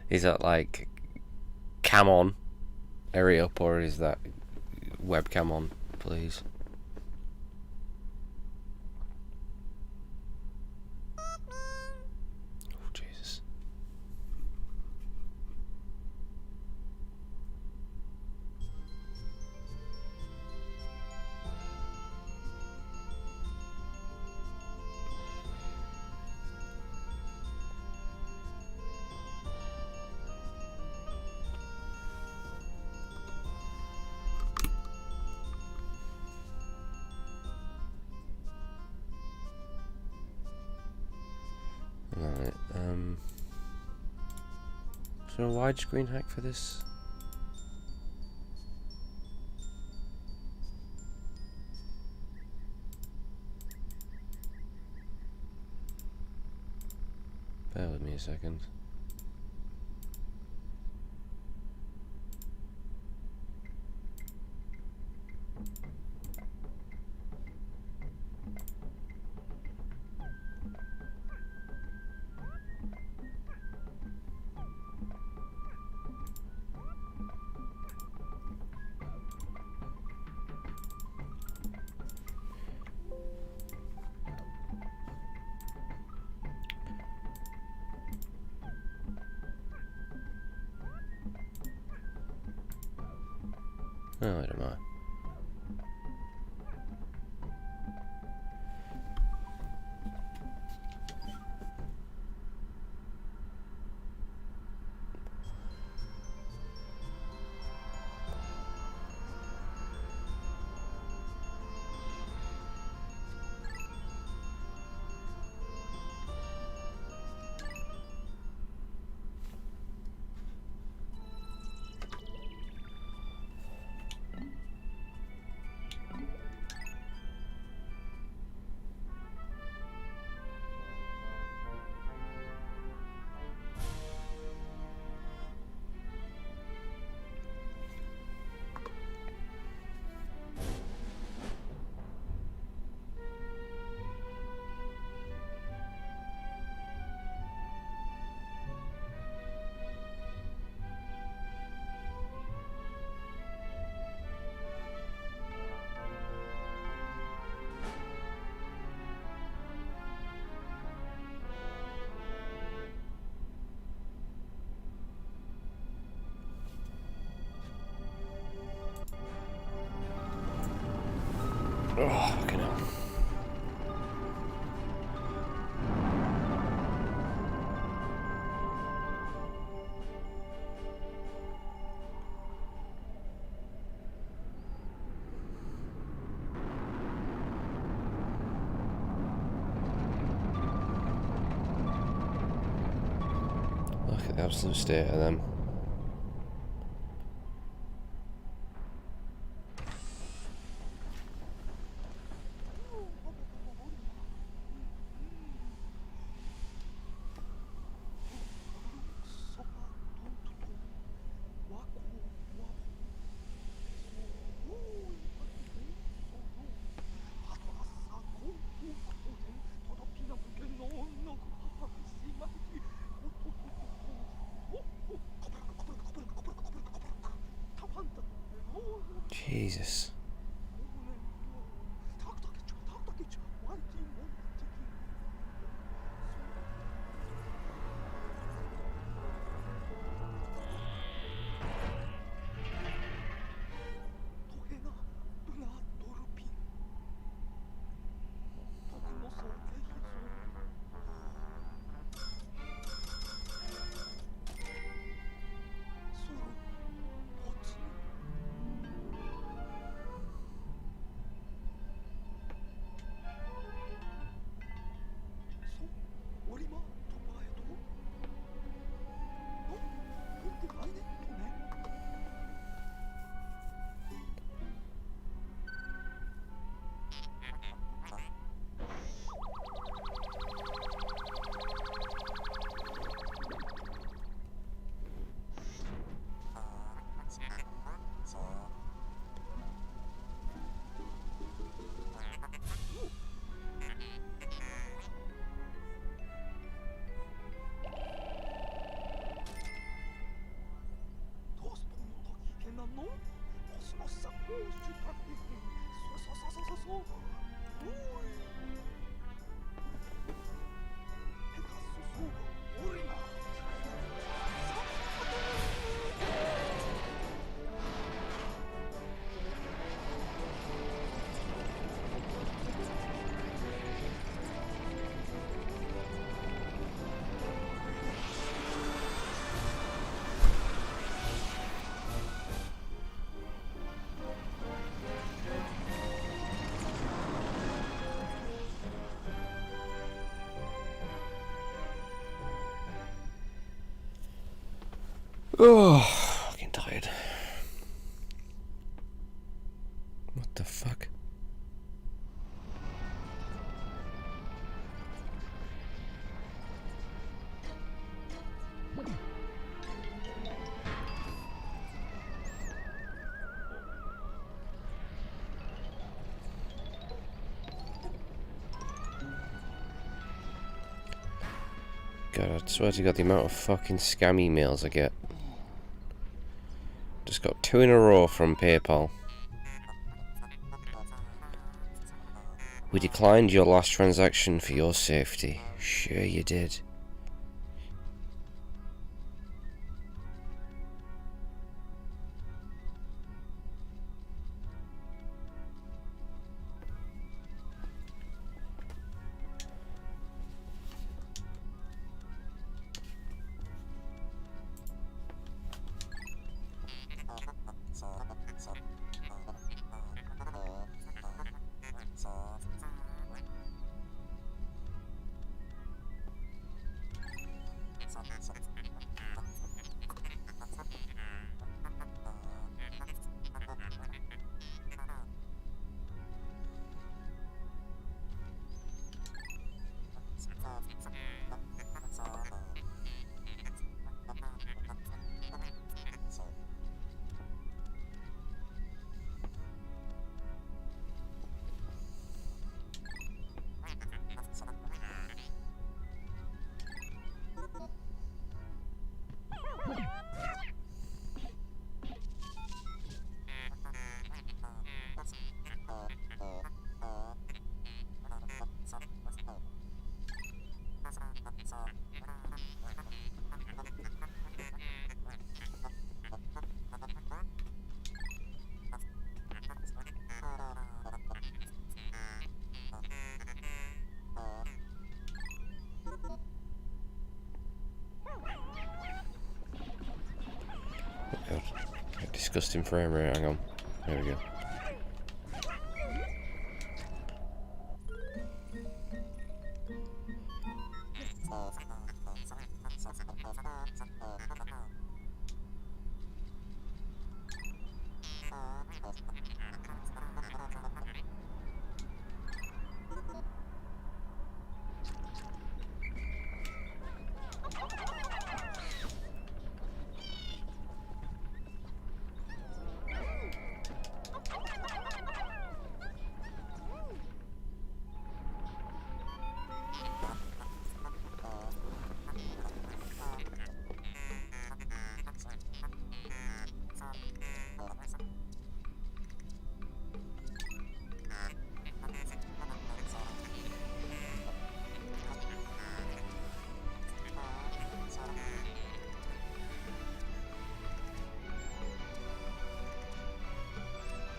Is that like cam on, hurry up, or is that webcam on, please? Oh, Jesus. Alright, is there a widescreen hack for this? Bear with me a second. Oh, I don't know. Oh, fucking hell. Look at the absolute state of them. Jesus. Oh, fucking tired. What the fuck? God, I swear to God, the amount of fucking scam emails I get. Just got 2 in a row from PayPal. We declined your last transaction for your safety. Sure you did. God, disgusting frame rate. Hang on. There we go.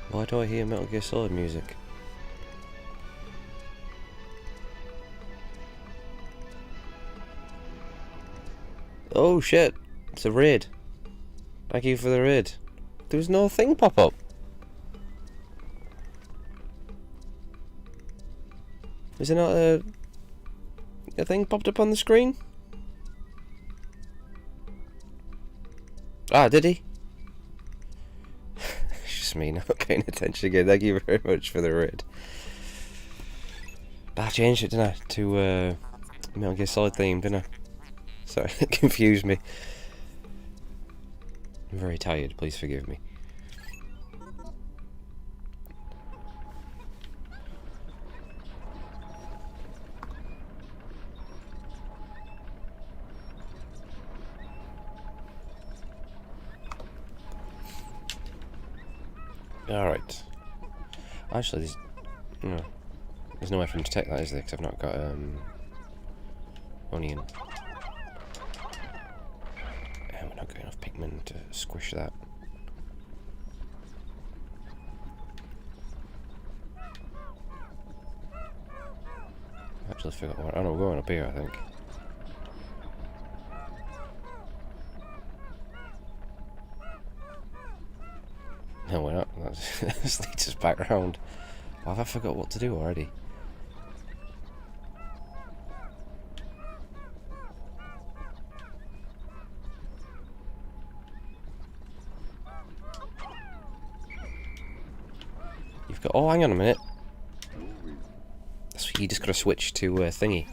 Why do I hear Metal Gear Solid music? Oh shit, it's a raid. Thank you for the raid. There was no thing pop up. Is there not a thing popped up on the screen? Ah, did he? It's just me not paying attention again. Thank you very much for the raid. But I changed it, didn't I? To Metal Gear Solid theme, didn't I? Sorry, it confused me. I'm very tired, please forgive me. Alright. Actually, there's no way for him to take that, is there? Because I've not got onion. And we're not got enough pigment to squish that. I actually forgot what. Oh no, we're going up here, I think. No, we're not. That leads us back round. Why have I forgot what to do already? Oh, hang on a minute. So you just gotta switch to thingy.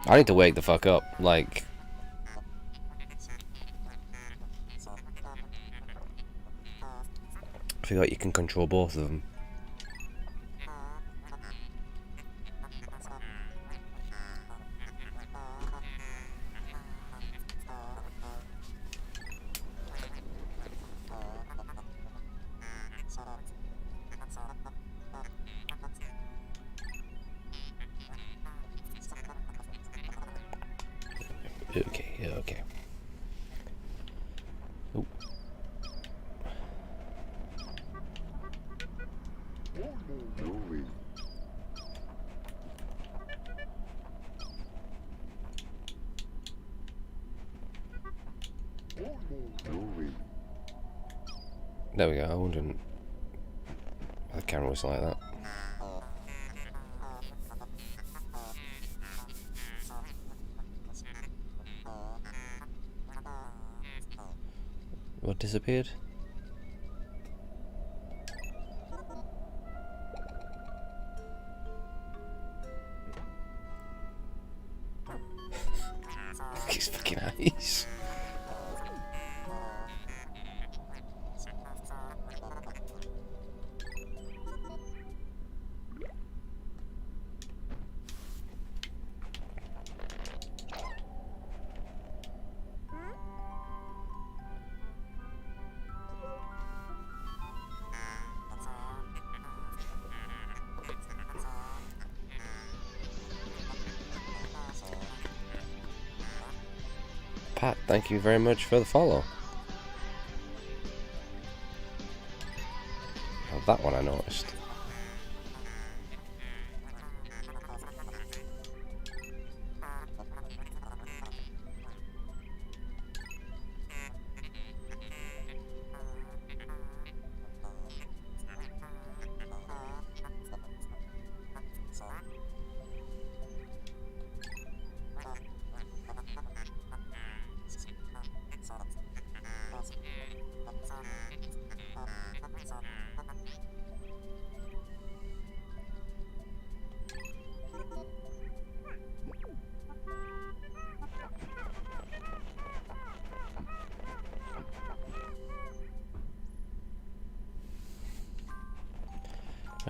I need to wake the fuck up. Like, I forgot you can control both of them. Okay, okay. Oop. There we go. I wouldn't. The camera was like that. What disappeared? His fucking eyes. Pat, thank you very much for the follow. Oh, that one I noticed.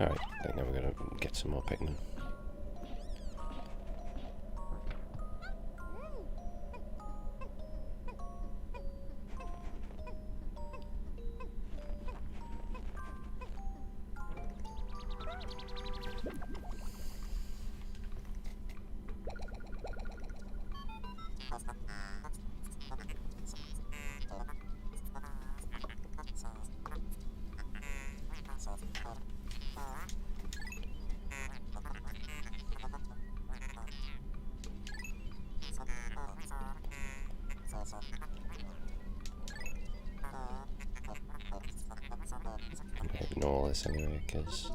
Alright, I think now we're gonna get some more Pikmin. Ignore all this anyway, because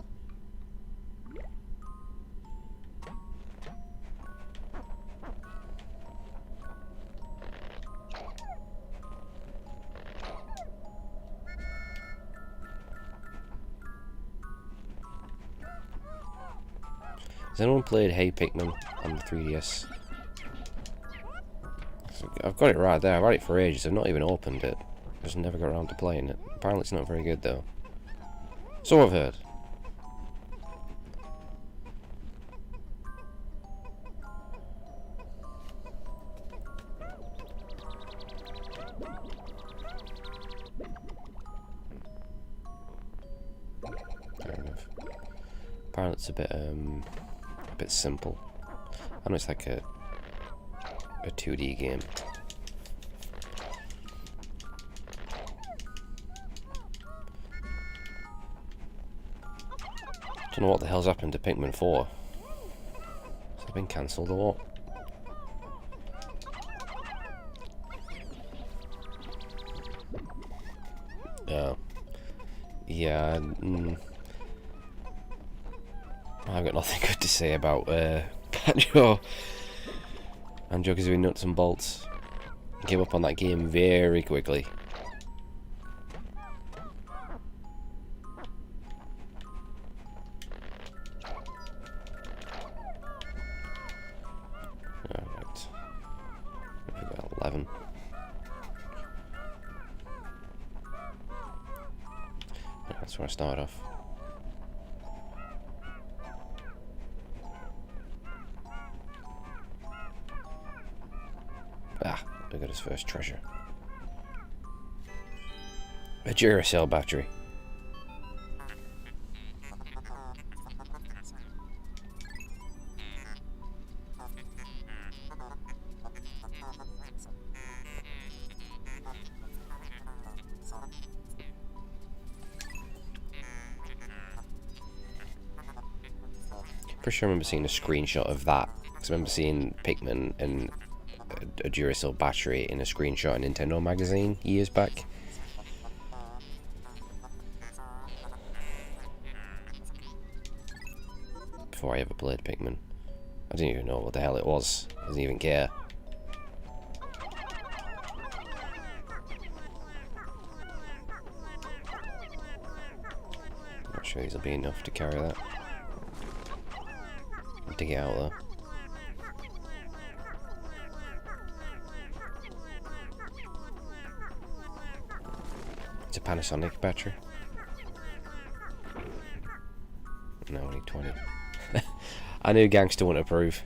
has anyone played Hey Pikmin on the 3DS? I've got it right there. I've had it for ages. I've not even opened it. Just never got around to playing it. Apparently it's not very good though. So I've heard. Fair enough. Apparently it's a bit simple. I know it's like a 2D game. Don't know what the hell's happened to Pikmin 4. Has it been cancelled or what? Oh. Yeah, I've got nothing good to say about Banjo. Banjo is doing nuts and bolts. Gave up on that game very quickly. That's where I started off. Ah, we got his first treasure. A Duracell battery. Pretty sure I remember seeing a screenshot of that. Because I remember seeing Pikmin and a Duracell battery in a screenshot in Nintendo magazine years back. Before I ever played Pikmin. I didn't even know what the hell it was. I didn't even care. Not sure these will be enough to carry that. I'll dig it out though. It's a Panasonic battery. No, only 20. I knew Gangster wouldn't approve.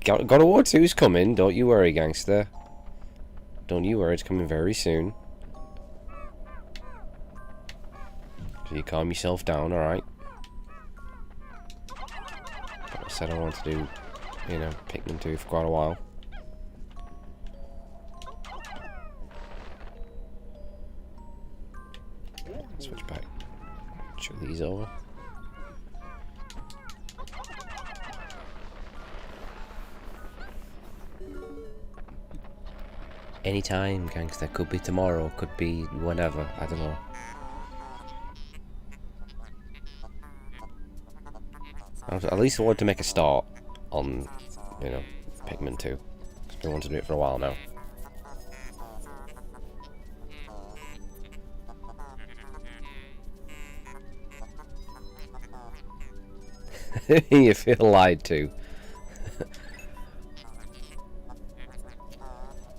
God of War 2's coming, don't you worry, Gangster. Don't you worry, it's coming very soon. So you calm yourself down, alright? I said I wanted to do, you know, Pikmin 2 for quite a while. Switch back. Chuck these over. Anytime, Gangster. Could be tomorrow, could be whenever. I don't know. At least I wanted to make a start on, you know, Pikmin 2. I've been wanting to do it for a while now. You feel lied to.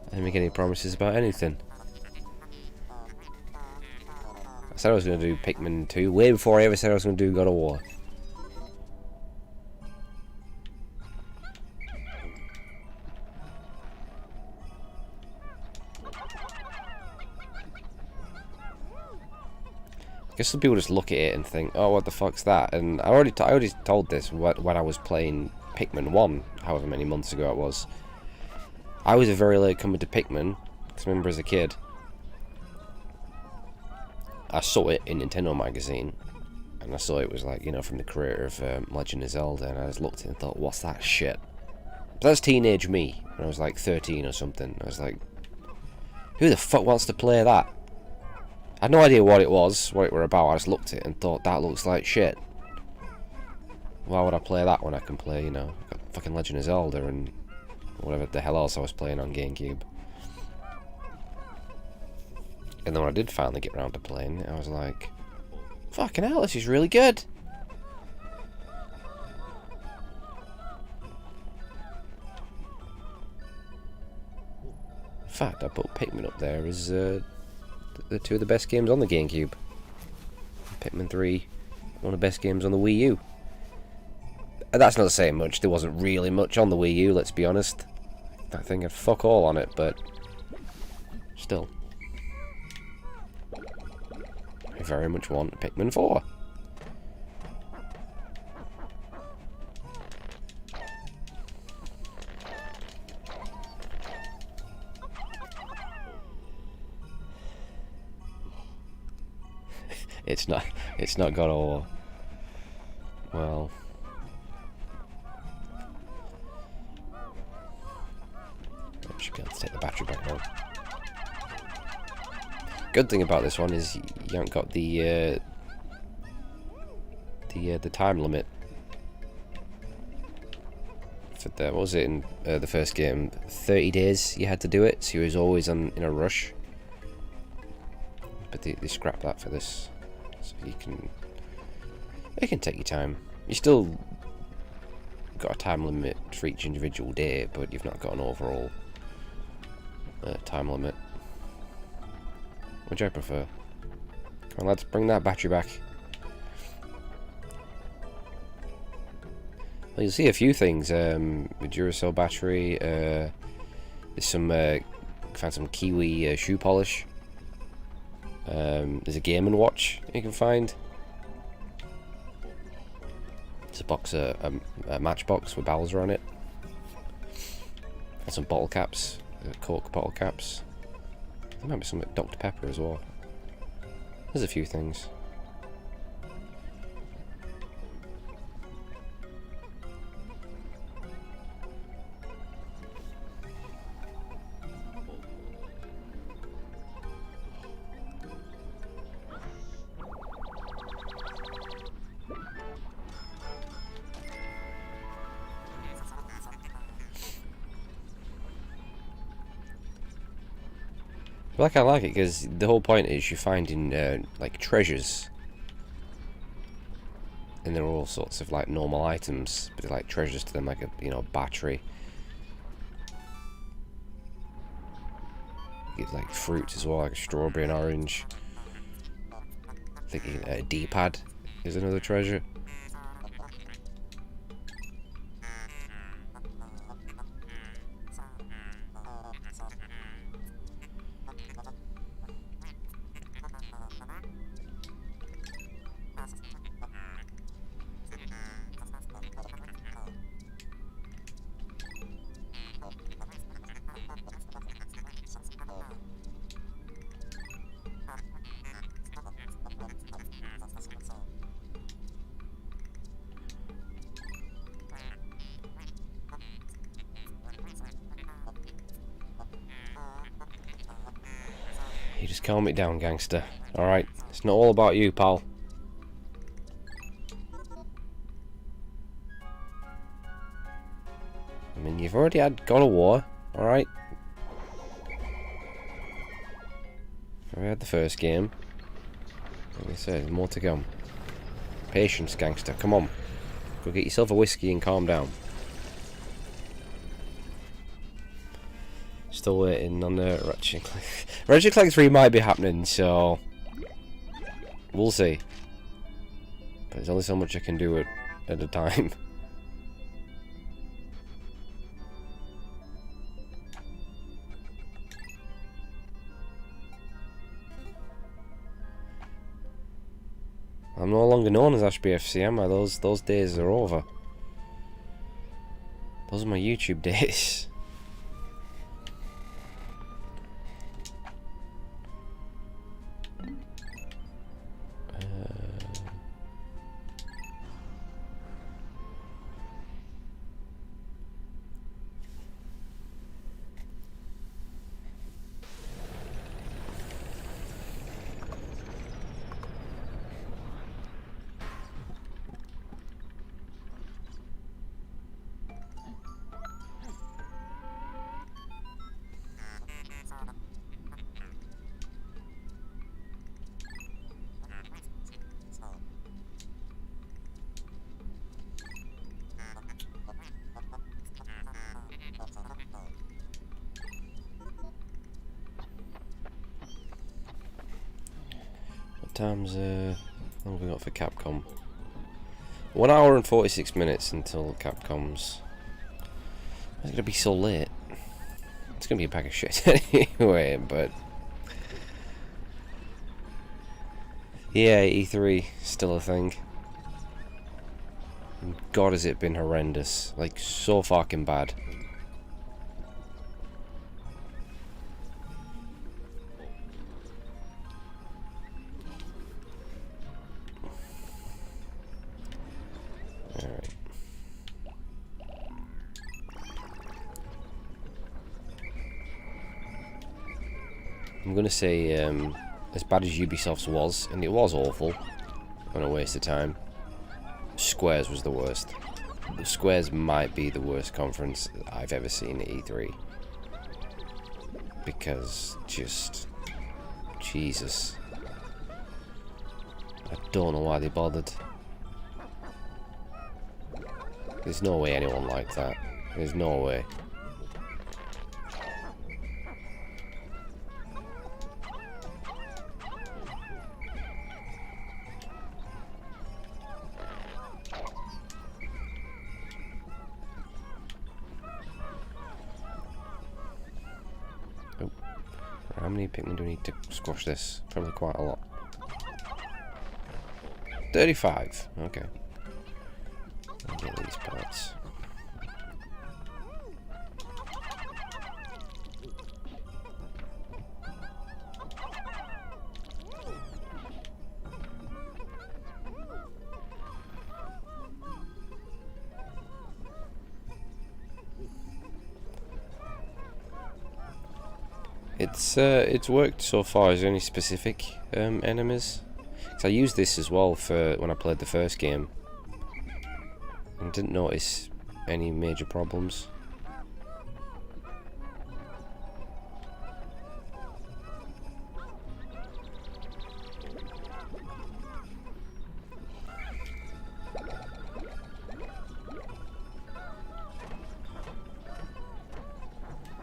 I didn't make any promises about anything. I said I was going to do Pikmin 2 way before I ever said I was going to do God of War. I guess some people just look at it and think, oh, what the fuck's that? And I already told this when I was playing Pikmin 1, however many months ago it was. I was a very late comer to Pikmin, because I remember as a kid, I saw it in Nintendo magazine, and I saw it was like, you know, from the creator of Legend of Zelda, and I just looked at it and thought, what's that shit? But that's teenage me, when I was like 13 or something. I was like, who the fuck wants to play that? I had no idea what it was, what it were about. I just looked at it and thought, that looks like shit. Why would I play that when I can play, you know, fucking Legend of Zelda and whatever the hell else I was playing on GameCube. And then when I did finally get around to playing it, I was like, fucking hell, this is really good. In fact, I put Pikmin up there as the two of the best games on the GameCube. Pikmin 3, one of the best games on the Wii U. And that's not saying much. There wasn't really much on the Wii U, let's be honest. That thing had fuck all on it, but still. I very much want Pikmin 4. It's not God of War. Well, I should be able to take the battery back now. Good thing about this one is you haven't got the time limit. For the, what was it in the first game? 30 days you had to do it, so you was always in a rush. But they scrapped that for this. So you can take your time. You still got a time limit for each individual day, but you've not got an overall time limit. Which I prefer. Come on, lads, bring that battery back. Well, you'll see a few things. With Duracell battery. There's some. Found some Kiwi shoe polish. There's a Game & Watch you can find. It's a box, a matchbox with Bowser on it. And some bottle caps, Coke bottle caps. There might be some Dr. Pepper as well. There's a few things. Well, I kind of like it because the whole point is you're finding like treasures, and they're all sorts of like normal items, but they're like treasures to them, like a battery. You get like fruit as well, like a strawberry and orange. I think a D-pad is another treasure. You just calm it down, gangster. Alright? It's not all about you, pal. I mean, you've already had God of War, alright? Already had the first game. Like I said, there's more to come. Patience, gangster. Come on. Go get yourself a whiskey and calm down. Still waiting on the Ratchet & Clank. Ratchet & Clank 3 might be happening, so we'll see. But there's only so much I can do at a time. I'm no longer known as AshbyFC, am I? Those days are over. Those are my YouTube days. Times, how long have we got for Capcom? 1 hour and 46 minutes until Capcom's. It's going to be so late. It's going to be a bag of shit anyway, but yeah, E3 still a thing. And God, has it been horrendous? Like, so fucking bad. Alright. I'm gonna say, as bad as Ubisoft's was, and it was awful, and a waste of time, Square's was the worst. Square's might be the worst conference I've ever seen at E3. Because, just, Jesus. I don't know why they bothered. There's no way anyone liked that. There's no way. How many Pikmin do we need to squash this? Probably quite a lot. 35. Okay. I'll get these parts. It's worked so far. Is there any specific enemies? Because I used this as well for when I played the first game, and didn't notice any major problems.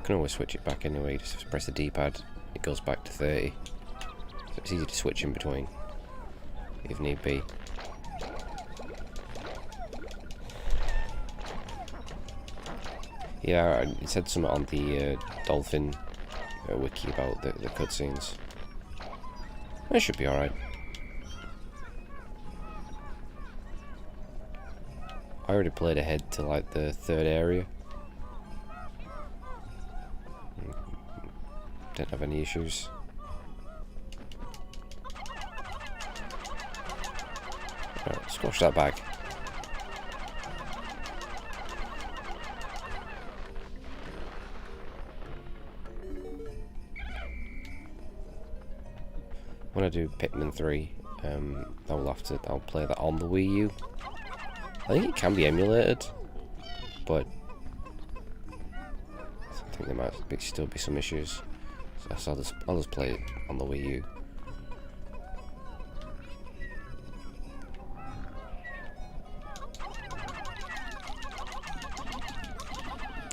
Can always switch it back anyway, just press the D-pad, it goes back to 30. So it's easy to switch in between, if need be. Yeah, it said something on the Dolphin wiki about the cutscenes. That should be alright. I already played ahead to like the 3rd area. Didn't have any issues. Right, squash that bag. When I do Pikmin 3, I'll play that on the Wii U. I think it can be emulated, but I think there might still be some issues. So I'll just play it on the Wii U.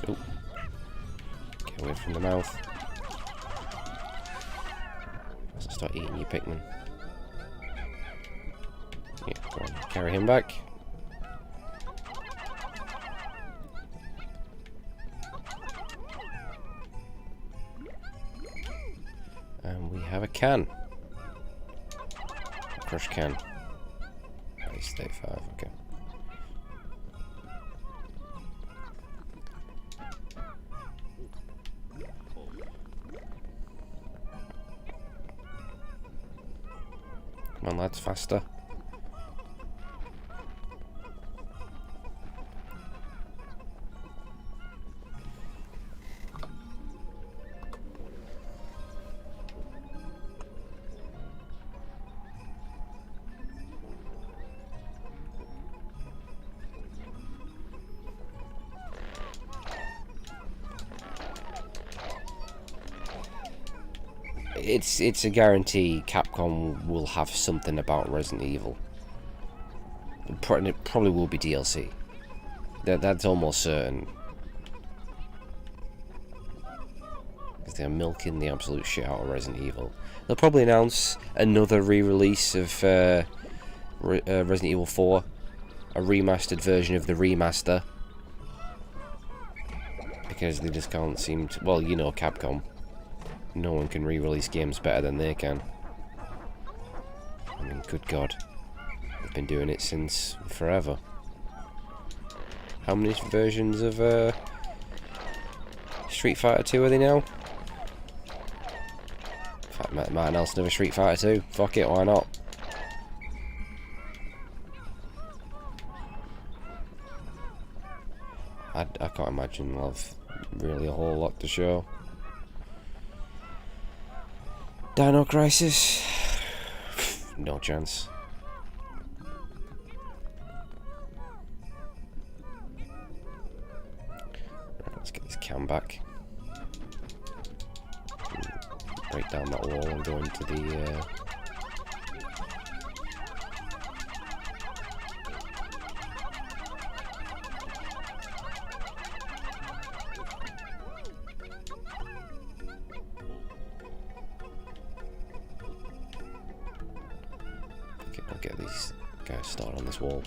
Oh, get away from the mouth. Let's start eating you, Pikmin. Yeah, go on, carry him back. And we have a can. Crush can. Base 35, okay. Come on, lads, faster. It's a guarantee Capcom will have something about Resident Evil. It probably will be DLC. That's almost certain. Because they're milking the absolute shit out of Resident Evil. They'll probably announce another re-release of Resident Evil 4. A remastered version of the remaster. Because they just can't seem to... Well, you know Capcom. No one can re-release games better than they can. I mean, good God. They've been doing it since forever. How many versions of Street Fighter 2 are they now? In fact, might announce another Street Fighter 2. Fuck it, why not? I can't imagine they'll have really a whole lot to show. Dino Crisis? No chance. Right, let's get this cam back. Break down that wall and go into the... I'll get these guys started on this wall.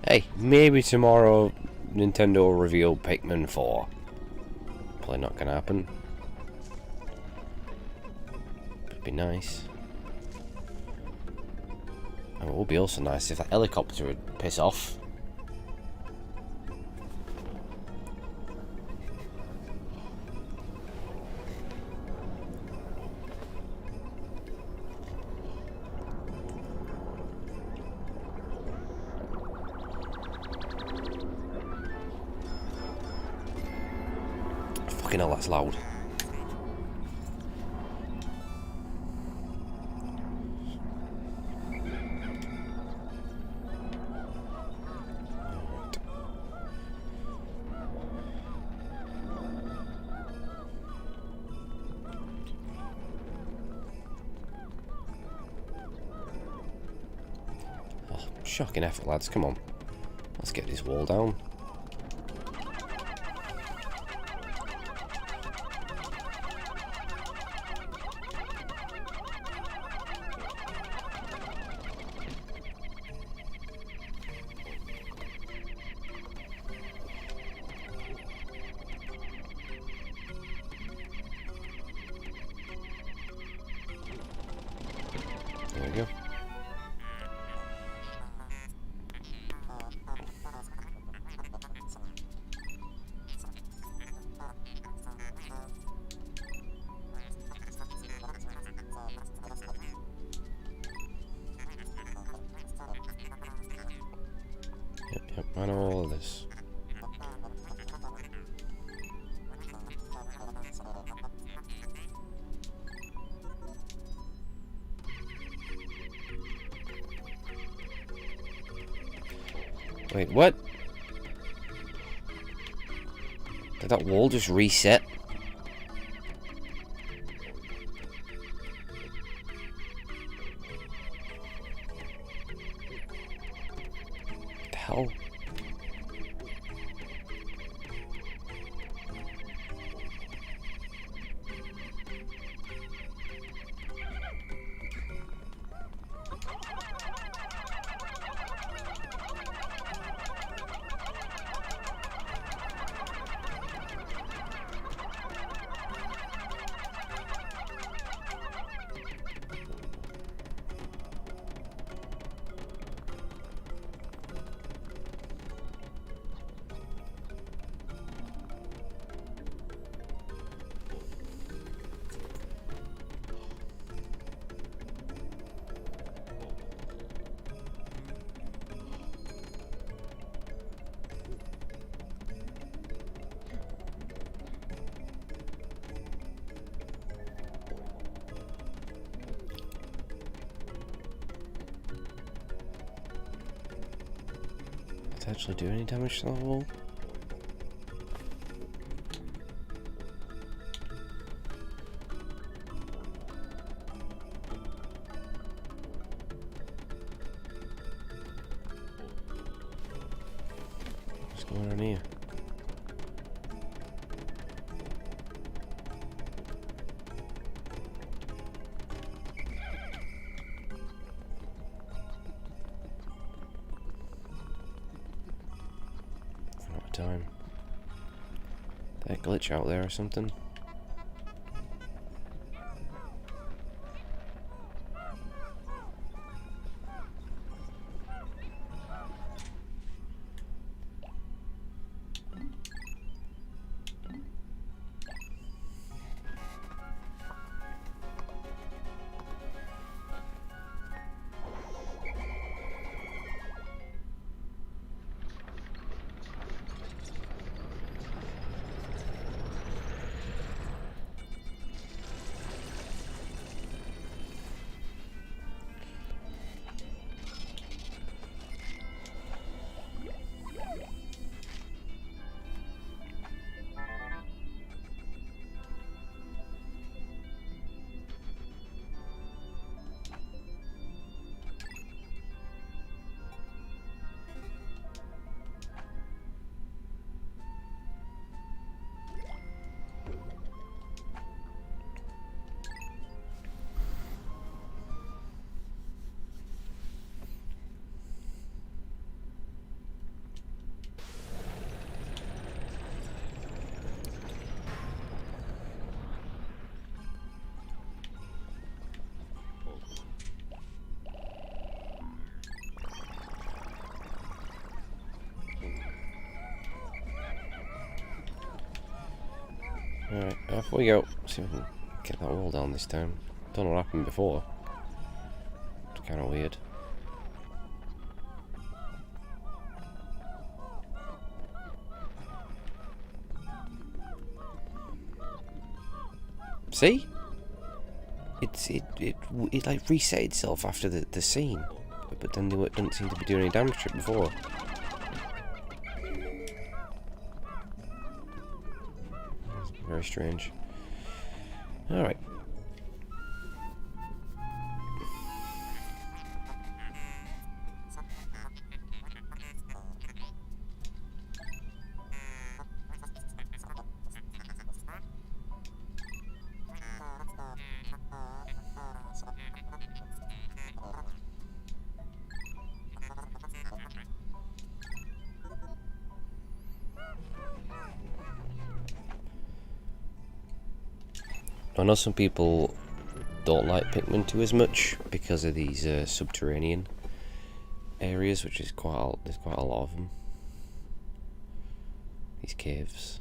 Hey, maybe tomorrow Nintendo will reveal Pikmin 4. Probably not gonna happen. Would be nice. And it would be also nice if that helicopter would piss off. Fucking hell, that's loud. Oh, shocking effort, lads. Come on. Let's get this wall down. There we go. Yep, I know all of this. Wait, what? Did that wall just reset? What the hell? Did it actually do any damage to the wall? What's going on here? Time. That glitch out there or something? Alright, off we go. See if we can get that wall down this time. Don't know what happened before. It's kind of weird. See? It like reset itself after the scene, but then it didn't seem to be doing any damage to it before. Very strange. Alright. I know some people don't like Pikmin 2 as much because of these subterranean areas, which is there's quite a lot of them. These caves.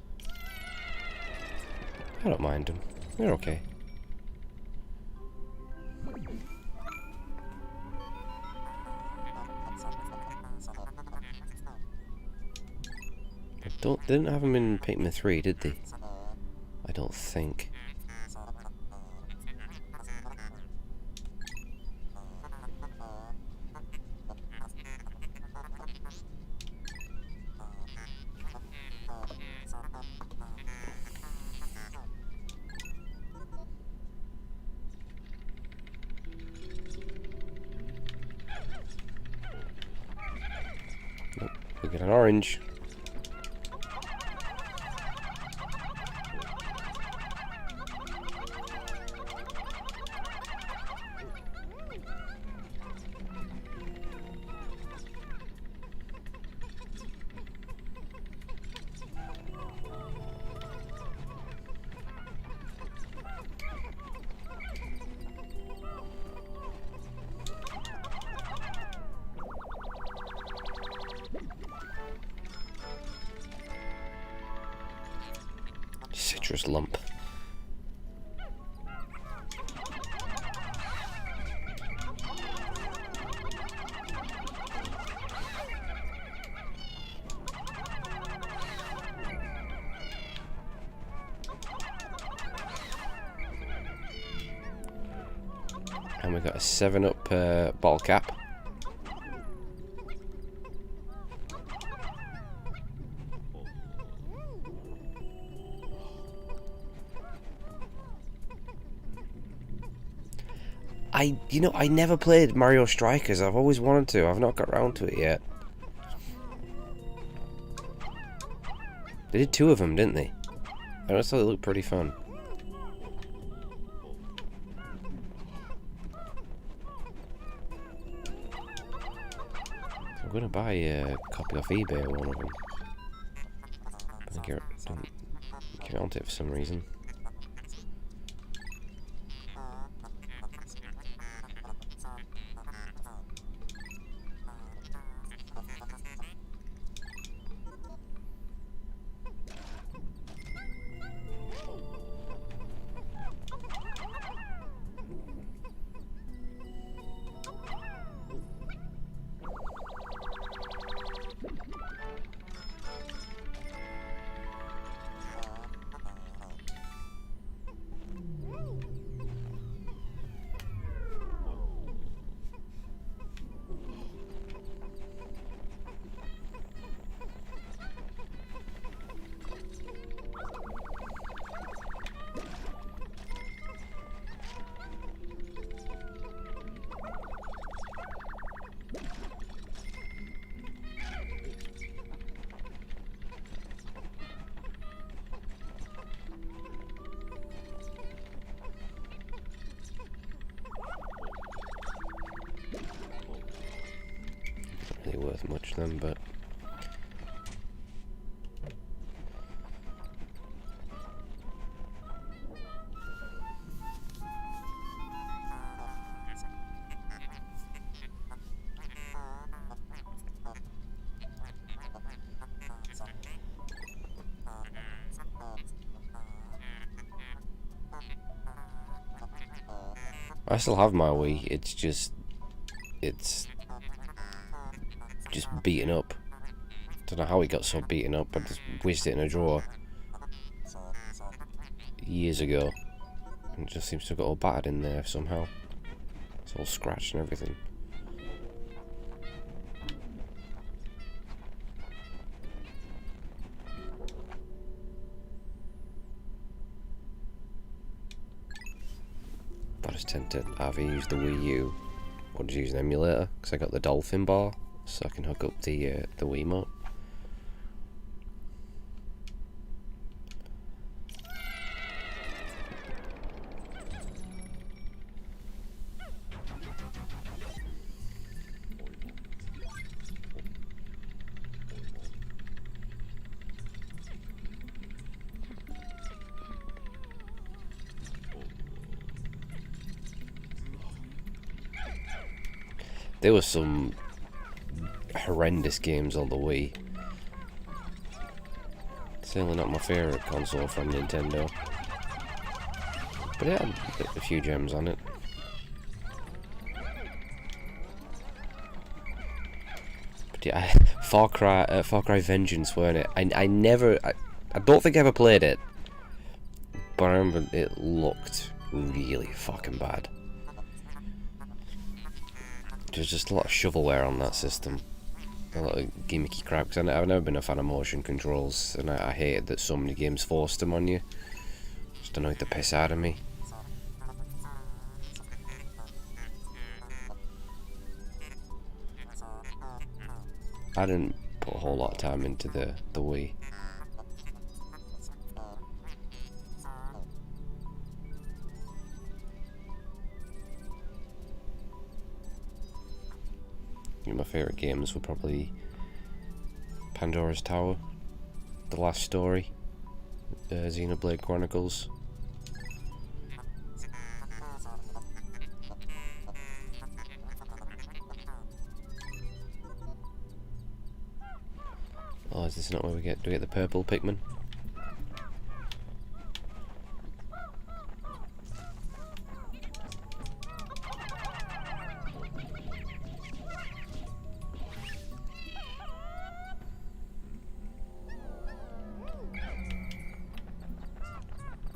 I don't mind them. They're okay. They didn't have them in Pikmin 3, did they? I don't think. Nope, we get an orange. Citrus lump. And we got a 7-up bottle cap. I never played Mario Strikers. I've always wanted to. I've not got around to it yet. They did 2 of them, didn't they? I just thought it looked pretty fun. I'm gonna buy a copy off eBay or one of them. I don't get onto it for some reason. Really worth much then, but I still have my Wii. It's just beaten up. Don't know how it got so beaten up. I just whizzed it in a drawer years ago, and it just seems to have got all battered in there somehow. It's all scratched and everything. I just tend to either use the Wii U or just use an emulator, because I got the Dolphin bar, so I can hook up the Wiimote. There were some horrendous games on the Wii. Certainly not my favourite console from Nintendo, but it had a few gems on it. But yeah, Far Cry Vengeance, weren't it? I don't think I ever played it, but I remember it looked really fucking bad. There's just a lot of shovelware on that system, a lot of gimmicky crap, because I've never been a fan of motion controls, and I hated that so many games forced them on you. Just annoyed the piss out of me. I didn't put a whole lot of time into the Wii. My favourite games were probably Pandora's Tower, The Last Story, Xenoblade Chronicles. Oh, is this not where do we get the purple Pikmin?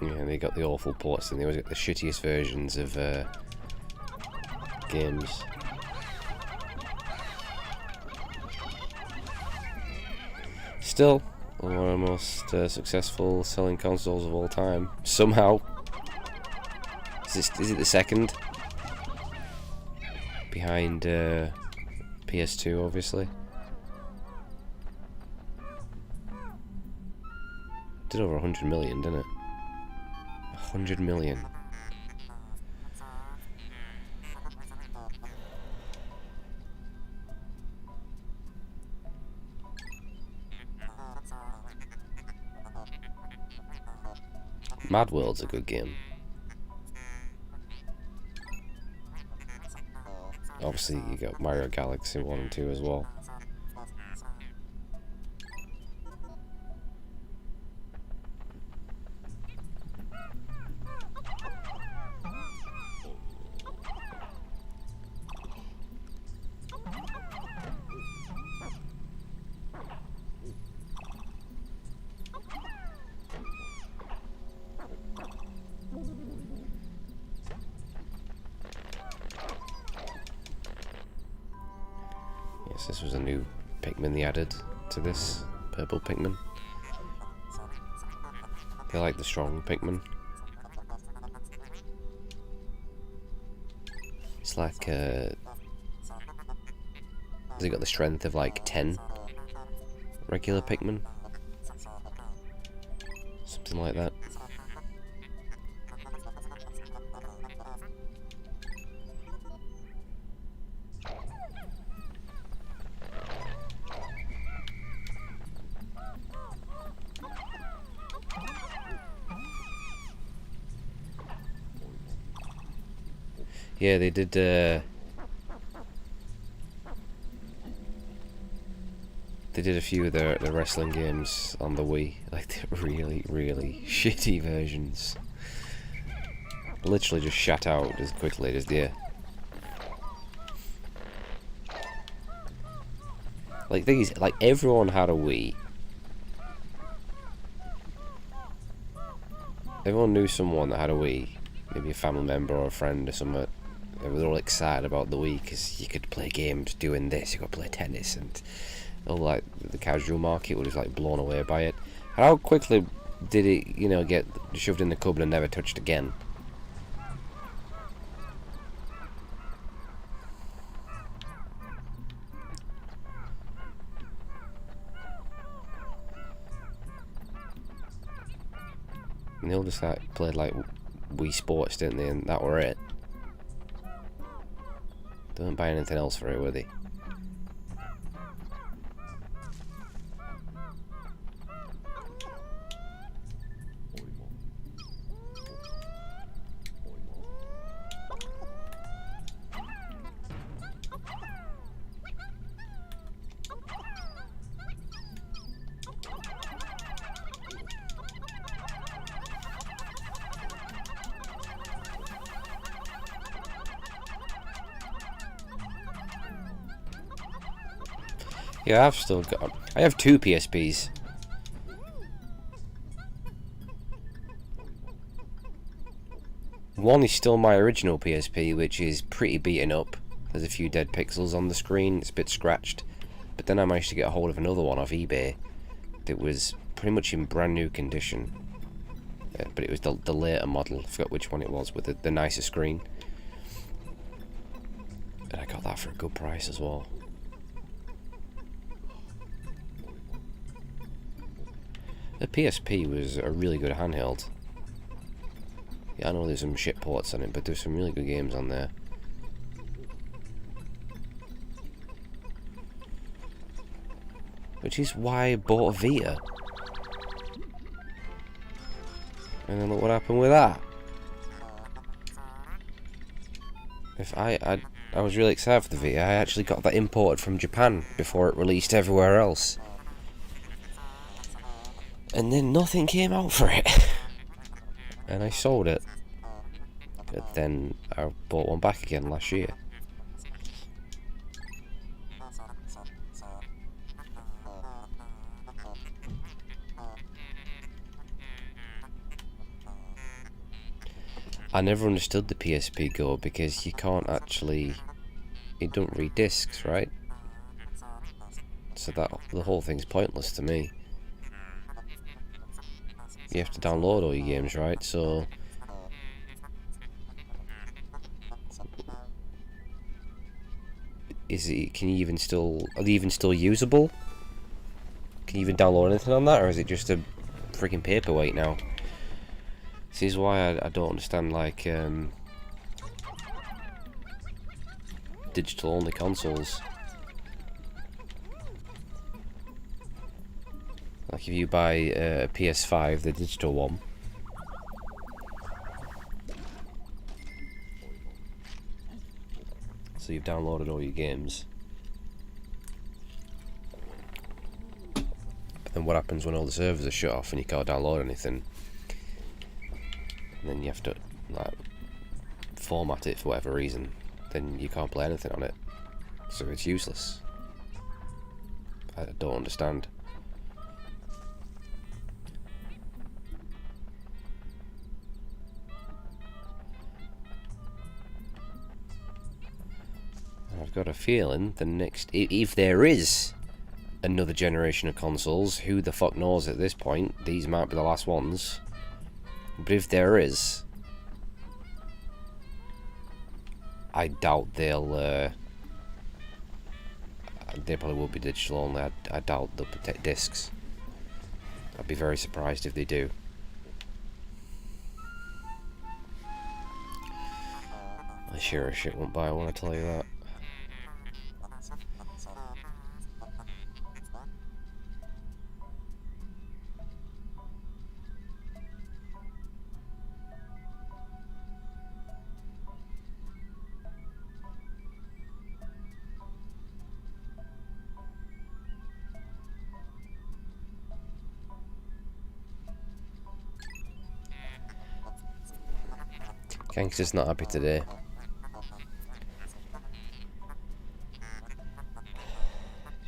Yeah, they got the awful ports, and they always get the shittiest versions of games. Still, one of the most successful selling consoles of all time. Somehow. Is it the second? Behind PS2, obviously. Did over 100 million, didn't it? 100 million. Mad World's a good game. Obviously, you got Mario Galaxy 1 and 2 as well. Yes, this was a new Pikmin they added to this, purple Pikmin. They like the strong Pikmin. It's like, has he got the strength of like 10 regular Pikmin? Something like that. Yeah, they did a few of the wrestling games on the Wii, like the really, really shitty versions. Literally just shut out as quickly as the... Like these, like everyone had a Wii. Everyone knew someone that had a Wii. Maybe a family member or a friend or something. They were all excited about the Wii because you could play games doing this, you could play tennis, and all like the casual market was like blown away by it. How quickly did it, you know, get shoved in the cupboard and never touched again? And they all just like played like Wii Sports, didn't they? And that were it. Don't buy anything else for it, were they? Yeah, I've still got... I have 2 PSPs. One is still my original PSP, which is pretty beaten up. There's a few dead pixels on the screen, it's a bit scratched. But then I managed to get a hold of another one off eBay that was pretty much in brand new condition. But it was the later model, I forgot which one it was, with the nicer screen. And I got that for a good price as well. The PSP was a really good handheld. Yeah, I know there's some shit ports on it, but there's some really good games on there. Which is why I bought a Vita. And then look what happened with that. If I was really excited for the Vita. I actually got that imported from Japan before it released everywhere else. And then nothing came out for it. And I sold it. But then I bought one back again last year. I never understood the PSP Go because you can't actually... It don't read discs, right? So that the whole thing's pointless to me. You have to download all your games, right? So... Can you even still... Are they even still usable? Can you even download anything on that? Or is it just a freaking paperweight now? This is why I don't understand, like, digital-only consoles. Like, if you buy a PS5, the digital one, so you've downloaded all your games. But then what happens when all the servers are shut off and you can't download anything? And then you have to, like, format it for whatever reason. Then you can't play anything on it. So it's useless. I don't understand. I've got a feeling the next... If there is another generation of consoles, who the fuck knows at this point? These might be the last ones. But if there is... I doubt they'll... they probably will be digital only. I doubt they'll protect discs. I'd be very surprised if they do. I sure as shit won't buy one, I tell you that. Gangster's not happy today.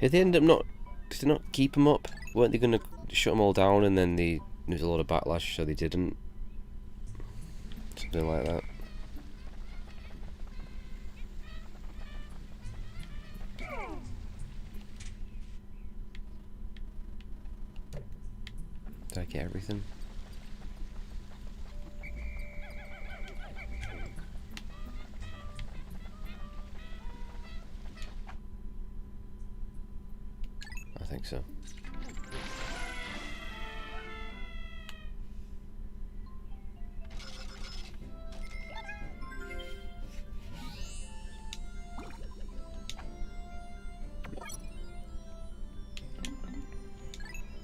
Did they end up not... Did they not keep him up? Weren't they going to shut them all down and then there was a lot of backlash, so they didn't? Something like that. Did I get everything? I think so.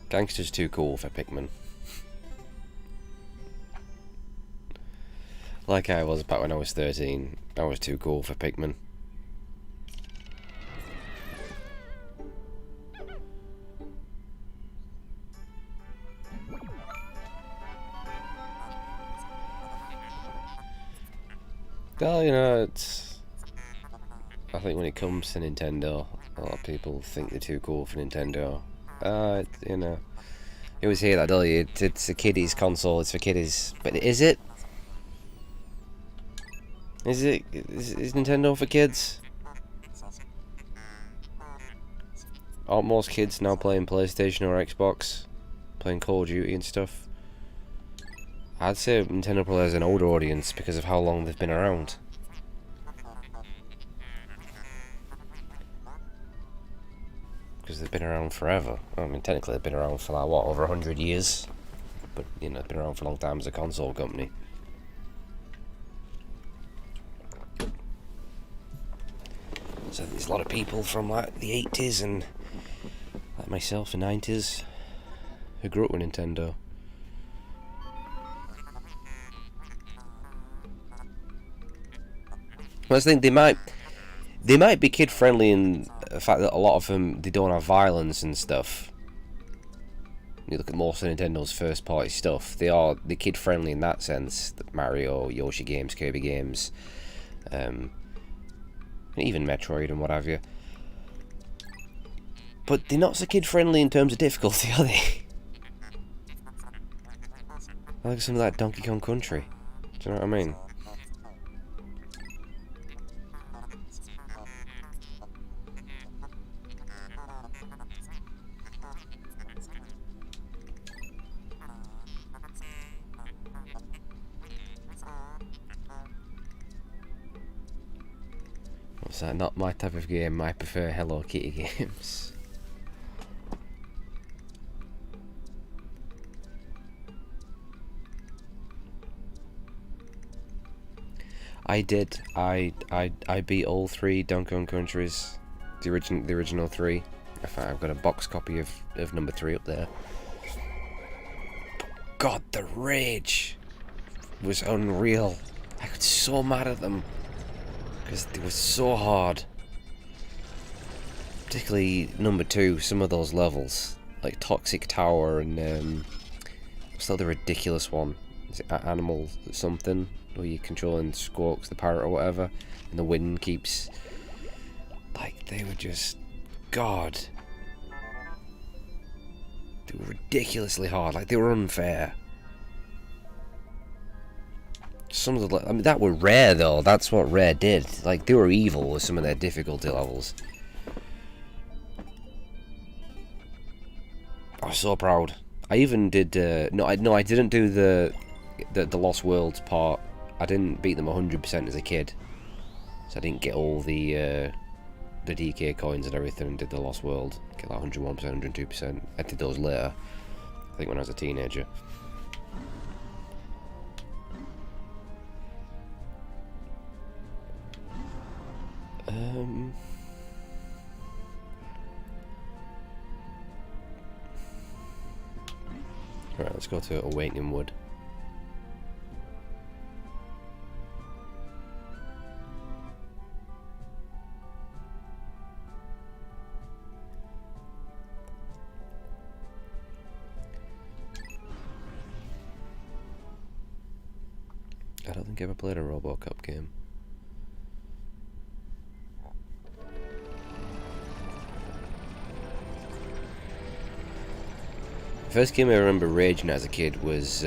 Gangster's too cool for Pikmin. Like I was back when I was 13, I was too cool for Pikmin. Well, you know, it's... I think when it comes to Nintendo, a lot of people think they're too cool for Nintendo. You know, you always hear that, don't you? It's a kiddies console, it's for kiddies. But is it? Is it? Is Nintendo for kids? Aren't most kids now playing PlayStation or Xbox? Playing Call of Duty and stuff? I'd say Nintendo probably has an older audience because of how long they've been around. Because they've been around forever. I mean, technically they've been around for like, what, over 100 years? But, you know, they've been around for a long time as a console company. So there's a lot of people from like the 80s and like myself, the 90s, who grew up with Nintendo. I just think they might be kid friendly in the fact that a lot of them, they don't have violence and stuff. You look at most of Nintendo's first party stuff, they're kid friendly in that sense. Mario, Yoshi games, Kirby games, even Metroid and what have you. But they're not so kid friendly in terms of difficulty, are they? I like something like Donkey Kong Country. Do you know what I mean? What's that? Not my type of game. I prefer Hello Kitty games. I did. I beat all 3 Donkey Kong Countries, the original 3. I've got a box copy of number 3 up there. God, the rage was unreal. I got so mad at them because they were so hard. Particularly number 2, some of those levels, like Toxic Tower and what's the other ridiculous one? Is it Animal something? Where you're controlling Squawks the parrot or whatever, and the wind keeps... Like, they were just... God. They were ridiculously hard, like they were unfair. Some of the... I mean, that were Rare though, that's what Rare did. Like, they were evil with some of their difficulty levels. I was so proud. I even did... No, I didn't do the Lost Worlds part. I didn't beat them 100% as a kid, so I didn't get all the DK coins and everything and did the Lost World. Get like 101%, 102%. I did those later, I think when I was a teenager. Alright, let's go to Awakening Wood. I don't think I ever played a RoboCop game. The first game I remember raging as a kid was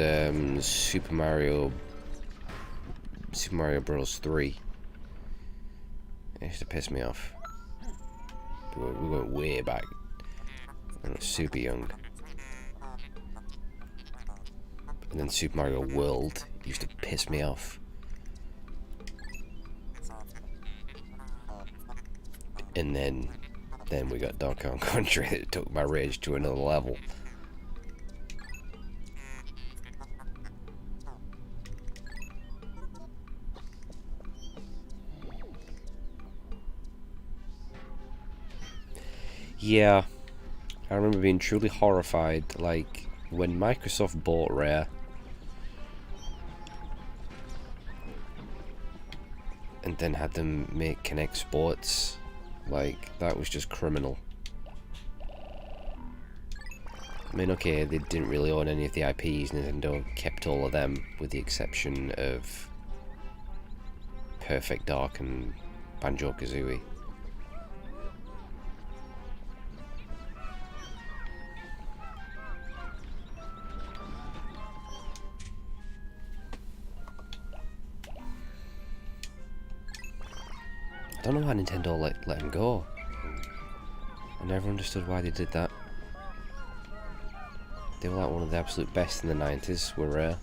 Super Mario Bros. 3. It used to piss me off. We went way back. I was super young. And then Super Mario World used to piss me off. And then we got Donkey Kong Country that took my rage to another level. Yeah, I remember being truly horrified, like, when Microsoft bought Rare, and then had them make Kinect Sports. Like, that was just criminal. I mean, okay, they didn't really own any of the IPs, Nintendo kept all of them, with the exception of Perfect Dark and Banjo-Kazooie. I don't know why Nintendo let him go. I never understood why they did that. They were like one of the absolute best in the 90s, were Rare.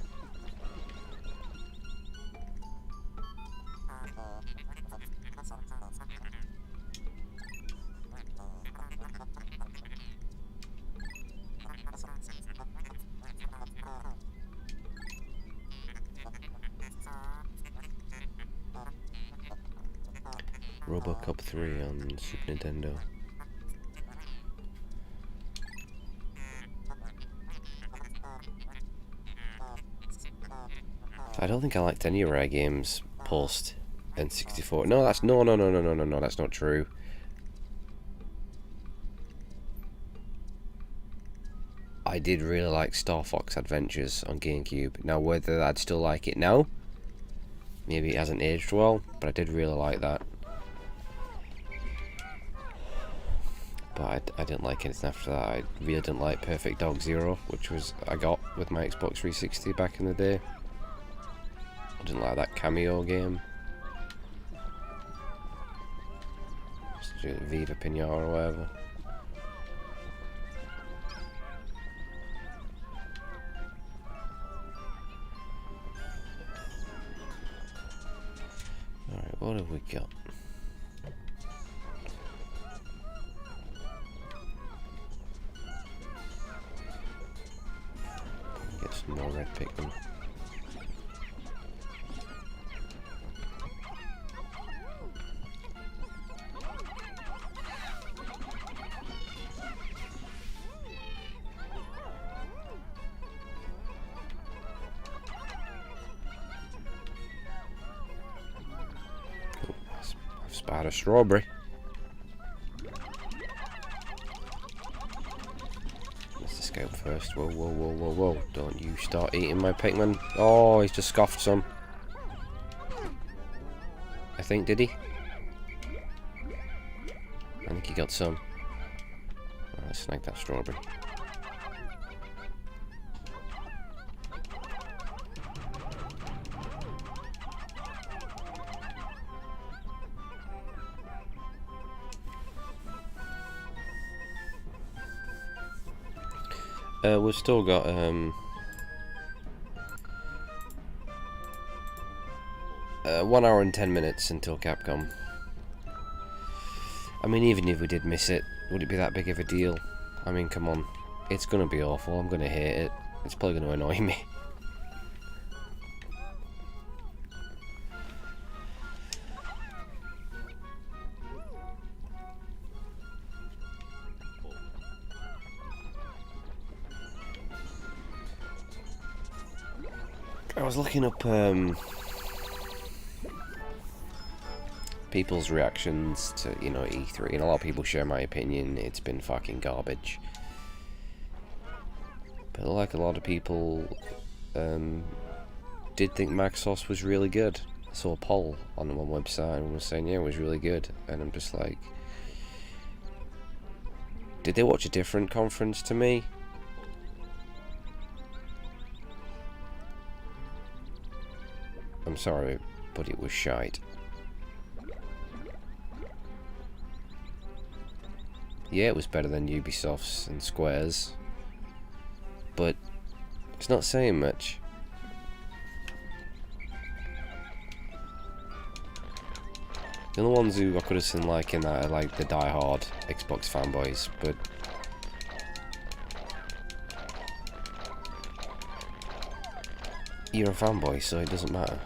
RoboCop 3 on Super Nintendo. I don't think I liked any Rare games post N64. No, that's no, that's not true. I did really like Star Fox Adventures on GameCube. Now, whether I'd still like it now, maybe it hasn't aged well, but I did really like that. But I didn't like anything after that. I really didn't like Perfect Dog Zero, which was I got with my Xbox 360 back in the day. I didn't like that Cameo game. Viva Pinata or whatever. Alright, what have we got? Get some more red Pikmin. I've spied a strawberry. Let's escape first. Whoa, whoa, whoa, whoa, whoa. Don't you start eating my Pikmin. Oh, he's just scoffed some. I think, did he? I think he got some. Oh, let's snag that strawberry. We've still got 1 hour and 10 minutes until Capcom. I mean, even if we did miss it, would it be that big of a deal? I mean, come on. It's gonna be awful. I'm gonna hate it. It's probably gonna annoy me. I was looking up people's reactions to, you know, E3, and a lot of people share my opinion. It's been fucking garbage. But like a lot of people did think Maxos was really good. I saw a poll on one website and was saying, yeah, it was really good. And I'm just like, did they watch a different conference to me? I'm sorry, but it was shite. Yeah, it was better than Ubisoft's and Square's, but it's not saying much. The only ones who I could have seen like in that are like the die-hard Xbox fanboys, but you're a fanboy, so it doesn't matter.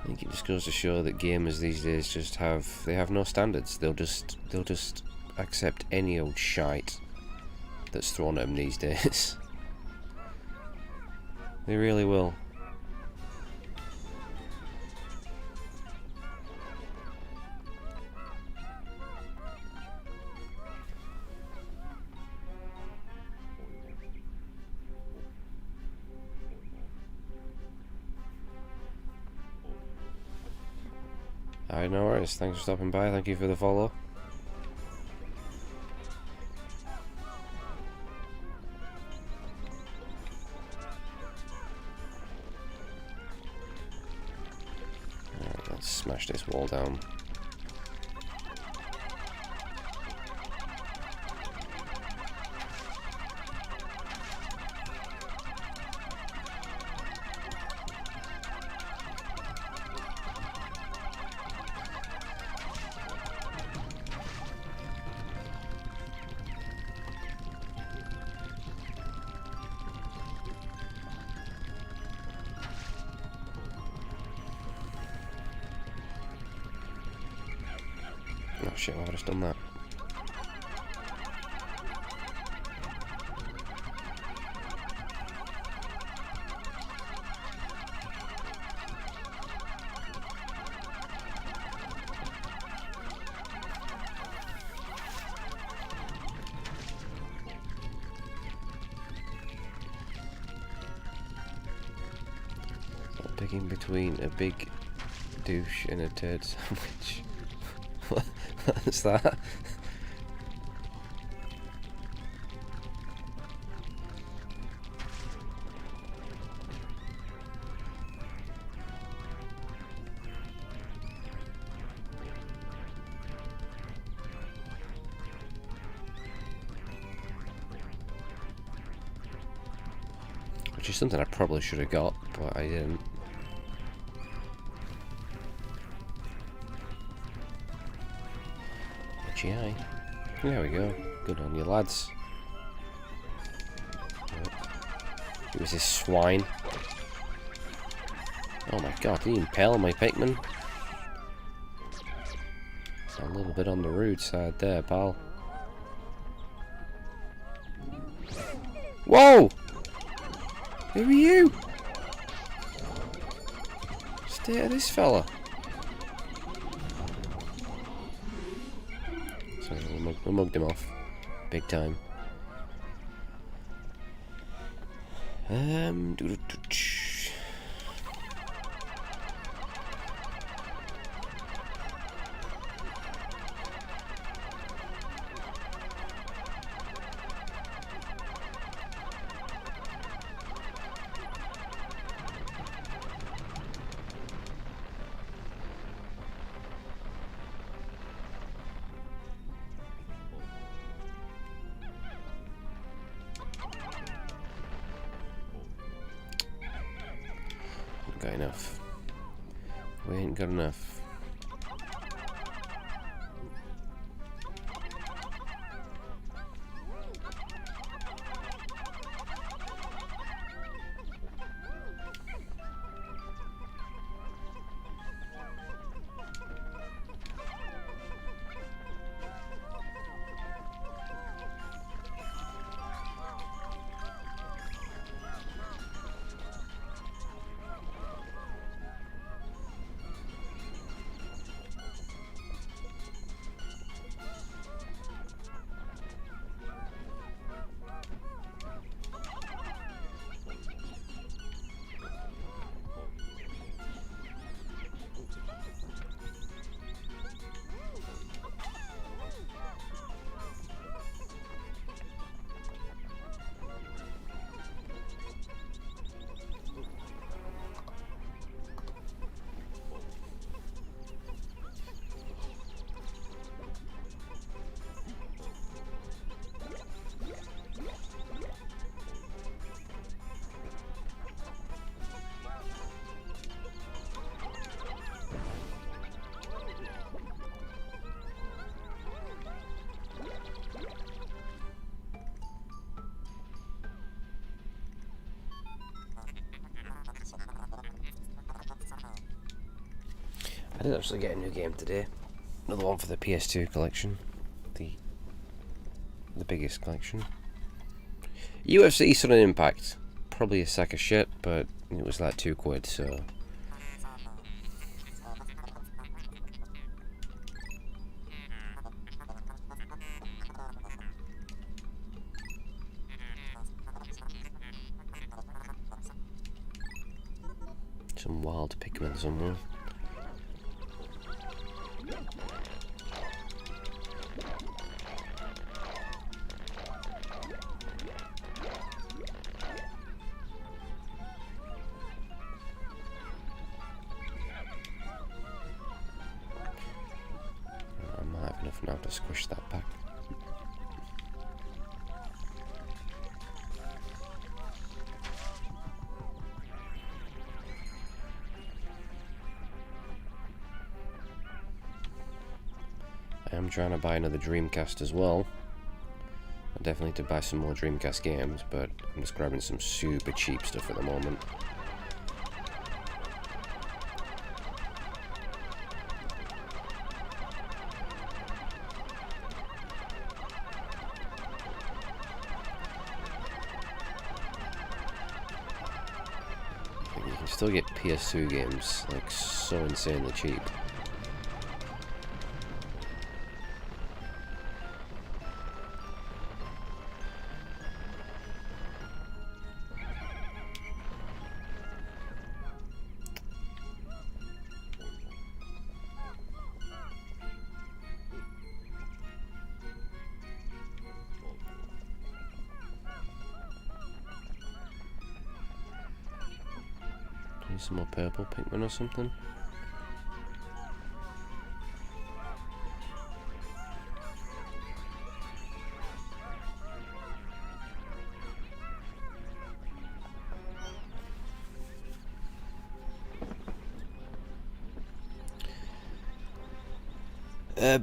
I think it just goes to show that gamers these days just have no standards. They'll just accept any old shite that's thrown at them these days. They really will. Alright, no worries. Thanks for stopping by. Thank you for the follow. Alright, let's smash this wall down. Oh shit, why have I just done that? I'm picking between a big douche and a turd sandwich. What's that? Which is something I probably should have got, but I didn't. GI. There we go. Good on you, lads. It was this swine. Oh my god, did he impale my pikeman? It's a little bit on the rude side there, pal. Whoa! Who are you? Stay at this fella. Sorry, we mugged him off. Big time. Got enough. We ain't got enough. I did actually get a new game today. Another one for the PS2 collection. The biggest collection. UFC Sudden Impact. Probably a sack of shit, but it was like £2, so... Some wild Pikmin somewhere. I might have enough now to squish that back. I am trying to buy another Dreamcast as well. I definitely need to buy some more Dreamcast games, but I'm just grabbing some super cheap stuff at the moment. You can still get PS2 games like so insanely cheap. Some more purple Pikmin or something.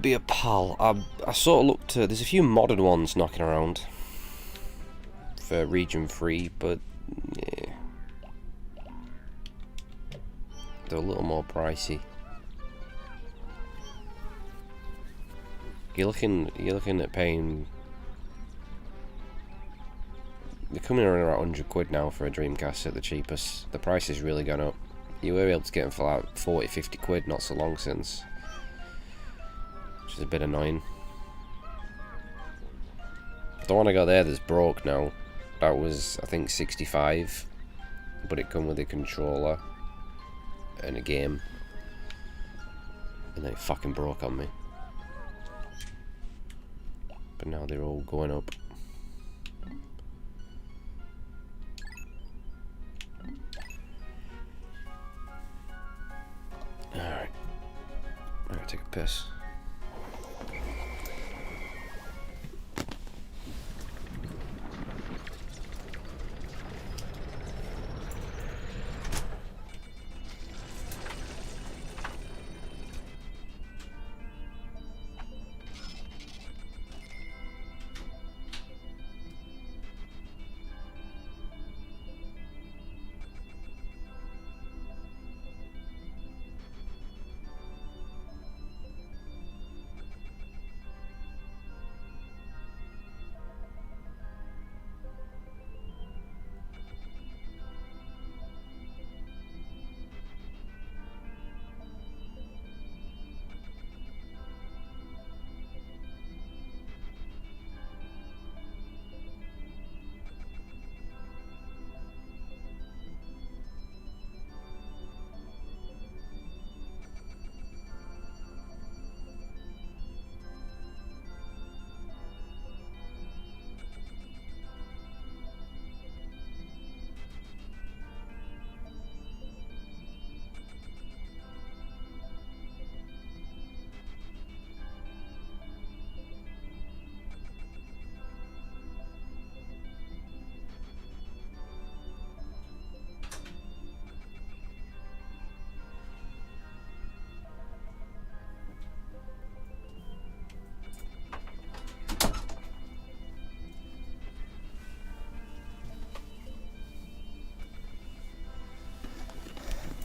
Be a pal. I sort of looked at... There's a few modern ones knocking around for region 3, but yeah, they're a little more pricey. You're looking at paying... They're coming around about £100 now for a Dreamcast at the cheapest. The price has really gone up. You were able to get them for like 40-50 quid not so long since, which is a bit annoying. The one I got there that's broke now, that was I think 65, but it come with a controller and a game, and then it fucking broke on me. But now they're all going up. Alright, I'm gonna take a piss.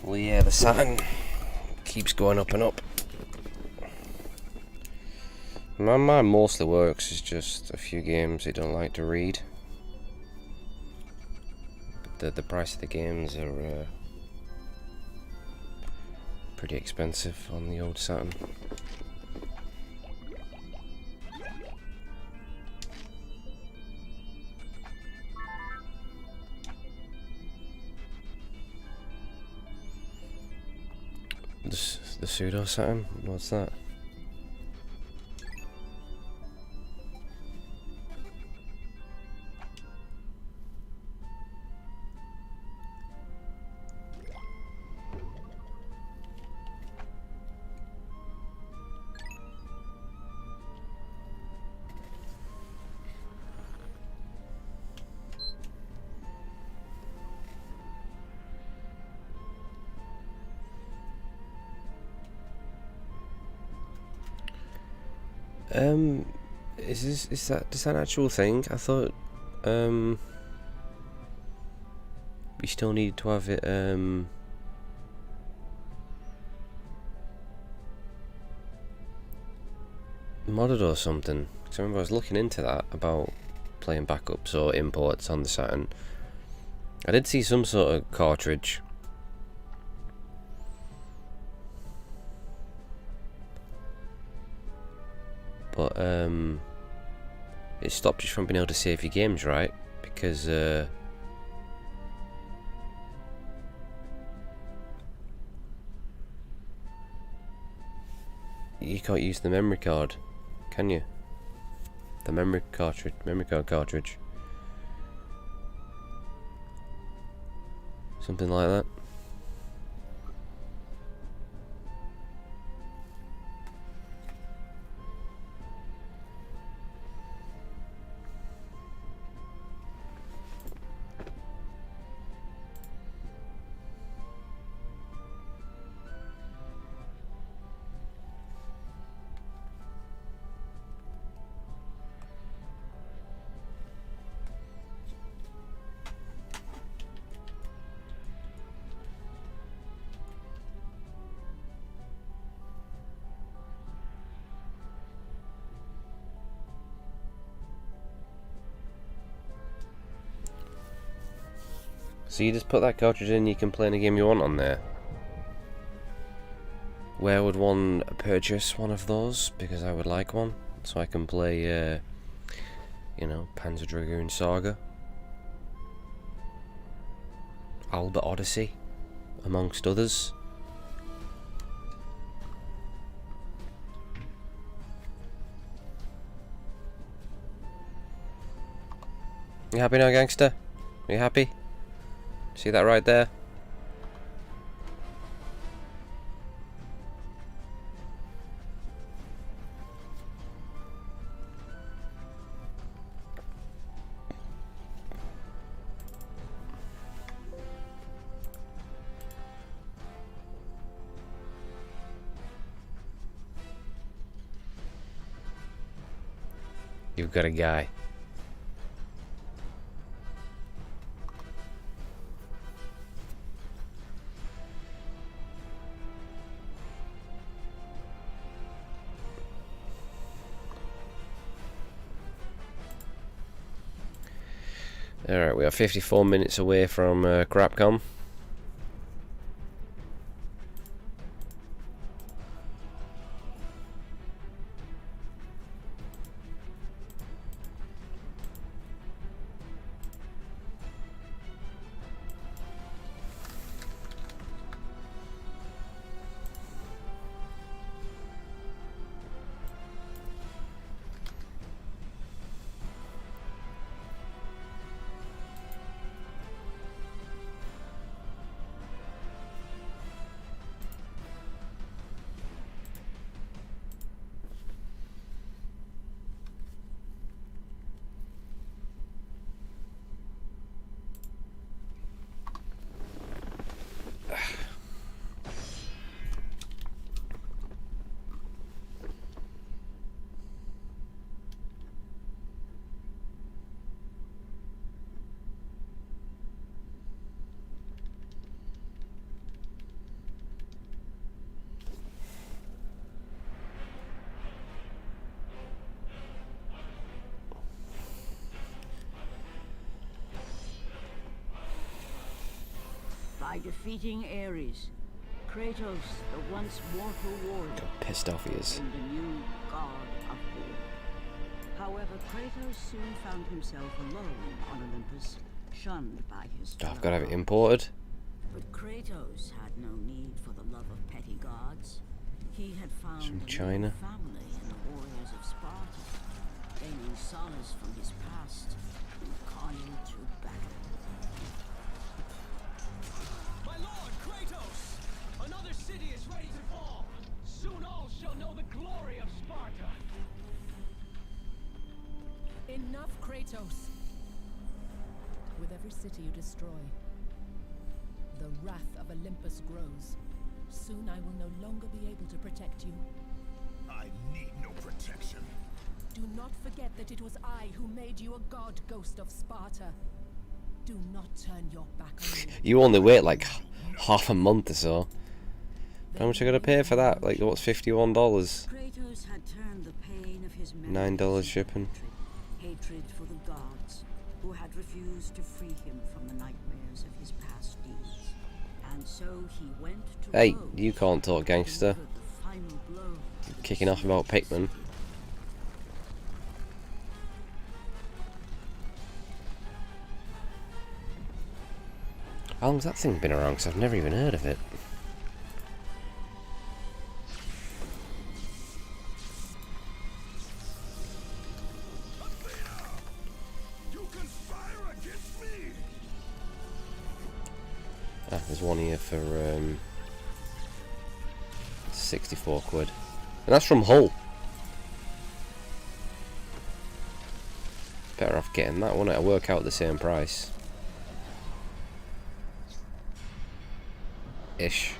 Well, yeah, the Saturn keeps going up and up. My mind mostly works is just a few games I don't like to read. But the price of the games are pretty expensive on the old Saturn. The pseudo Saturn? What's that? Is that an actual thing? I thought we still need to have it modded or something. Because I remember I was looking into that about playing backups or imports on the Saturn. I did see some sort of cartridge. But it stopped you from being able to save your games, right? Because you can't use the memory card, can you? The memory card cartridge. Something like that. So you just put that cartridge in, you can play any game you want on there. Where would one purchase one of those? Because I would like one, so I can play, you know, Panzer Dragoon Saga, Albert Odyssey, amongst others. You happy now, gangster? Are you happy? See that right there? You've got a guy. Alright, we are 54 minutes away from Crapcom. By defeating Ares, Kratos, the once mortal warrior, Pissed off he is. became the new god of war. However, Kratos soon found himself alone on Olympus, shunned by his Oh, I've got to have it fellow imported. But Kratos had no need for the love of petty gods. He had found From a China. new family in the warriors of Sparta, gaining solace from his past and carnage through battle. My lord, Kratos! Another city is ready to fall! Soon all shall know the glory of Sparta! Enough, Kratos! With every city you destroy, the wrath of Olympus grows. Soon I will no longer be able to protect you. I need no protection. Do not forget that it was I who made you a god, Ghost of Sparta. Do not turn your back on me. You only wait like half a month or so. How much I gotta pay for that? Like, what's $51? Kratos had turned the pain of his memories $9 into shipping. hatred for the gods, who had refused to free him from the nightmares of his past deeds. And so he went to Hey, Rhodes you can't talk to gangster. deliver the final blow to the Kicking off about Pikmin. How long's that thing been around? Because I've never even heard of it. You conspire against me! Ah, there's one here for 64 quid. And that's from Hull. Better off getting that, wouldn't it? It'll work out the same price. Ish.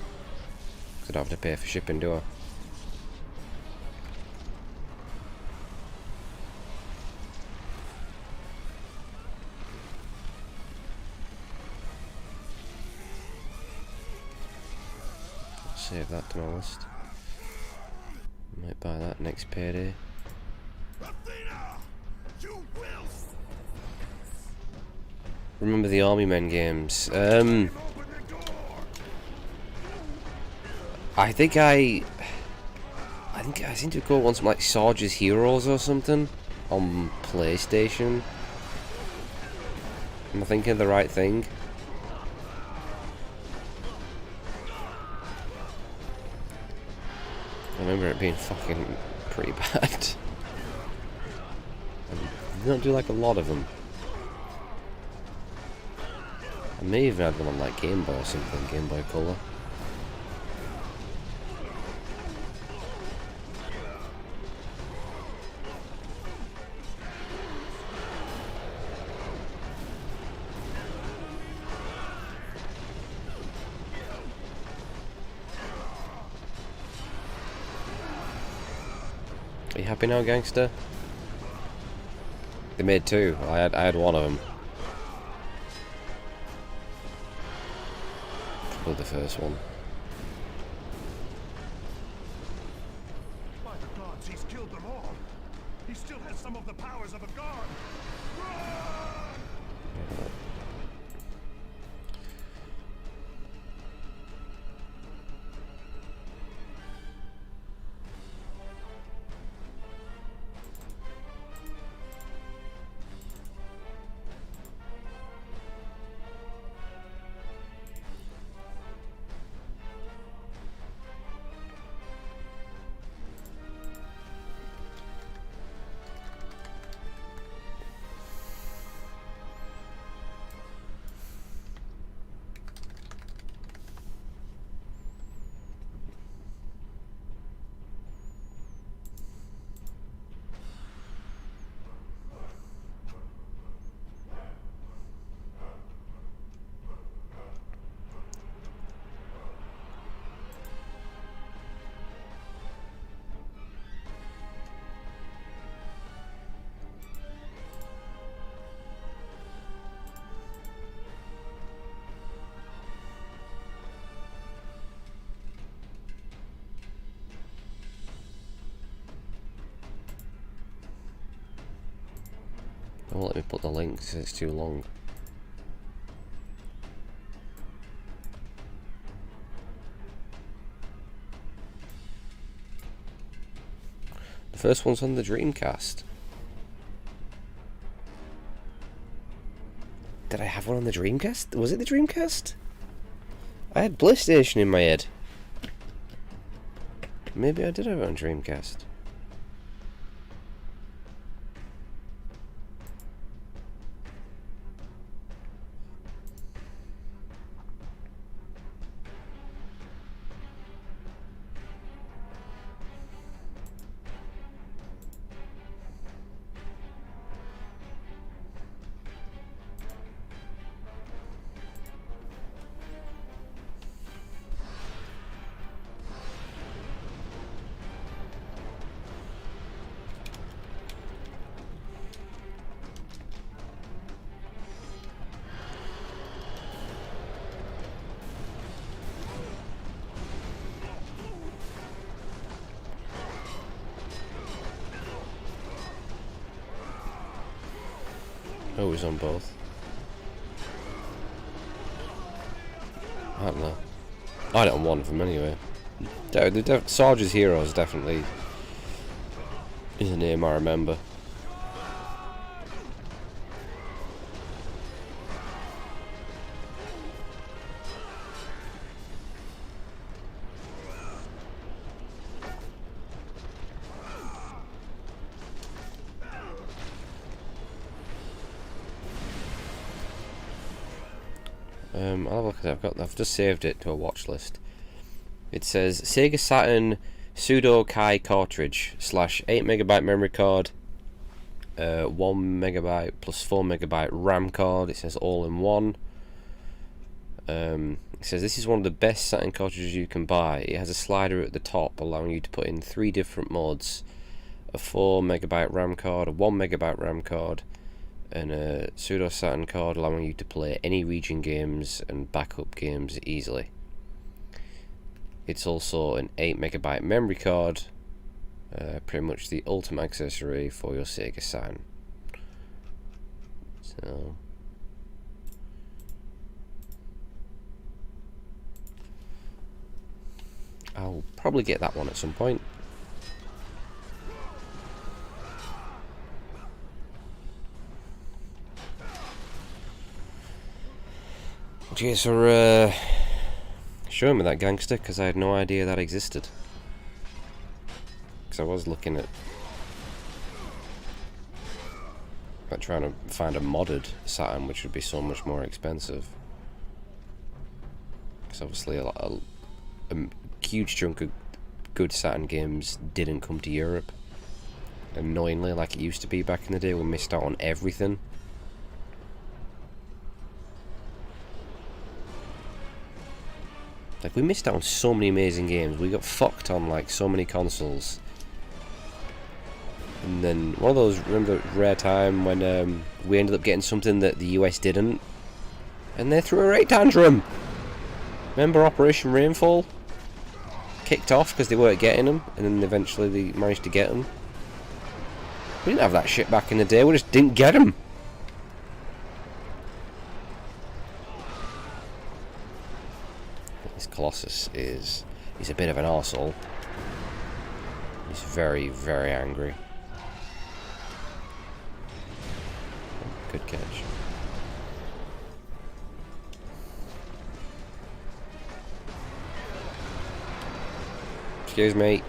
'Cause I don't have to pay for shipping, do I? Save that to my list. Might buy that next payday. Athena! You will Remember the Army Men games? open the door! I think I seem to go on some like Sarge's Heroes or something on PlayStation. Am I thinking of the right thing? I remember it being fucking pretty bad. And they don't do like a lot of them. I may even have them on like Game Boy or something, Game Boy Color. Are you happy now, gangster? They made two. I had one of them. Probably the first one. By the gods, he's killed them all. He still has some of the powers of a god. Run! Don't let me put the link because it's too long. first one's on the Dreamcast. Did I have one on the Dreamcast? Was it the Dreamcast? I had PlayStation in my head. Maybe I did have it on Dreamcast. Oh, it was on both. I don't know. I had it on one of them anyway. Sarge's Heroes definitely is a name I remember. I'll have a look at it. I've just saved it to a watch list. It says Sega Saturn Pseudo Kai cartridge / 8MB memory card, 1MB plus 4MB RAM card. It says all in one. It says this is one of the best Saturn cartridges you can buy. It has a slider at the top allowing you to put in 3 different modes: a 4MB RAM card, a 1MB RAM card, and a Pseudo Saturn card allowing you to play any region games and backup games easily. It's also an 8MB memory card, pretty much the ultimate accessory for your Sega Saturn. So I'll probably get that one at some point. Cheers for showing me that gangster, because I had no idea that existed. Because I was looking at trying to find a modded Saturn, which would be so much more expensive. Because obviously a huge chunk of good Saturn games didn't come to Europe. Annoyingly, like it used to be back in the day, we missed out on everything. Like, we missed out on so many amazing games. We got fucked on, like, so many consoles. And then, one of those, remember the rare time when we ended up getting something that the US didn't? And they threw a right tantrum! Remember Operation Rainfall? Kicked off because they weren't getting them, and then eventually they managed to get them. We didn't have that shit back in the day, we just didn't get them! Colossus he's a bit of an arsehole. He's very, very angry. Good catch. Excuse me.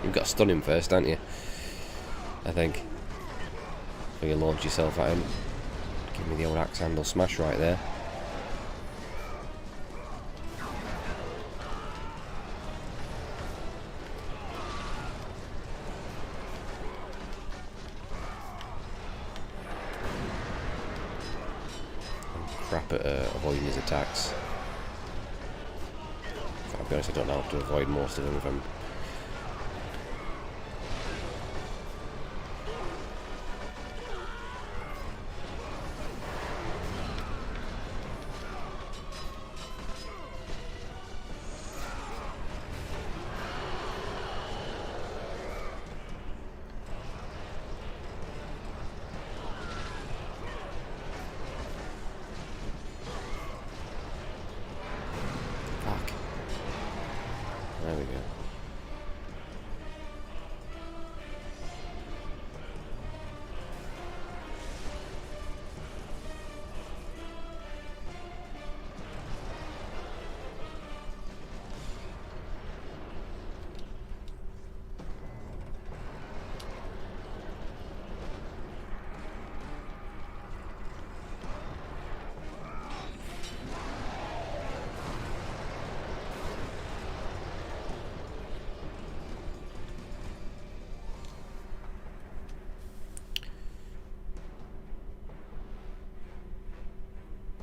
You've got to stun him first, don't you? I think. Before you launch yourself at him. Give me the old axe handle smash right there. I'm crap at avoiding his attacks. I'll be honest, I don't know how to avoid most of them if I'm...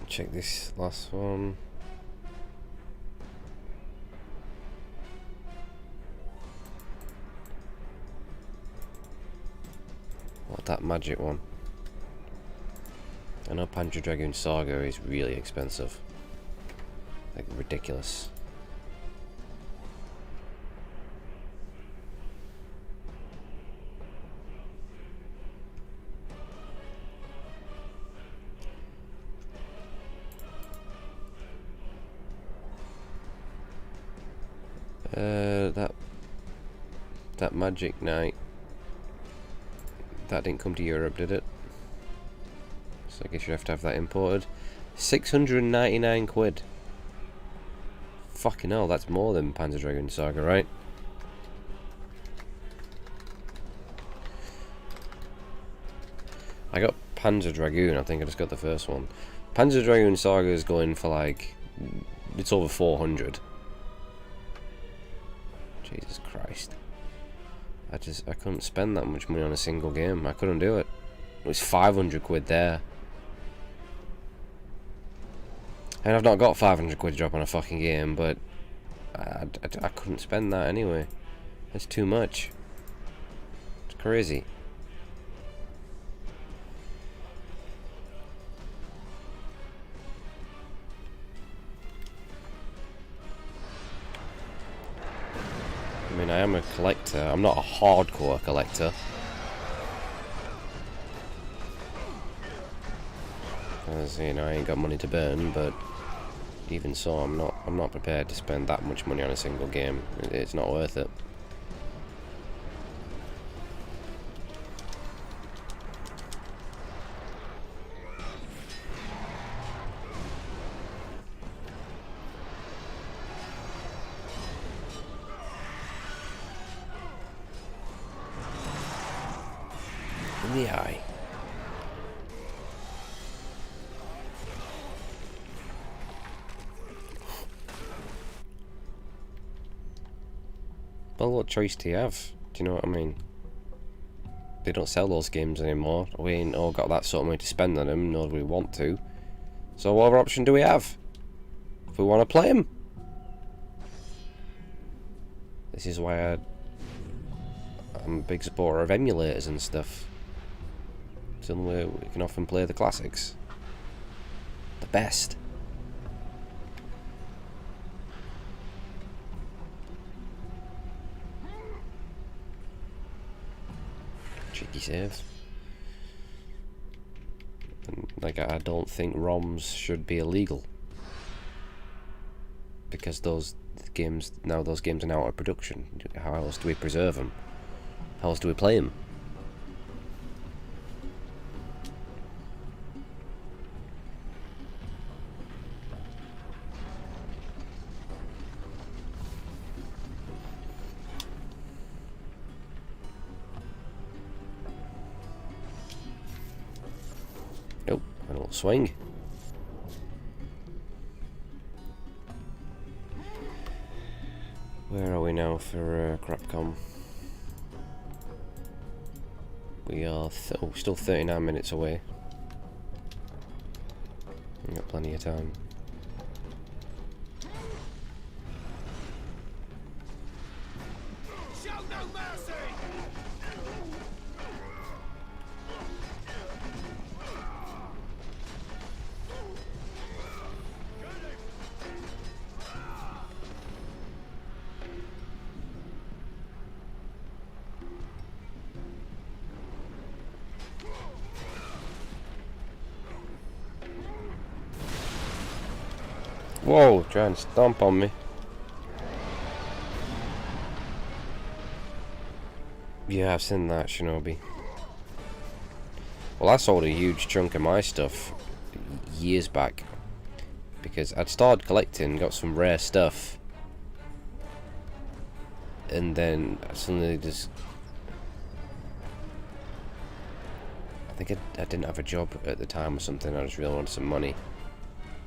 Check this last one. What, that magic one? I know Panzer Dragoon Saga is really expensive. Like, ridiculous. That Magic Knight, that didn't come to Europe, did it? So I guess you have to have that imported. 699 quid. Fucking hell, that's more than Panzer Dragoon Saga, right? I got Panzer Dragoon, I think I just got the first one. Panzer Dragoon Saga is going for like, it's over 400. Jesus Christ. I couldn't spend that much money on a single game. I couldn't do it. It was 500 quid there. And I've not got 500 quid to drop on a fucking game, but I couldn't spend that anyway. It's too much. It's crazy. I mean, I am a collector. I'm not a hardcore collector. Because, you know, I ain't got money to burn, but even so, I'm not prepared to spend that much money on a single game. It's not worth it. In the eye. Well, what choice do you have? Do you know what I mean? They don't sell those games anymore. We ain't all got that sort of money to spend on them, nor do we want to. So what other option do we have? If we want to play them. This is why I'm a big supporter of emulators and stuff. It's the only way we can often play the classics. The best. Cheeky save. And, like, I don't think ROMs should be illegal. Because those games are now out of production. How else do we preserve them? How else do we play them? Nope, a little swing. Where are we now for Crapcom? We are still 39 minutes away. We've got plenty of time. Show no mercy! Whoa, trying to stomp on me. Yeah, I've seen that, Shinobi. Well, I sold a huge chunk of my stuff years back. Because I'd started collecting, got some rare stuff. And then I suddenly just... I think I didn't have a job at the time or something, I just really wanted some money.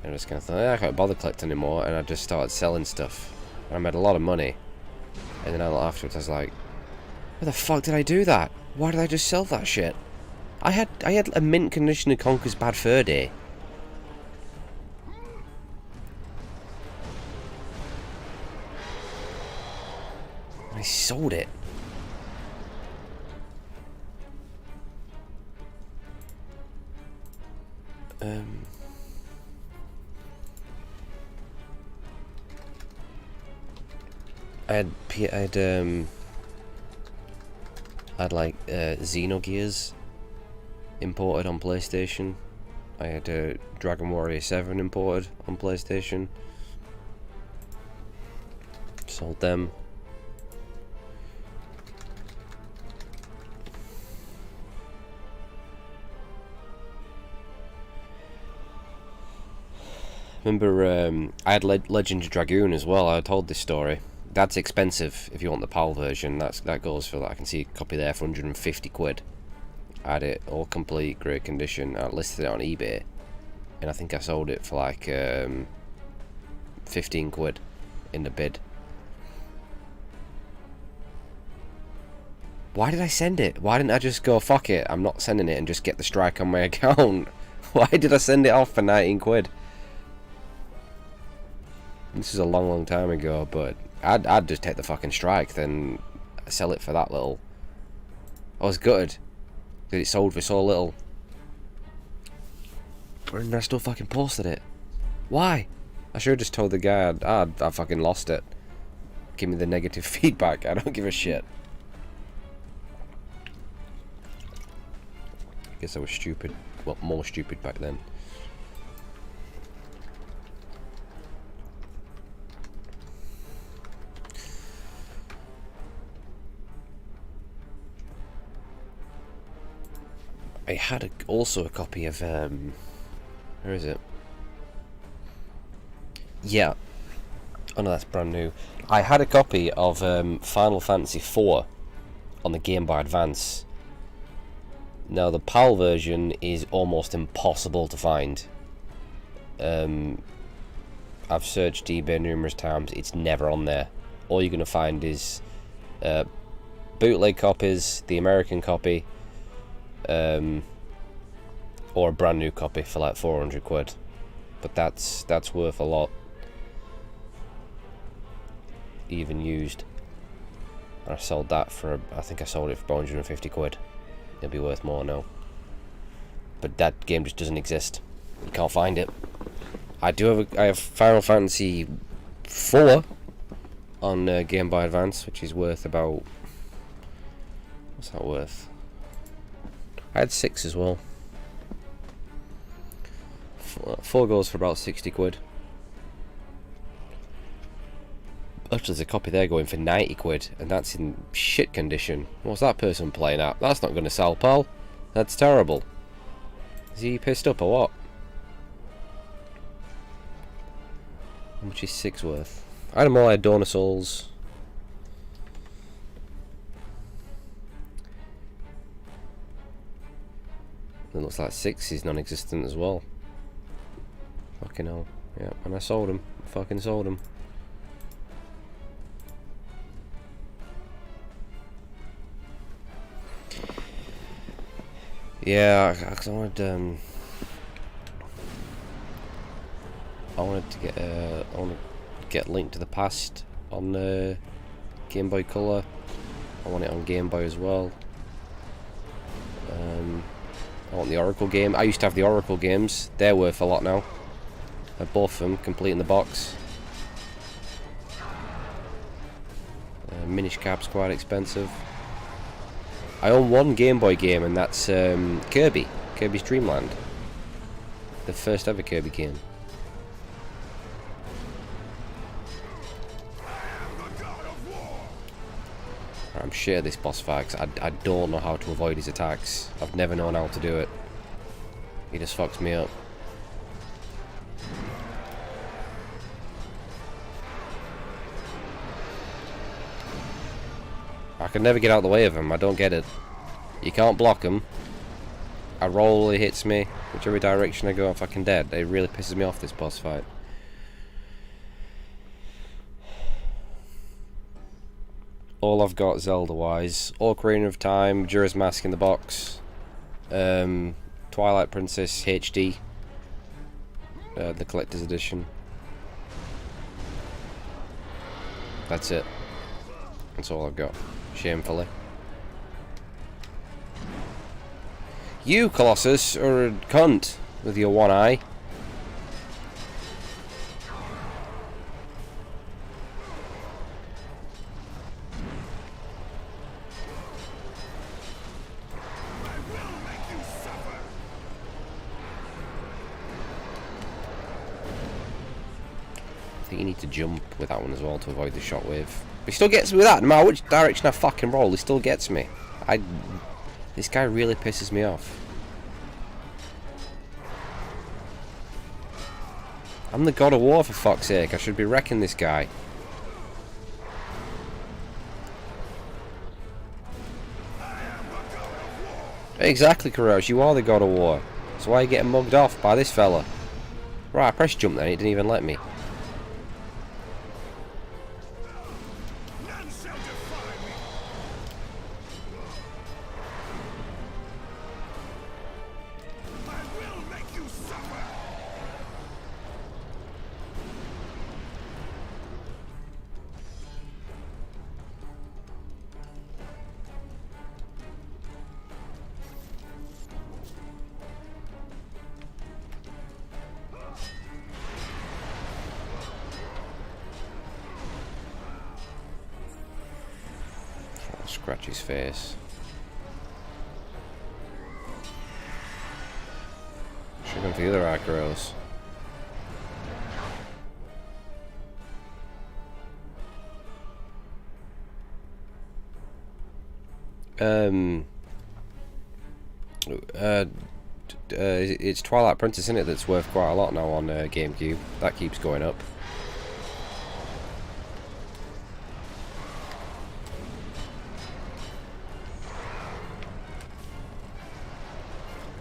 And I just kind of thought, I can't bother collecting anymore, and I just started selling stuff. And I made a lot of money. And then afterwards I was like, where the fuck did I do that? Why did I just sell that shit? I had a mint condition of Conker's Bad Fur Day. I sold it. I had like Xenogears imported on PlayStation. I had Dragon Warrior 7 imported on PlayStation. Sold them. Remember, I had Legend of Dragoon as well. I told this story. That's expensive if you want the PAL version. That goes for, I can see a copy there for 150 quid. I had it all complete, great condition. I listed it on eBay, and I think I sold it for like 15 quid in the bid. Why did I send it? Why didn't I just go, fuck it, I'm not sending it, and just get the strike on my account? Why did I send it off for 19 quid? This is a long time ago, but I'd just take the fucking strike, then sell it for that little. I was gutted that it sold for so little. And I still fucking posted it. Why? I should have just told the guy I fucking lost it. Give me the negative feedback. I don't give a shit. I guess I was stupid. Well, more stupid back then. I had also a copy of where is it? Yeah. Oh no, that's brand new. I had a copy of Final Fantasy IV on the Game Boy Advance. Now the PAL version is almost impossible to find. I've searched eBay numerous times. It's never on there. All you're gonna find is bootleg copies, the American copy. Or a brand new copy for like 400 quid, but that's worth a lot, even used. I sold that for, I think I sold it for 150 quid. It'll be worth more now, but that game just doesn't exist. You can't find it. I have Final Fantasy 4 on Game Boy Advance, which is worth about, what's that worth? I had 6 as well. 4 goes for about 60 quid. Actually, there's a copy there going for 90 quid, and that's in shit condition. What's that person playing at? That's not going to sell, pal. That's terrible. Is he pissed up or what? How much is 6 worth? I had them all. I had Dawn of Souls. It looks like 6 is non-existent as well. Fucking hell. Yeah, and I sold them. Fucking sold them. Yeah, cause I wanted to get Link to the Past on Game Boy Color. I want it on Game Boy as well. I want the Oracle game. I used to have the Oracle games. They're worth a lot now. I have both of them complete in the box. Minish Cap's quite expensive. I own one Game Boy game, and that's Kirby's Dream Land. The first ever Kirby game. I'm shit at this boss fight because I don't know how to avoid his attacks. I've never known how to do it. He just fucks me up. I can never get out of the way of him. I don't get it. You can't block him. I roll, he hits me. Whichever direction I go, I'm fucking dead. It really pisses me off, this boss fight. All I've got Zelda-wise: Ocarina of Time, Majora's Mask in the box, Twilight Princess HD, the collector's edition. That's it. That's all I've got, shamefully. You, Colossus, are a cunt with your one eye. I think you need to jump with that one as well to avoid the shockwave. But he still gets me with that, no matter which direction I fucking roll, he still gets me. This guy really pisses me off. I'm the God of War, for fuck's sake. I should be wrecking this guy. Exactly, Kratos. You are the God of War. So why are you getting mugged off by this fella? Right, I pressed jump then. It didn't even let me. Scratch his face. Should have gone for the other arrows. It's Twilight Princess, isn't it? That's worth quite a lot now on GameCube. That keeps going up.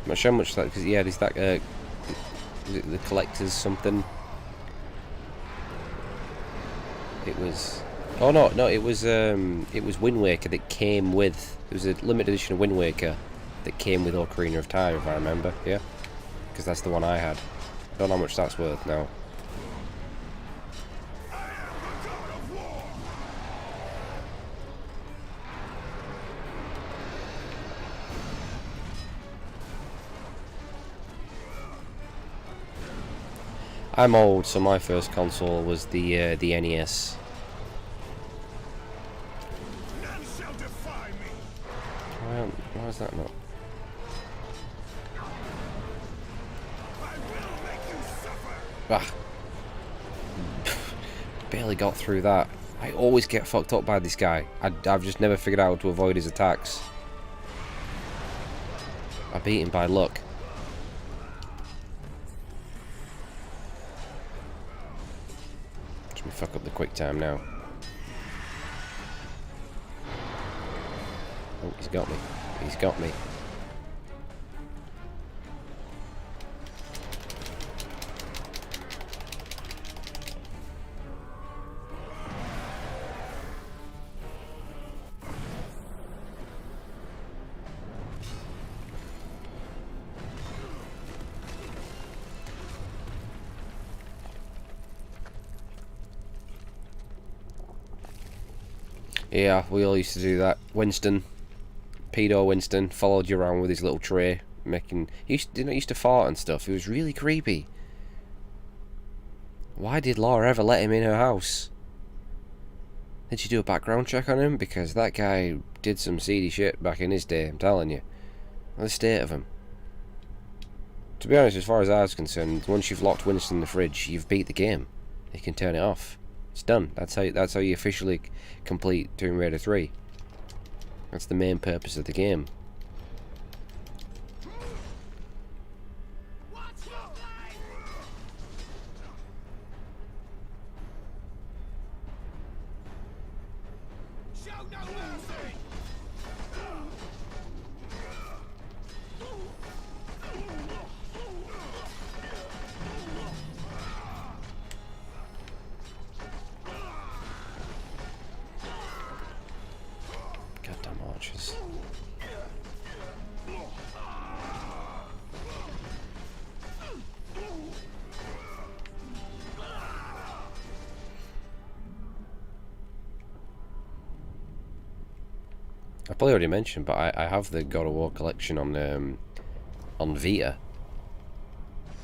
I'm not sure how much that, because yeah, there's that is it the collector's something. It was, oh no, it was Wind Waker that came with. It was a limited edition of Wind Waker that came with Ocarina of Time, if I remember. Yeah, because that's the one I had. I don't know how much that's worth now. I'm old, so my first console was the NES. Why is that not? Ah. Barely got through that. I always get fucked up by this guy. I've just never figured out how to avoid his attacks. I beat him by luck. Let me fuck up the quick time now. Oh, he's got me. He's got me. Yeah, we all used to do that. Winston, pedo Winston, followed you around with his little tray, making. He used to fart and stuff. It was really creepy. Why did Laura ever let him in her house? Did she do a background check on him? Because that guy did some seedy shit back in his day. I'm telling you. The state of him. To be honest, as far as I was concerned, once you've locked Winston in the fridge, you've beat the game. You can turn it off. It's done. That's how you officially complete Tomb Raider 3. That's the main purpose of the game. Show no mercy! Goddamn archers. I probably already mentioned, but I have the God of War collection on Vita.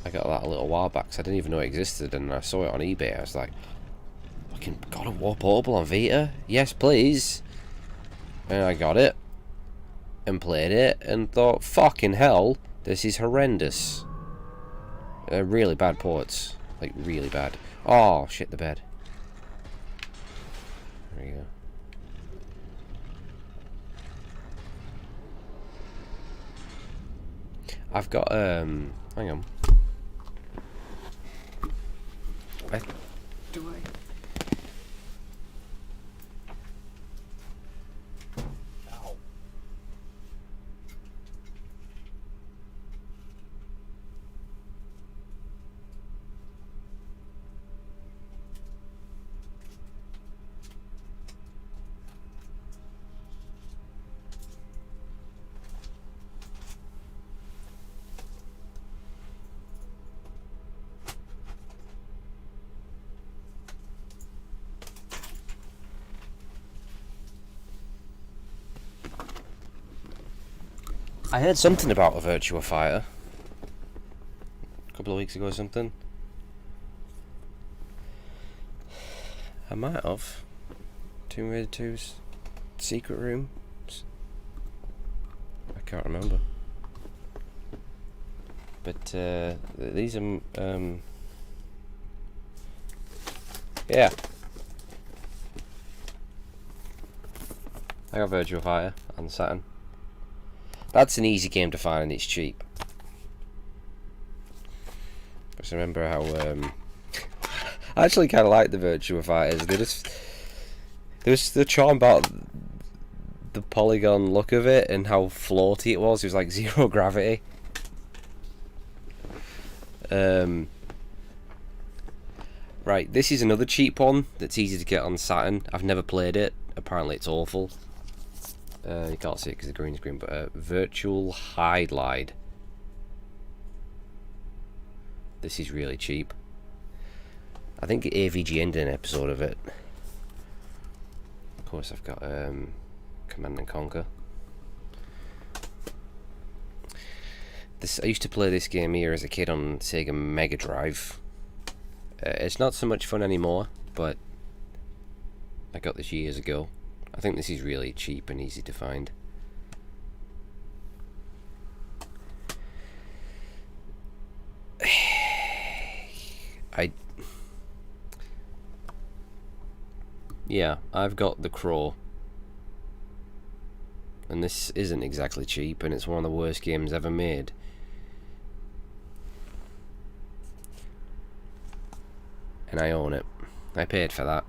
I got that a little while back, so I didn't even know it existed, and I saw it on eBay. I was like, fucking God of War Portable on Vita? Yes, please. And I got it, and played it, and thought, fucking hell, this is horrendous. Really bad ports. Like, really bad. Oh, shit, the bed. There we go. I've got, hang on. Do I? I heard something about a Virtua Fighter a couple of weeks ago or something. I might have. Tomb Raider 2's Secret Room. I can't remember. But these are yeah. I got Virtua Fighter on Saturn. That's an easy game to find and it's cheap. Just remember how I actually kind of like the Virtua Fighters. There's the charm about the polygon look of it and how floaty it was. It was like zero gravity. Right, this is another cheap one that's easy to get on Saturn. I've never played it. Apparently it's awful. You can't see it because of the green screen, but Virtual Hydlide. This is really cheap. I think AVGN did an episode of it. Of course, I've got Command and Conquer. I used to play this game here as a kid on Sega Mega Drive. It's not so much fun anymore, but I got this years ago. I think this is really cheap and easy to find. Yeah, I've got The Crow. And this isn't exactly cheap, and it's one of the worst games ever made. And I own it. I paid for that.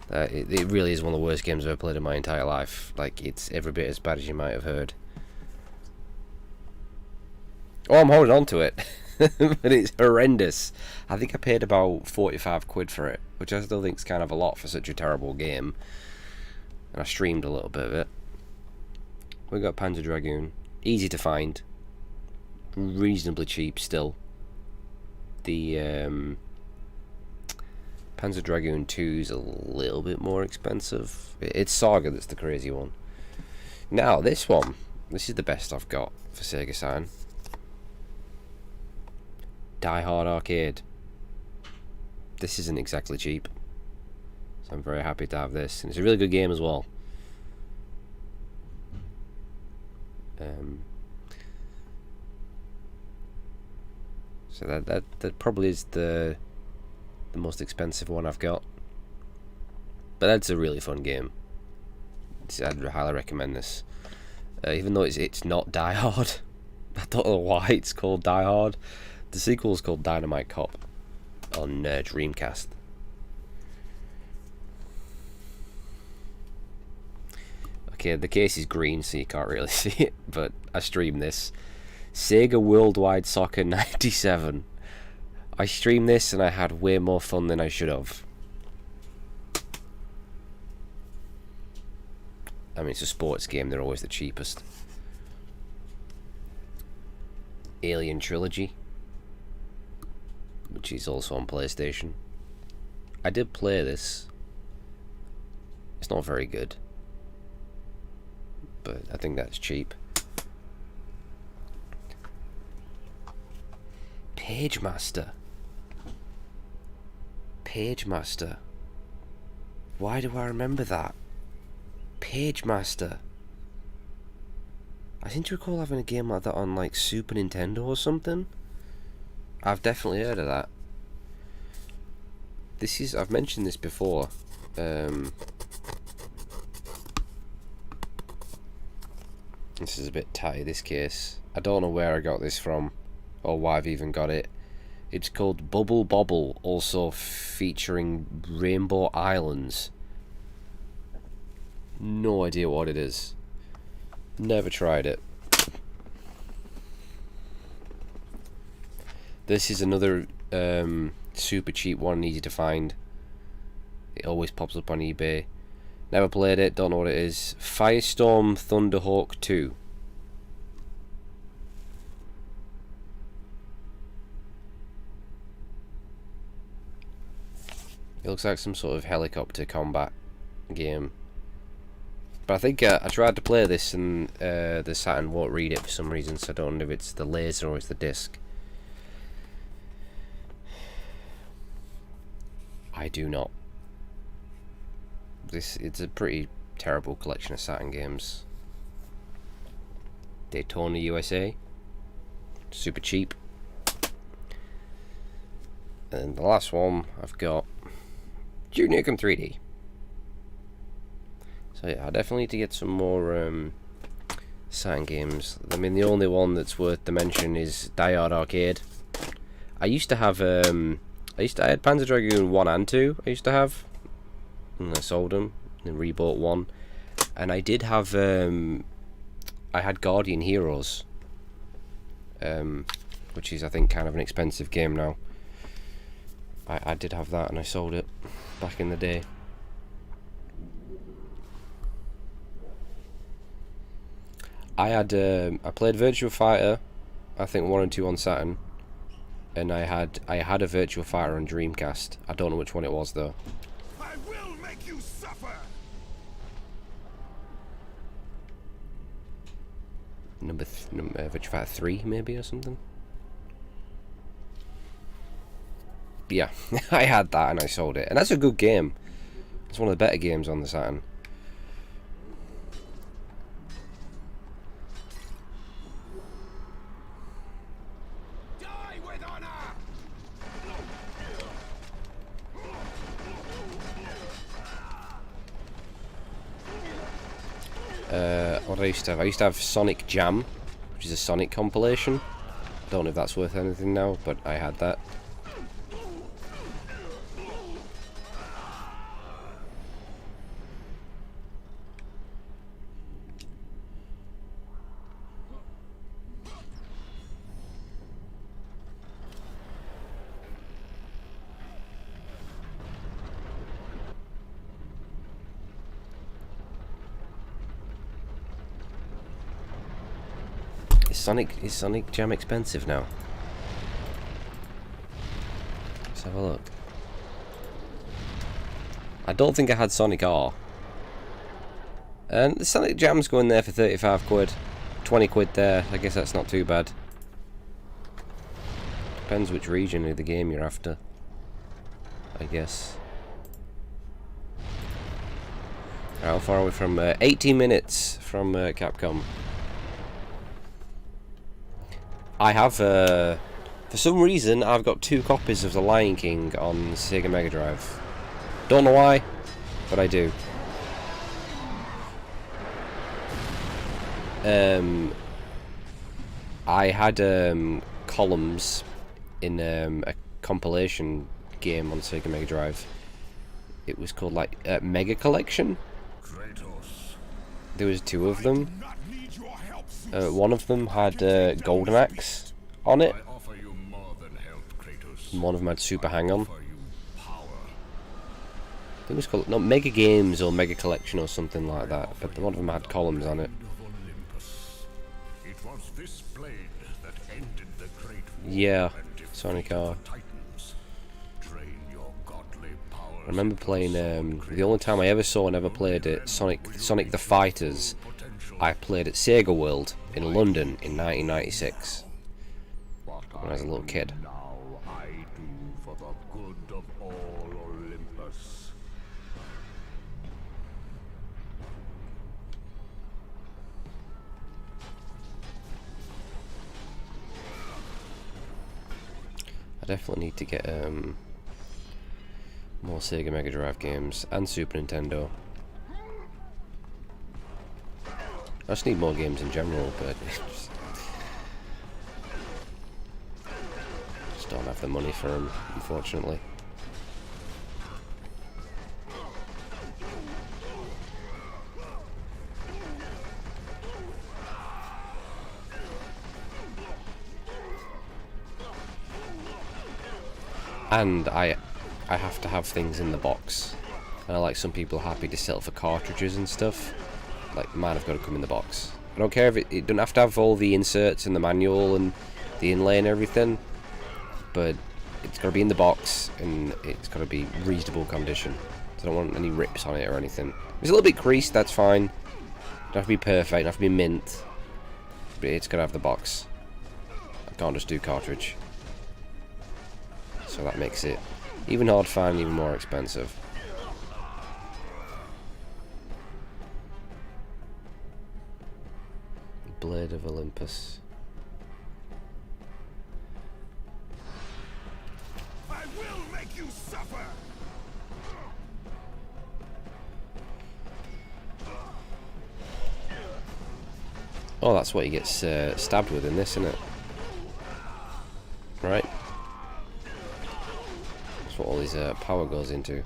It really is one of the worst games I've ever played in my entire life. Like, it's every bit as bad as you might have heard. Oh, I'm holding on to it. But it's horrendous. I think I paid about 45 quid for it, which I still think is kind of a lot for such a terrible game. And I streamed a little bit of it. We got Panzer Dragoon. Easy to find. Reasonably cheap still. The Panzer Dragoon 2 is a little bit more expensive. It's Saga that's the crazy one. Now, this one. This is the best I've got for Sega Saturn. Die Hard Arcade. This isn't exactly cheap. So I'm very happy to have this. And it's a really good game as well. So that probably is the most expensive one I've got. But that's a really fun game. I'd highly recommend this. Even though it's not Die Hard. I don't know why it's called Die Hard. The sequel is called Dynamite Cop on Dreamcast. Okay, the case is green, so you can't really see it, but I streamed this. Sega Worldwide Soccer 97. I streamed this and I had way more fun than I should have. I mean, it's a sports game, they're always the cheapest. Alien Trilogy, which is also on PlayStation. I did play this. It's not very good, but I think that's cheap. Pagemaster. Pagemaster. Why do I remember that? Pagemaster. I seem to recall having a game like that on like Super Nintendo or something. I've definitely heard of that. This is, I've mentioned this before. This is a bit tatty, this case. I don't know where I got this from or why I've even got it. It's called Bubble Bobble, also featuring Rainbow Islands. No idea what it is. Never tried it. This is another super cheap one, easy to find. It always pops up on eBay. Never played it, don't know what it is. Firestorm Thunderhawk 2. It looks like some sort of helicopter combat game. But I think I tried to play this and the Saturn won't read it for some reason, so I don't know if it's the laser or it's the disc. I do not. It's a pretty terrible collection of Saturn games. Daytona USA. Super cheap. And the last one I've got Duke Nukem 3D. So yeah, I definitely need to get some more Saturn games. I mean, the only one that's worth the mention is Die Hard Arcade. I used to have I had Panzer Dragoon 1 and 2. I used to have, and I sold them and rebought 1. And I did have I had Guardian Heroes, which is I think kind of an expensive game now. I did have that and I sold it back in the day. I had I played Virtua Fighter, I think 1 and 2 on Saturn, and I had a Virtua Fighter on Dreamcast. I don't know which one it was though. I will make you suffer. Virtua Fighter 3 maybe or something. But yeah, I had that and I sold it, and that's a good game. It's one of the better games on the Saturn. Die with honor. What did I used to have? I used to have Sonic Jam, which is a Sonic compilation. Don't know if that's worth anything now, but I had that. Is Sonic Jam expensive now? Let's have a look. I don't think I had Sonic R. And the Sonic Jam's going there for 35 quid. 20 quid there. I guess that's not too bad. Depends which region of the game you're after, I guess. How far are we from 18 minutes from Capcom? I have, for some reason, I've got 2 copies of The Lion King on Sega Mega Drive. Don't know why, but I do. I had columns in a compilation game on Sega Mega Drive. It was called like Mega Collection. Kratos, There was 2 of them. not need your help, Zeus. One of them had Golden Axe on it. I offer you more than help, Kratos. And one of them had Super Hang-On. Offer you power. I think it was called Mega Games or Mega Collection or something like that. But one of them had columns on it. Of Olympus. It was this blade that ended the great war Yeah, and defeated Sonic R. the Titans. Train your godly power I remember playing, the only time I ever saw and ever played it, Sonic the Fighters, I played at Sega World in London in 1996, when I was a little kid. Now I do for the good of all Olympus. I definitely need to get more Sega Mega Drive games and Super Nintendo. I just need more games in general, but just don't have the money for them, unfortunately. And I have to have things in the box. And I like some people are happy to sell for cartridges and stuff. Like, mine have got to come in the box. I don't care if it doesn't have to have all the inserts and the manual and the inlay and everything, but it's got to be in the box and it's got to be reasonable condition. So I don't want any rips on it or anything. If it's a little bit creased, that's fine. Don't have to be perfect, don't have to be mint, but it's got to have the box. I can't just do cartridge. So that makes it even hard to find, even more expensive. Blade of Olympus. I will make you suffer. Oh, that's what he gets stabbed with in this, isn't it? Right? That's what all his power goes into.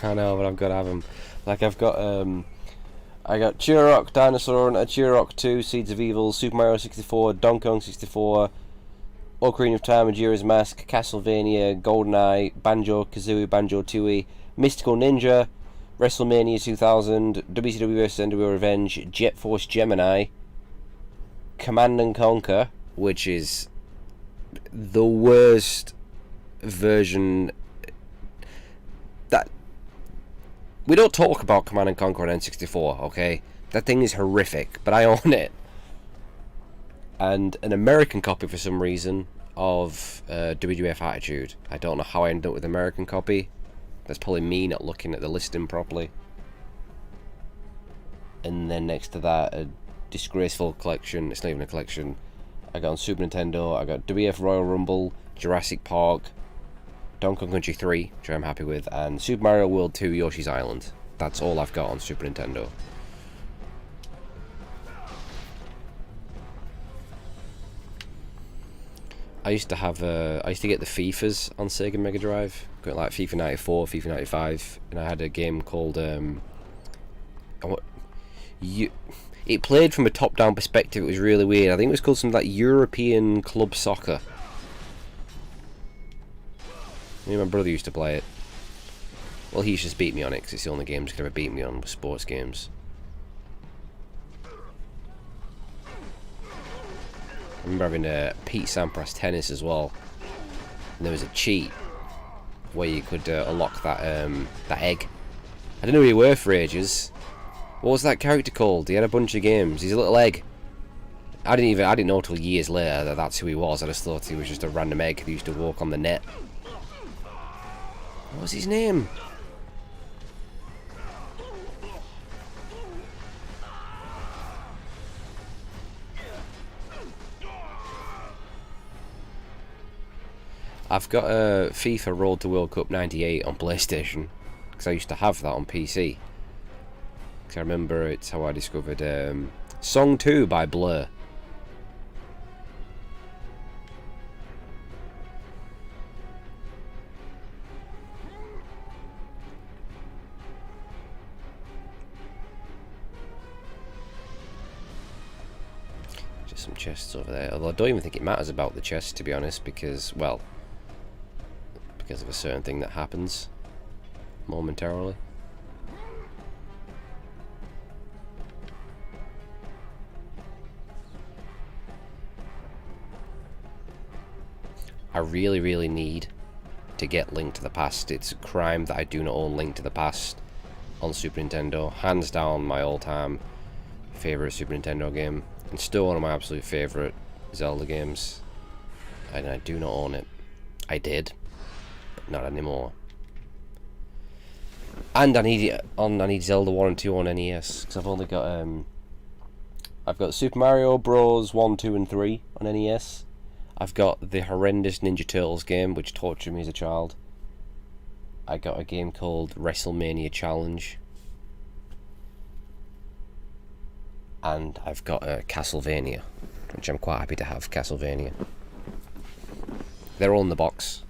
I know, but I've got to have them. Like, I got Turok, Dinosaur Hunter, Turok 2, Seeds of Evil, Super Mario 64, Donkey Kong 64, Ocarina of Time, Majora's Mask, Castlevania, GoldenEye, Banjo-Kazooie, Banjo-Tooie, Mystical Ninja, WrestleMania 2000, WCW vs. NWO Revenge, Jet Force Gemini, Command and Conquer, which is the worst version. That we don't talk about Command and Conquer on N64, okay? That thing is horrific, but I own it. And an American copy for some reason of WWF Attitude. I don't know how I ended up with an American copy. That's probably me not looking at the listing properly. And then next to that, a disgraceful collection. It's not even a collection. I got on Super Nintendo. I got WWF Royal Rumble, Jurassic Park, Donkey Kong Country 3, which I'm happy with, and Super Mario World 2 Yoshi's Island. That's all I've got on Super Nintendo. I used to get the FIFAs on Sega Mega Drive, got like FIFA 94, FIFA 95, and I had a game called it played from a top-down perspective. It was really weird. I think it was called something like European Club Soccer. Me and my brother used to play it. Well, he used to just beat me on it because it's the only games he could ever beat me on, was sports games. I remember having Pete Sampras tennis as well, and there was a cheat where you could unlock that that egg. I didn't know who you were for ages. What was that character called? He had a bunch of games. He's a little egg. I didn't know until years later that that's who he was. I just thought he was just a random egg who used to walk on the net. What was his name? I've got a FIFA Road to World Cup 98 on PlayStation, because I used to have that on PC. Because I remember it's how I discovered Song 2 by Blur. some chests over there. Although I don't even think it matters about the chests, to be honest, because, well, because of a certain thing that happens momentarily. I really, really need to get Link to the Past. It's a crime that I do not own Link to the Past on Super Nintendo. Hands down my all-time favourite Super Nintendo game, and still one of my absolute favourite Zelda games, and I do not own it. I did, but not anymore. And I need Zelda 1 and 2 on NES, because I've only got I've got Super Mario Bros 1, 2 and 3 on NES. I've got the horrendous Ninja Turtles game, which tortured me as a child. I got a game called WrestleMania Challenge. And I've got Castlevania, which I'm quite happy to have. Castlevania. They're all in the box.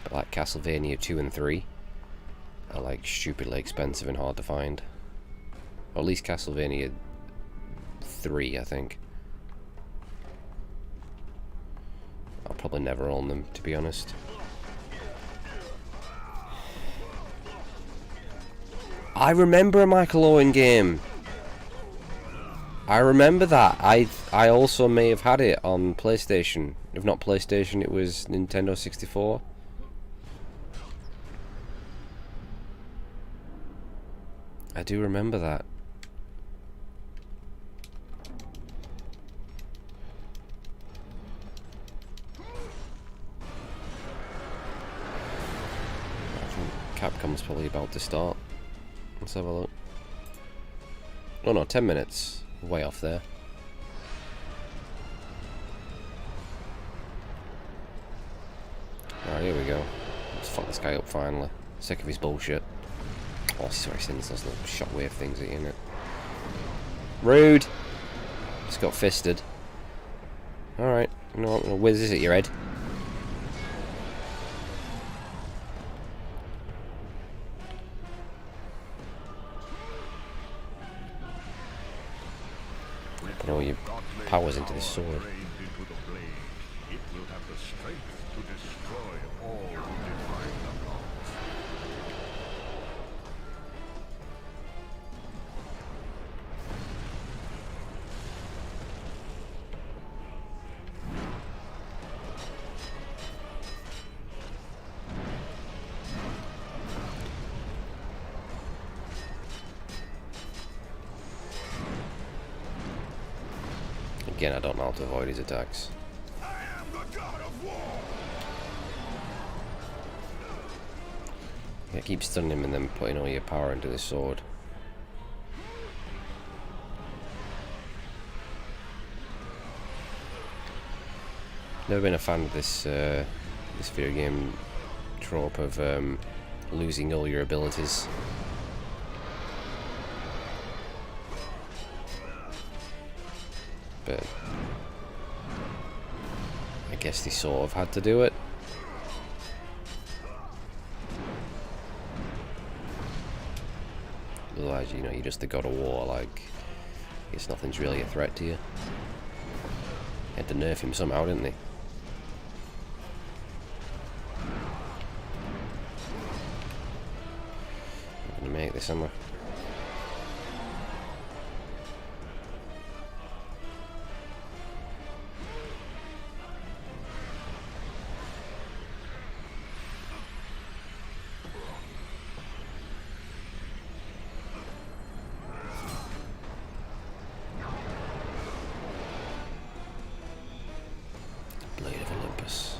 But like Castlevania 2 and 3 are like stupidly expensive and hard to find. Or at least Castlevania 3, I think. I'll probably never own them, to be honest. I remember a Michael Owen game. I remember that. I also may have had it on PlayStation. If not PlayStation, it was Nintendo 64. I do remember that. Capcom's probably about to start. Let's have a look. Oh no, 10 minutes. Way off there. Alright, here we go. Let's fuck this guy up finally. Sick of his bullshit. Oh, sorry, sends those little shockwave things at you, innit? Rude! Just got fisted. Alright, you know what? Whiz this at your head. Put all your powers into this sword. It will have the strength to destroy all who defy the laws. Again, I don't know how to avoid his attacks. I am the god of war! Yeah, keep stunning him and then putting all your power into the sword. Never been a fan of this this video game trope of losing all your abilities. But I guess they sort of had to do it. Otherwise, you know, you're just the god of war, like, I guess nothing's really a threat to you. Had to nerf him somehow, didn't they? I'm gonna make this, am I? Blade of Olympus.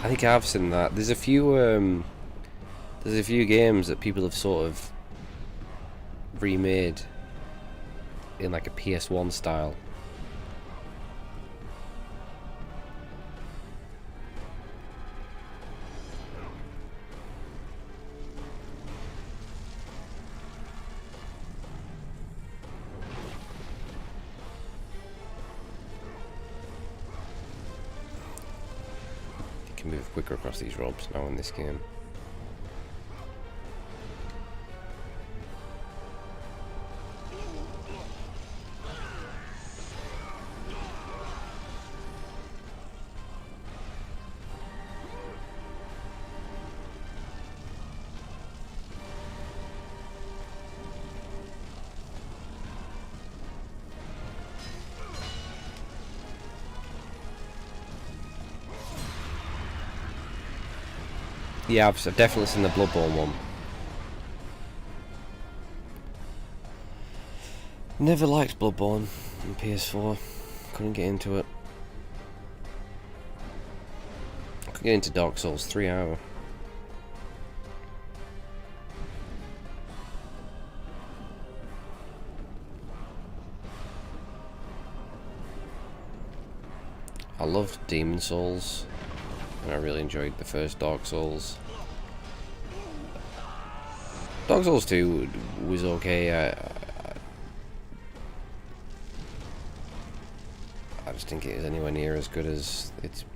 I think I've seen that. There's a few games that people have sort of remade in like a PS1 style. You can move quicker across these ropes now in this game. Yeah, I've definitely seen the Bloodborne one. Never liked Bloodborne on PS4. Couldn't get into it. Couldn't get into Dark Souls 3 hour. I loved Demon Souls, and I really enjoyed the first Dark Souls. Dark Souls 2 was okay. I just think it is anywhere near as good as its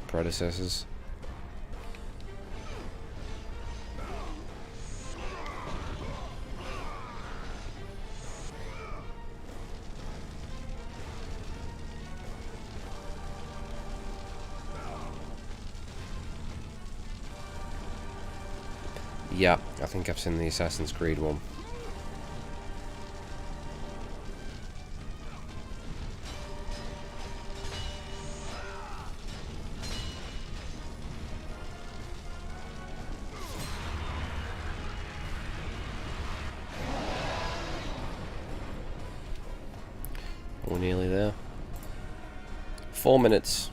predecessors. Yeah, I think I've seen the Assassin's Creed one. We're nearly there. 4 minutes.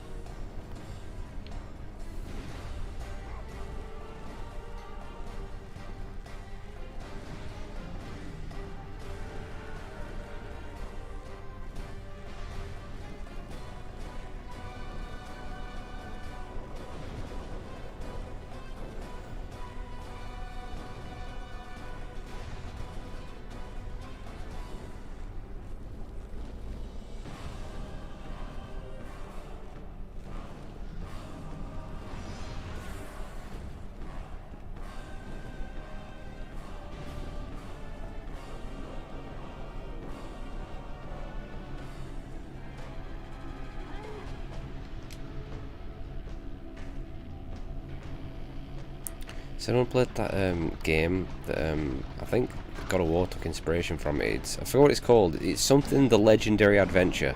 Has anyone played that game that I think God of War took inspiration from? I forgot what it's called. It's something The Legendary Adventure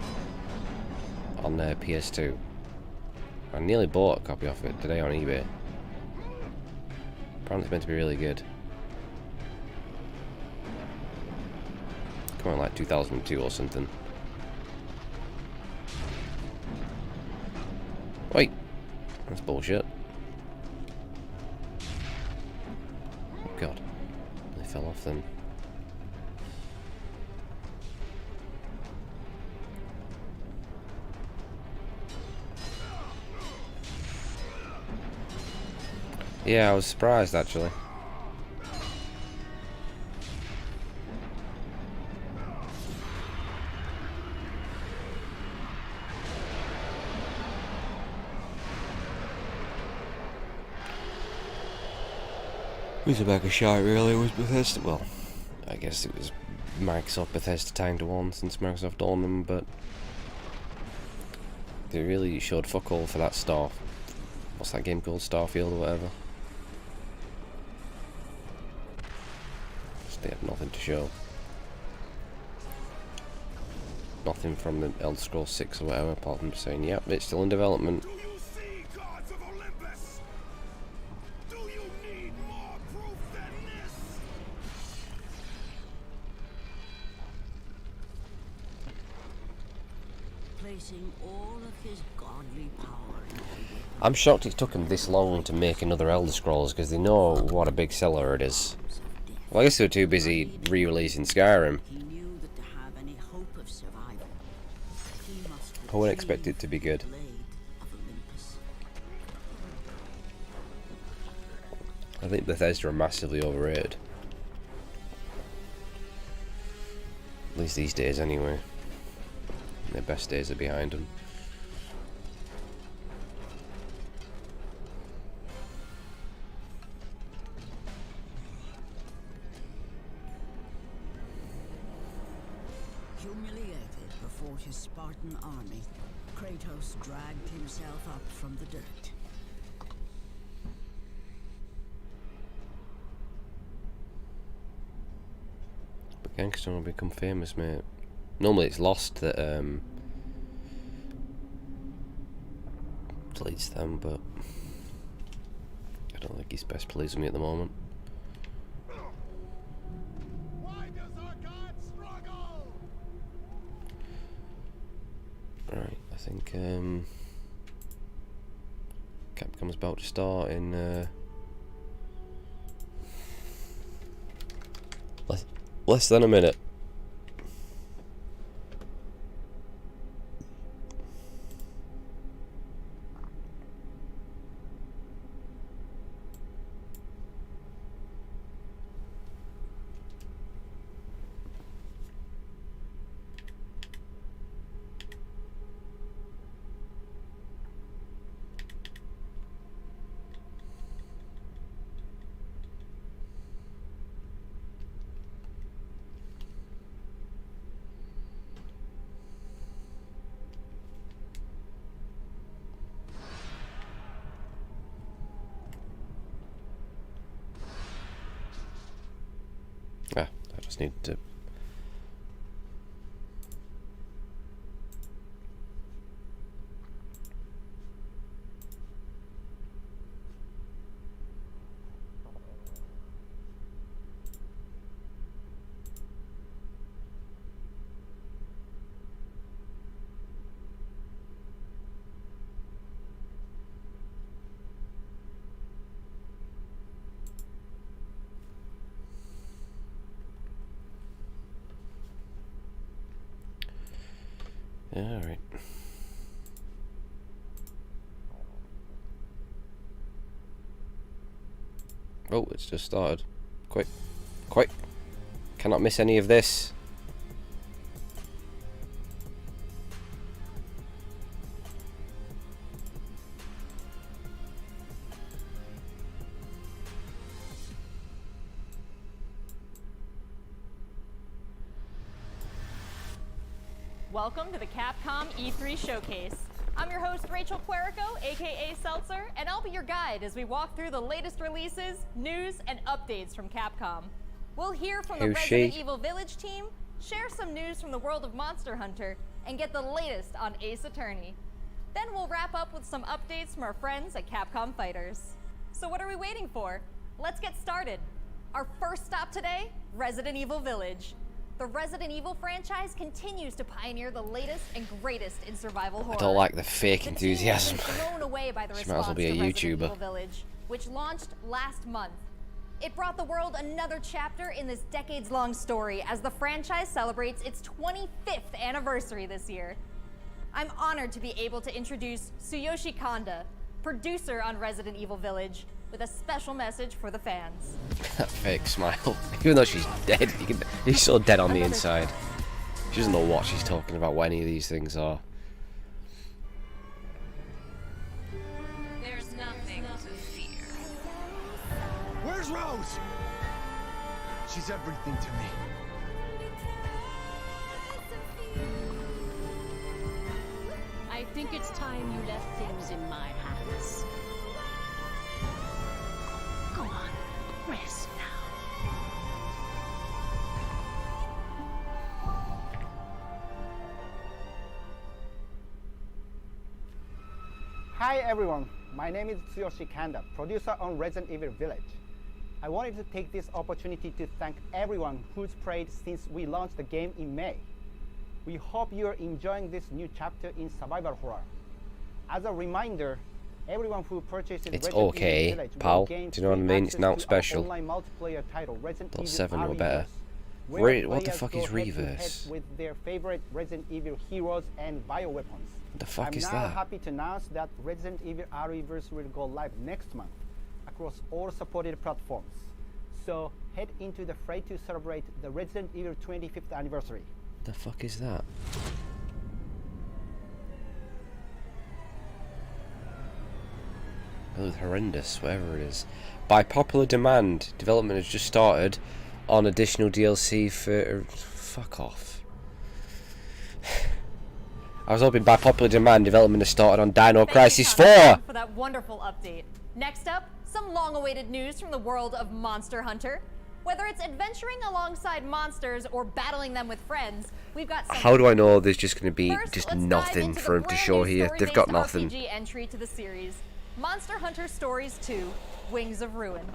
on PS2. I nearly bought a copy of it today on eBay. Apparently it's meant to be really good. Come on, like 2002 or something. Wait, that's bullshit. God, they fell off then. Yeah, I was surprised actually. It was a bag of shite really, was Bethesda. Well, I guess it was Microsoft Bethesda time to one since Microsoft owned them, but they really showed fuck all for that Star. What's that game called? Starfield or whatever. Just they had nothing to show. Nothing from the Elder Scrolls 6 or whatever, apart from saying, yep, it's still in development. Do you see, gods of Olympus? Do you need more proof than this? Placing all of his godly power in all weapons. I'm shocked it took them this long to make another Elder Scrolls, because they know what a big seller it is. Well, I guess they were too busy re-releasing Skyrim. He knew that to have any hope of survival, he must I wouldn't expect it to be good. the blade of Olympus. I think Bethesda are massively overrated. At least these days, anyway. Their best days are behind them. Humiliated before his Spartan army, Kratos dragged himself up from the dirt. But Gangster will become famous, mate. Normally it's Lost that leads them, but I don't think he's best pleased with me at the moment. Why does our god struggle? Right, I think Capcom's about to start in less than a minute. I just need to. Yeah, alright. Oh, it's just started. Quick. Quick. Cannot miss any of this. Welcome to the Capcom E3 Showcase. I'm your host, Rachel Puerico, aka Seltzer, and I'll be your guide as we walk through the latest releases, news, and updates from Capcom. We'll hear from the Who's Resident she? Evil Village team, share some news from the world of Monster Hunter, and get the latest on Ace Attorney. Then we'll wrap up with some updates from our friends at Capcom Fighters. So what are we waiting for? Let's get started. Our first stop today, Resident Evil Village. The Resident Evil franchise continues to pioneer the latest and greatest in survival horror. I don't like the fake The team enthusiasm. has been blown away by the She might as response well be a to Resident YouTuber. Evil Village, which launched last month. It brought the world another chapter in this decades-long story as the franchise celebrates its 25th anniversary this year. I'm honored to be able to introduce Tsuyoshi Kanda, producer on Resident Evil Village, with a special message for the fans. That fake smile. Even though she's dead, she's so dead on the inside. She doesn't know what she's talking about, what any of these things are. There's nothing to fear. Where's Rose? She's everything to me. I think it's time you left things in my hands. Go on, rest now. Hi everyone, my name is Tsuyoshi Kanda, producer on Resident Evil Village. I wanted to take this opportunity to thank everyone who's played since we launched the game in May. We hope you're enjoying this new chapter in survival horror. As a reminder, everyone who purchases It's Resident Evil okay, Village will pal. gain Do you know what I free mean? It's access not to special. our online multiplayer title, Resident Level Evil 7 or better. ReVerse, where What the players fuck go is head-to-head ReVerse? with their favorite Resident Evil heroes and bioweapons. What the fuck is I'm now that? happy to announce that Resident Evil ReVerse will go live next month across all supported platforms. So head into the fray to celebrate the Resident Evil 25th anniversary. The fuck is that? It looks horrendous, whatever it is. By popular demand, development has just started on additional DLC for... Fuck off. I was hoping by popular demand, development has started on Dino Crisis 4! For that wonderful update. Next up, some long-awaited news from the world of Monster Hunter. Whether it's adventuring alongside monsters or battling them with friends, we've got some... How do I know there's just going to be First, just let's dive nothing into for the him to brand show new here? They've got story-based nothing. RPG entry to the series, Monster Hunter Stories 2: Wings of Ruin.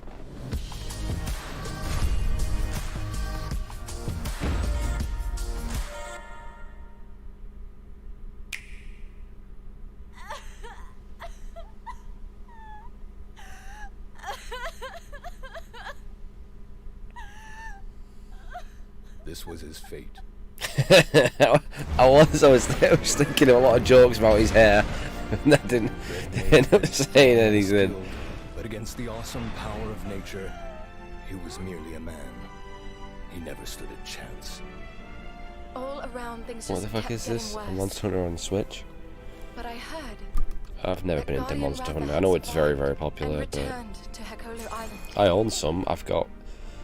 This was his fate. I was thinking of a lot of jokes about his hair, and that didn't end up saying anything. But against the awesome power of nature, he was merely a man. He never stood a chance. All around things What just the fuck kept is this? getting A worse. Monster Hunter on Switch? But I heard I've never that been into Guardian Monster Ratha Hunter. I had know it's very, very survived popular, and but returned to Hekolu Island. I own some. I've got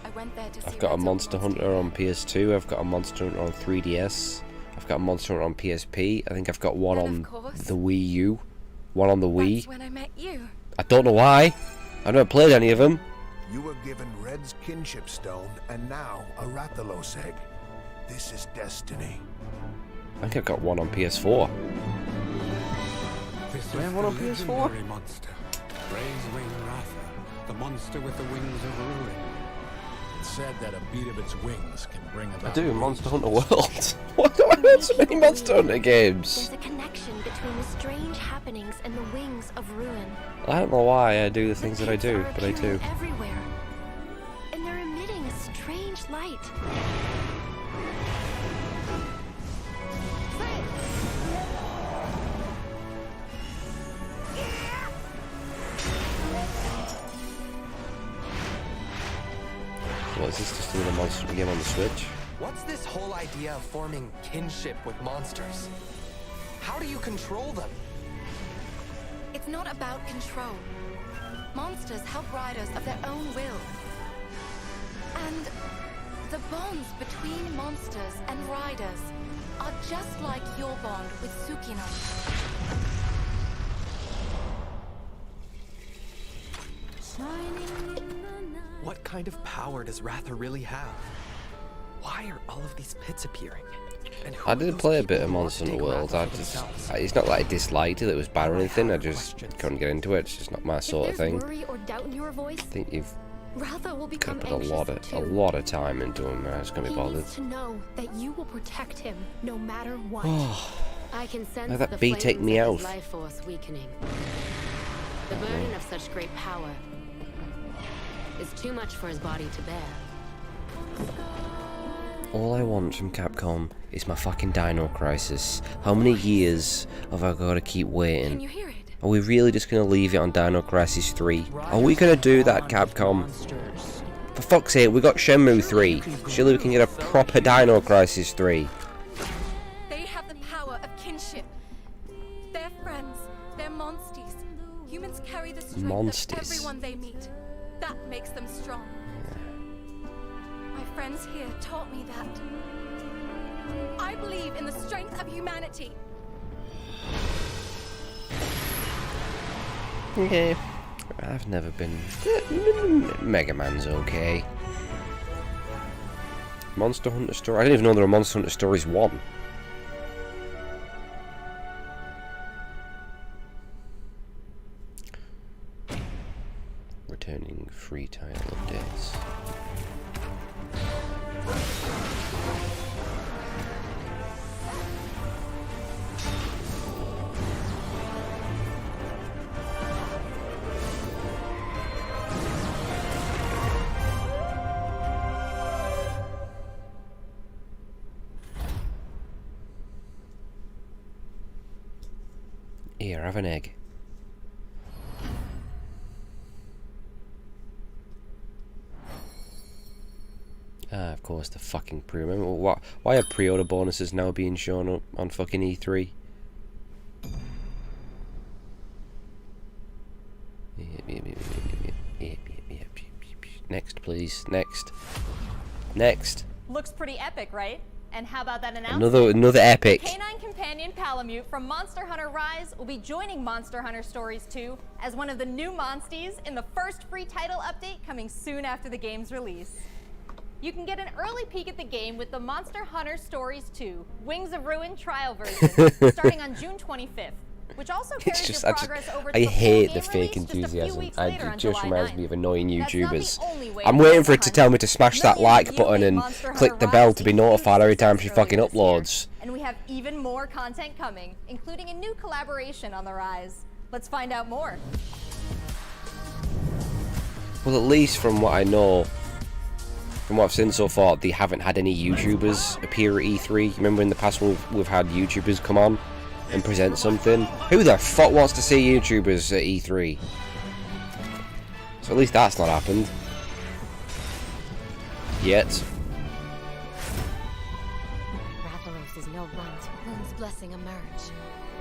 I went there to see a Red's Monster old Hunter on PS2. I've got a Monster Hunter on 3DS. I've got a Monster Hunter on PSP. I think I've got one And on of course, the Wii U. One on the Wii. That's when I met you. I don't know why. I've never played any of them. You were given Red's kinship stone, and now a Rathalos egg. This is destiny. I think I've got one on PS4. This Do I is have one the on PS4? legendary monster, Raisewing Ratha, the monster with the wings of ruin. It's said that a beat of its wings can bring about... I do, Monster Hunter World. Why do I have so many Monster Hunter games? There's a connection between the strange happenings and the wings of ruin. I don't know why I do the things that I do, but I do. Everywhere. And they're emitting a strange light. What is this, just another Monster Hunter game on the Switch? What's this whole idea of forming kinship with monsters? How do you control them? It's not about control. Monsters help riders of their own will. And the bonds between monsters and riders are just like your bond with Tsukino. What kind of power does Ratha really have? Why are all of these pits appearing? And who I are did those play a people bit of who want Monster to Hunter take World. Ratha for themselves? It's not like I disliked it, it was bad or anything. I just couldn't get into it. It's just not my sort of If there's thing. worry or doubt in your voice, I think you've Ratha will could become have put anxious a too. lot of time into him. I just can't be He bothered. needs to know that you will protect him no matter what. I can sense Let that the bee take flames me of his out. life force weakening. The burden of such great power is too much for his body to bear. All I want from Capcom is my fucking Dino Crisis. How many years have I got to keep waiting? Can you hear it? Are we really just going to leave it on Dino Crisis 3? Are we going to do that, Capcom? For fuck's sake, we got Shenmue 3. Surely we can get a proper Dino Crisis 3. They have the power of kinship. They're friends. They're monsties. Humans carry the strength Monsties. of everyone they meet. That makes them strong. My friends here taught me that. I believe in the strength of humanity. Okay. I've never been... Mega Man's okay. Monster Hunter Story... I didn't even know there were Monster Hunter Stories 1. Returning free title updates. Here, have an egg. Ah, of course, the fucking pre-remember. What? Why are pre-order bonuses now being shown up on fucking E3? Next, please. Next. Next. Looks pretty epic, right? And how about that announcement? Another epic. Canine companion Palamute from Monster Hunter Rise will be joining Monster Hunter Stories 2 as one of the new Monsties in the first free title update coming soon after the game's release. You can get an early peek at the game with the Monster Hunter Stories 2 Wings of Ruin trial version starting on June 25th, which also carries your progress over to I the hate full the game fake release just a few enthusiasm. weeks later on It just July reminds 9th. me of annoying That's not the YouTubers. only way I'm to waiting Monster for it to tell me to smash that Many like of you button made and Monster click Hunter the bell Rise to be a notified every time she huge fucking success earlier this uploads. year, and we have even more content coming, including a new collaboration on the Rise. Let's find out more. Well, at least from what I know, from what I've seen so far, they haven't had any YouTubers appear at E3. Remember in the past we've had YouTubers come on and present something? Who the fuck wants to see YouTubers at E3? So at least that's not happened. Yet. Rathalos is no runt. Moon's blessing emerge.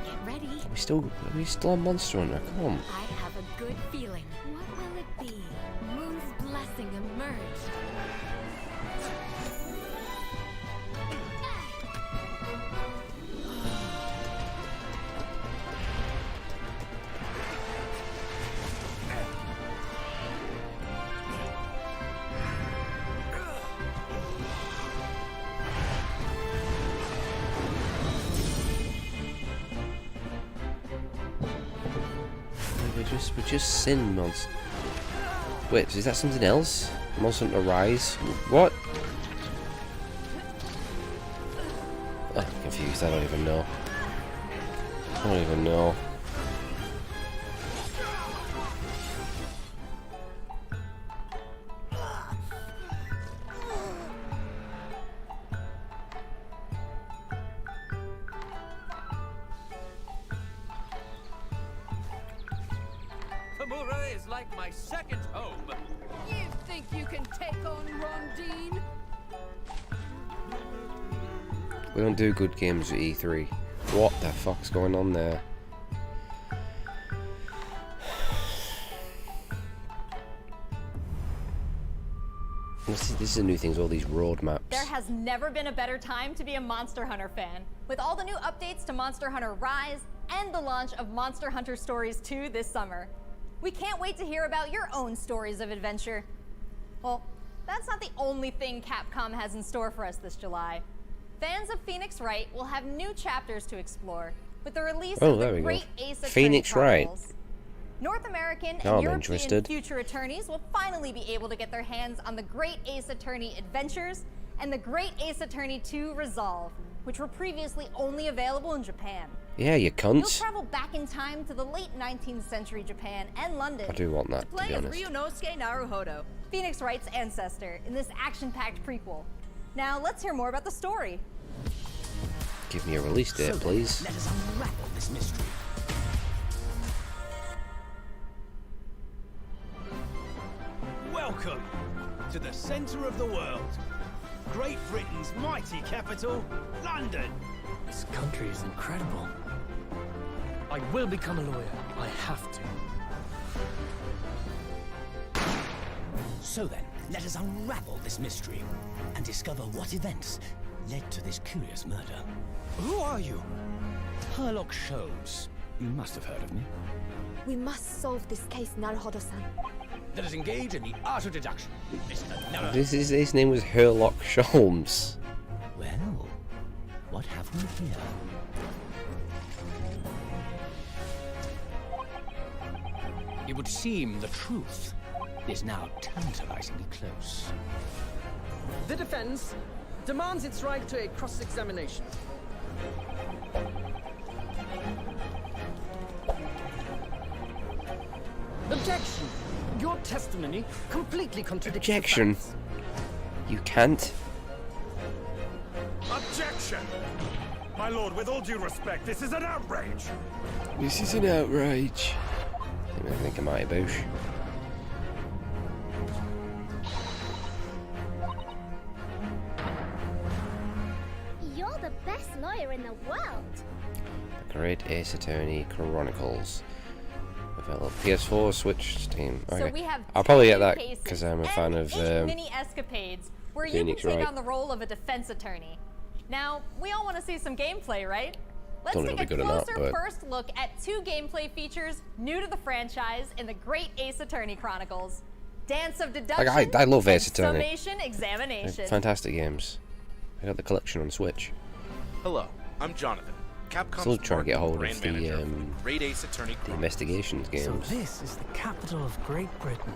Get ready. Are we still on Monster Hunter? Come on. I have a good feeling. What will it be? Moon's blessing emerge. We're just sin monster. Wait, is that something else? Monster Hunter Rise? What? Oh, I'm confused. I don't even know. I don't even know. Tamura is like my second home. You think you can take on Rondine? We don't do good games at E3. What the fuck's going on there? This is a new thing, all these road maps. There has never been a better time to be a Monster Hunter fan. With all the new updates to Monster Hunter Rise and the launch of Monster Hunter Stories 2 this summer. We can't wait to hear about your own stories of adventure. Well, that's not the only thing Capcom has in store for us this July. Fans of Phoenix Wright will have new chapters to explore with the release of the Great Ace Attorney Phoenix Wright. Chronicles. North American Now and I'm European interested. future attorneys will finally be able to get their hands on the Great Ace Attorney Adventures and the Great Ace Attorney 2 Resolve, which were previously only available in Japan. Yeah, you You'll cunts. travel back in time to the late 19th century Japan and London. I do want that, to play be as honest. Ryunosuke Naruhodo, Phoenix Wright's ancestor, in this action-packed prequel. Now let's hear more about the story. Give me a release date, please. Let us unravel this mystery. Welcome to the centre of the world. Great Britain's mighty capital, London. This country is incredible. I will become a lawyer. I have to. So then, let us unravel this mystery and discover what events led to this curious murder. Who are you? Herlock Sholmes. You must have heard of me. We must solve this case, Naruhodo-san. Let us engage in the art of deduction. Mr. Naruhodo. His name was Herlock Sholmes. Well, what have we here? It would seem the truth is now tantalizingly close. The defense demands its right to a cross-examination. Objection! Your testimony completely contradicts the Objection. facts. You can't. Objection! My lord, with all due respect, this is an outrage! This is an outrage. I think of Mighty Boosh. You're the best lawyer in the world. The Great Ace Attorney Chronicles. Developed PS4, Switch, Steam. Okay. So we have I'll probably get 10 that cases because I'm a fan of mini escapades where you Phoenix can take Wright. on the role of a defense attorney. Now, we all want to see some gameplay, right? Let's Don't know take if a it'll be good or not, closer but- first look at 2 gameplay features new to the franchise in the Great Ace Attorney Chronicles: Dance of Deduction I love Ace and Attorney. Summation Examination. Fantastic games. I got the collection on Switch. Hello, I'm Jonathan. Capcom's Still trying to get hold brand of the manager for Great Ace Attorney the investigations games. So this is the capital of Great Britain.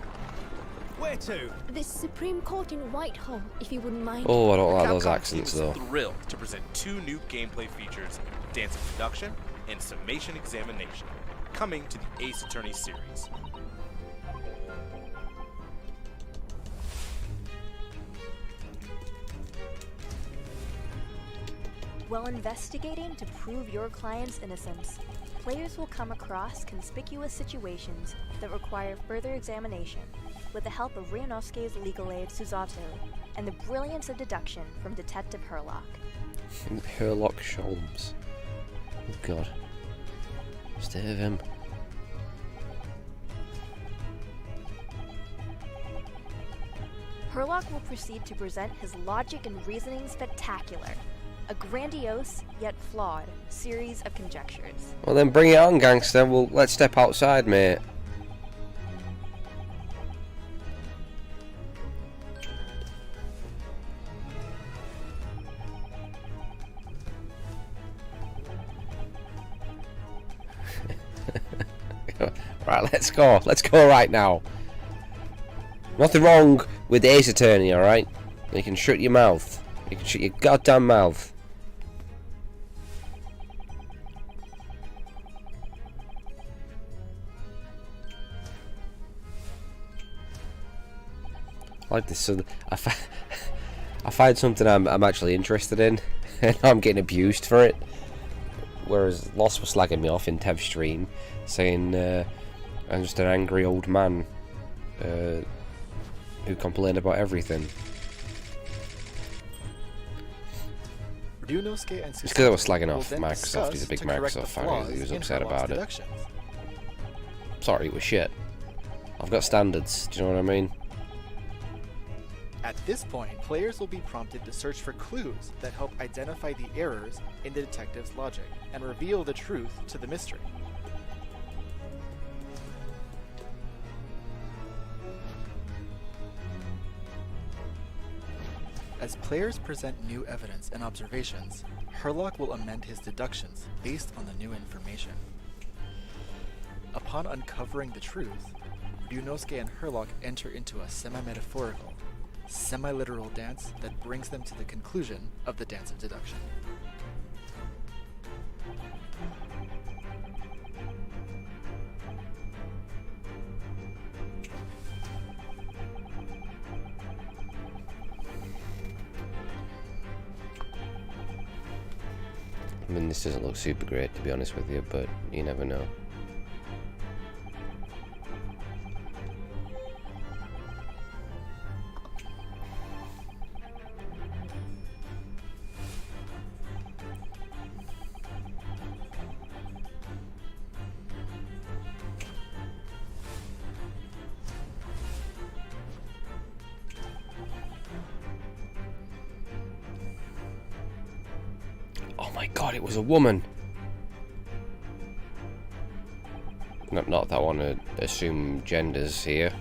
Where to? The Supreme Court in Whitehall, if you wouldn't mind. Oh, I don't like Capcom those team accents is though. thrilled to present 2 new gameplay features, Dance of Deduction and Summation Examination, coming to the Ace Attorney series. While investigating to prove your client's innocence, players will come across conspicuous situations that require further examination with the help of Ryunosuke's legal aid Susato and the brilliance of deduction from Detective Herlock. Herlock Sholmes. Oh god. Stay of him. Herlock will proceed to present his logic and reasoning spectacular, a grandiose yet flawed series of conjectures. Well then bring it on, gangster. Well, let's step outside, mate. Right, let's go. Let's go right now. Nothing wrong with the Ace Attorney, alright? You can shut your mouth. You can shut your goddamn mouth. I like this. So I find something I'm actually interested in, and I'm getting abused for it. Whereas Lost was slagging me off in Tev's stream, saying I'm just an angry old man who complained about everything. Ryunosuke and It's because I was slagging will off then Microsoft. He's a discuss big to correct the Microsoft fan. flaws He was in upset Herlock's about it. deductions. Sorry, it was shit. I've got standards. Do you know what I mean? At this point, players will be prompted to search for clues that help identify the errors in the detective's logic and reveal the truth to the mystery. As players present new evidence and observations, Herlock will amend his deductions based on the new information. Upon uncovering the truth, Ryunosuke and Herlock enter into a semi-metaphorical, semi-literal dance that brings them to the conclusion of the dance of deduction. I mean, this doesn't look super great, to be honest with you, but you never know. Oh my god, it was a woman! Not that I want to assume genders here.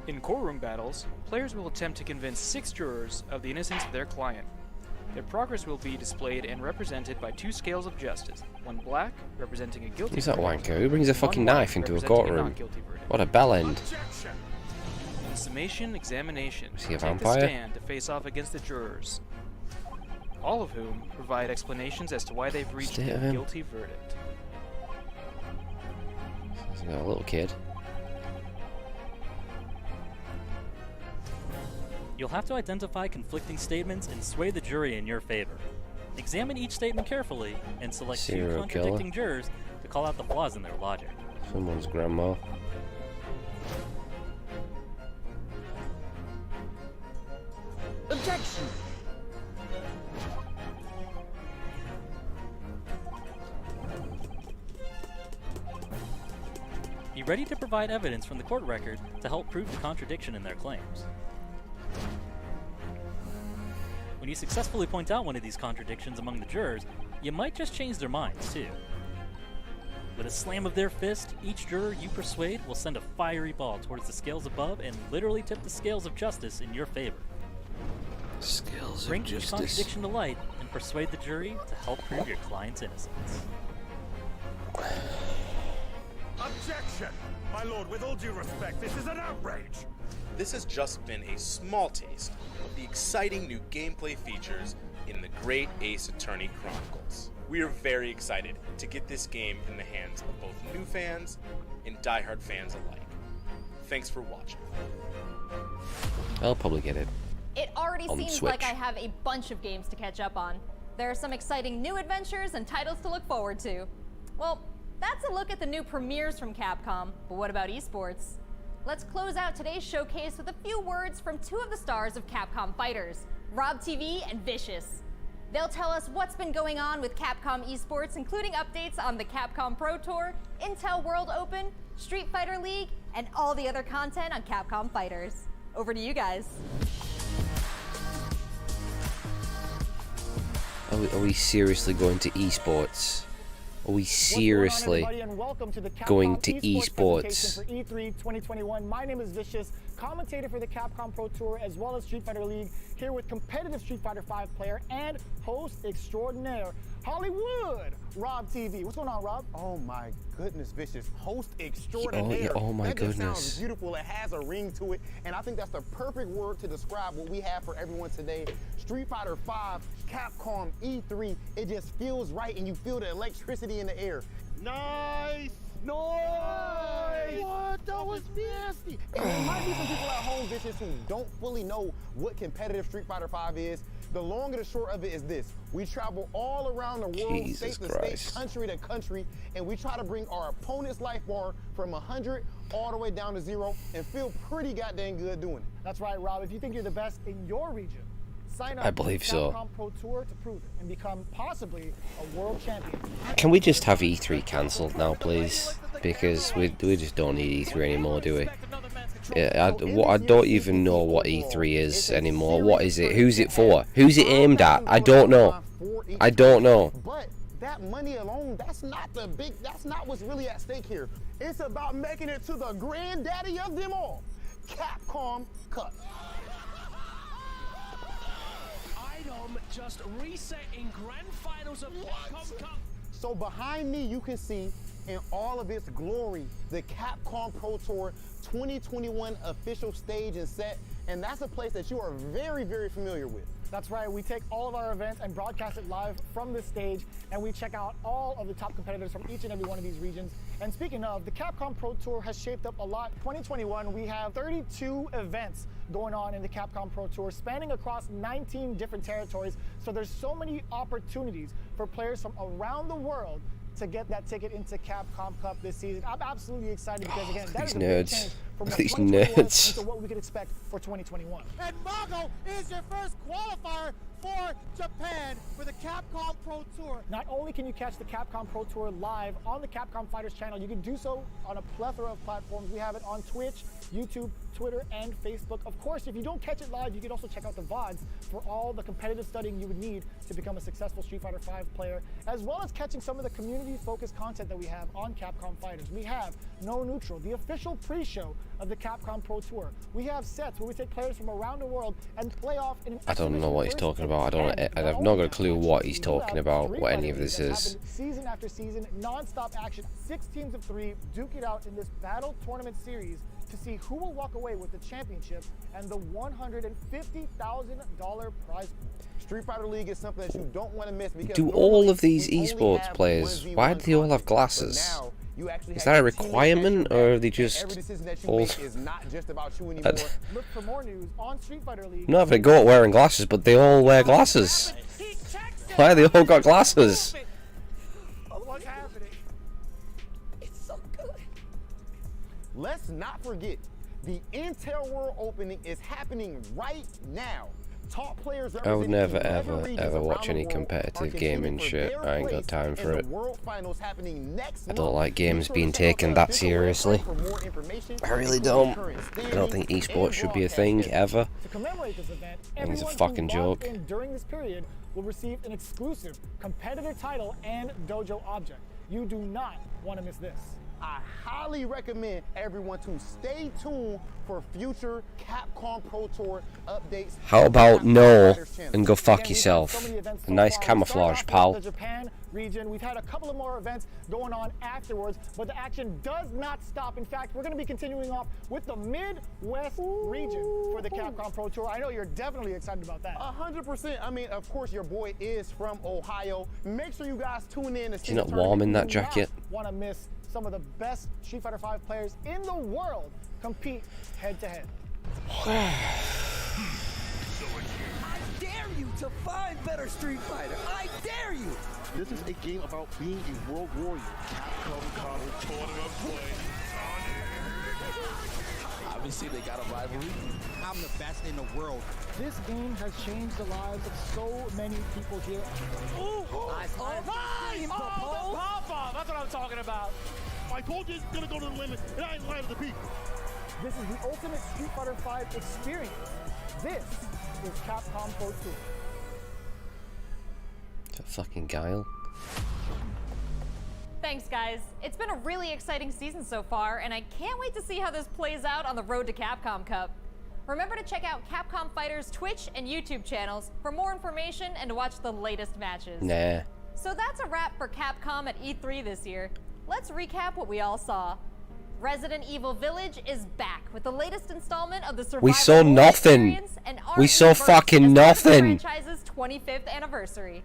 In courtroom battles, players will attempt to convince 6 jurors of the innocence of their client. Their progress will be displayed and represented by 2 scales of justice, one black, representing a guilty Who's that verdict, wanker? Who brings a and fucking one white, knife into a representing courtroom? not guilty verdict. What a bellend. In summation examination, Is he a take the vampire? stand to face off against the jurors, all of whom provide explanations as to why they've reached State of their him. guilty verdict. You know, a little kid. You'll have to identify conflicting statements and sway the jury in your favor. Examine each statement carefully and select two Serial contradicting killer. jurors to call out the flaws in their logic. Someone's grandma. Objection! Be ready to provide evidence from the court record to help prove the contradiction in their claims. When you successfully point out one of these contradictions among the jurors, you might just change their minds, too. With a slam of their fist, each juror you persuade will send a fiery ball towards the scales above and literally tip the scales of justice in your favor. Scales Bring of each justice. contradiction to light and persuade the jury to help prove your client's innocence. Objection! My lord, with all due respect, this is an outrage! This has just been a small taste of the exciting new gameplay features in the Great Ace Attorney Chronicles. We are very excited to get this game in the hands of both new fans and diehard fans alike. Thanks for watching. I'll probably get it. It already On seems Switch. like I have a bunch of games to catch up on. There are some exciting new adventures and titles to look forward to. Well, that's a look at the new premieres from Capcom, but what about esports? Let's close out today's showcase with a few words from two of the stars of Capcom Fighters, Rob TV and Vicious. They'll tell us what's been going on with Capcom esports, including updates on the Capcom Pro Tour, Intel World Open, Street Fighter League, and all the other content on Capcom Fighters. Over to you guys. Are we seriously going to esports? Are we seriously going to esports? For E3 2021. My name is Vicious, commentator for the Capcom Pro Tour as well as Street Fighter League, here with competitive Street Fighter V player and host extraordinaire, Hollywood, Rob TV. What's going on, Rob? Oh my goodness, Vicious. Host extraordinaire. Oh my that just goodness. sounds beautiful. It has a ring to it. And I think that's the perfect word to describe what we have for everyone today. Street Fighter V, Capcom E3. It just feels right and you feel the electricity in the air. Nice! Nice! What? That was nasty! And there might be some people at home, Vicious, who don't fully know what competitive Street Fighter V is. The long and the short of it is this. We travel all around the world, Jesus state to state, Christ. country to country, and we try to bring our opponent's life bar from 100 all the way down to 0 and feel pretty goddamn good doing it. That's right, Rob. If you think you're the best in your region, sign up I believe for so. Capcom Pro Tour to prove it and become possibly a world champion. Can we just have E3 cancelled now, please? Because we just don't need E3 anymore, do we? Yeah, I don't even know what E3 is anymore. What is it? Who's it for? Who's it aimed at? I don't know. I don't know. But that money alone, that's not what's really at stake here. It's about making it to the granddaddy of them all, Capcom Cup. Item just reset in grand finals of Capcom Cup. So behind me, you can see in all of its glory, the Capcom Pro Tour 2021 official stage and set, and that's a place that you are very, very familiar with. That's right, we take all of our events and broadcast it live from this stage, and we check out all of the top competitors from each and every one of these regions. And speaking of, the Capcom Pro Tour has shaped up a lot. 2021, we have 32 events going on in the Capcom Pro Tour, spanning across 19 different territories. So there's so many opportunities for players from around the world to get that ticket into Capcom Cup this season. I'm absolutely excited because, again, that is a big change from what These 2021 nerds. into what we could expect for 2021. And Mago is your first qualifier for Japan for the Capcom Pro Tour. Not only can you catch the Capcom Pro Tour live on the Capcom Fighters channel, you can do so on a plethora of platforms. We have it on Twitch, YouTube, Twitter, and Facebook. Of course, if you don't catch it live, you can also check out the VODs for all the competitive studying you would need to become a successful Street Fighter V player, as well as catching some of the community-focused content that we have on Capcom Fighters. We have No Neutral, the official pre-show of the Capcom Pro Tour. We have sets where we take players from around the world and play off in an I don't know what he's talking about. I've not got a clue what he's talking about, what any of this is. Season after season, non-stop action, 6 teams of 3, duke it out in this battle tournament series to see who will walk away with the championship and the $150,000 prize pool. Street Fighter League is something that you don't want to miss because Do all of these esports players, why do they all have glasses? Is that a requirement, or are they just all... Look for more news on Street Fighter League. Not if they go out wearing glasses, but they all wear glasses. Why they all got glasses? What's happening? It's so good. Let's not forget, the Intel World Opening is happening right now. Top players I would never, representing 11 regions ever watch around any the world are competitive competing gaming for shit. their I ain't got place time in for the it. World Finals happening next I don't month. like games Be sure being to check out taken the that official seriously. website for more information, I really including don't. current I don't standings think and esports should be a broadcast thing, history. ever. To commemorate this event, I think it's a everyone fucking who logged joke. in during this period will receive an exclusive competitor title and dojo object. You do not want to miss this. I highly recommend everyone to stay tuned for future Capcom Pro Tour updates. How about no and go fuck yourself? A nice camouflage, pal. The Japan region. We've had a couple of more events going on afterwards, but the action does not stop. In fact, we're going to be continuing off with the Midwest region for the Capcom Pro Tour. I know you're definitely excited about that. 100%. I mean, of course, your boy is from Ohio. Make sure you guys tune in to see. Is he not warm in that jacket? Want to miss some of the best Street Fighter V players in the world compete head to head. I dare you to find better Street Fighter. I dare you. This is a game about being a world warrior. Capcom College Tournament play. Obviously, they got a rivalry. I'm the best in the world. This game has changed the lives of so many people here. Nice. Papa! That's what I'm talking about. I told you it's gonna go to the limit, and I ain't lying to the people. This is the ultimate Street Fighter V experience. This is Capcom Pro Tour. It's a fucking guile. Thanks, guys. It's been a really exciting season so far, and I can't wait to see how this plays out on the road to Capcom Cup. Remember to check out Capcom Fighters' Twitch and YouTube channels for more information and to watch the latest matches. Nah. So that's a wrap for Capcom at E3 this year. Let's recap what we all saw. Resident Evil Village is back with the latest installment of the Survival We saw nothing. Experience, and We saw RE-verse fucking as part of the nothing. franchise's 25th anniversary.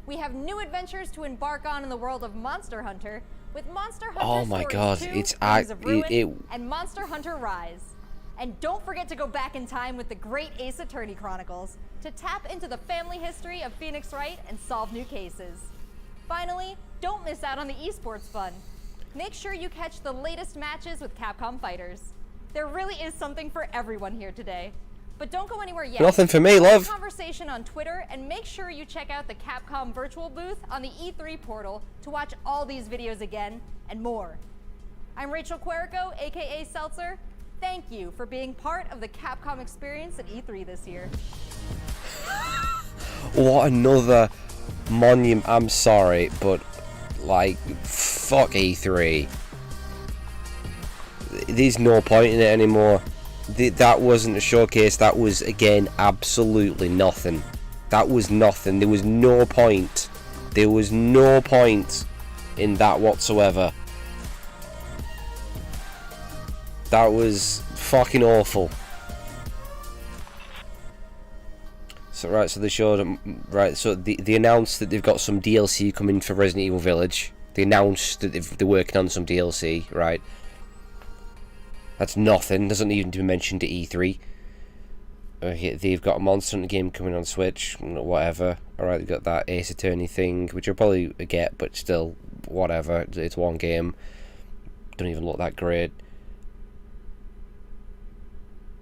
We have new adventures to embark on in the world of Monster Hunter with Monster Hunter Oh my Stories God, 2, it's Wings of Ruin, it- and Monster Hunter Rise. And don't forget to go back in time with the great Ace Attorney Chronicles to tap into the family history of Phoenix Wright and solve new cases. Finally, don't miss out on the esports fun. Make sure you catch the latest matches with Capcom Fighters. There really is something for everyone here today. But don't go anywhere yet. Nothing for me, Join the love. Conversation on Twitter, and make sure you check out the Capcom virtual booth on the E3 portal to watch all these videos again and more. I'm Rachel Querico, aka Seltzer. Thank you for being part of the Capcom experience at E3 this year. What another monument. I'm sorry, but like, fuck E3. There's no point in it anymore. That wasn't a showcase. That was, again, absolutely nothing. That was nothing. There was no point. There was no point in that whatsoever. That was fucking awful. So right, so they showed, right, so they announced that they've got some DLC coming for Resident Evil Village. They announced that they're working on some DLC, right? That's nothing, doesn't even be mentioned at E3. Okay, they've got a Monster Hunter game coming on Switch, whatever. Alright, they've got that Ace Attorney thing, which I'll probably get, but still, whatever. It's one game. Don't even look that great.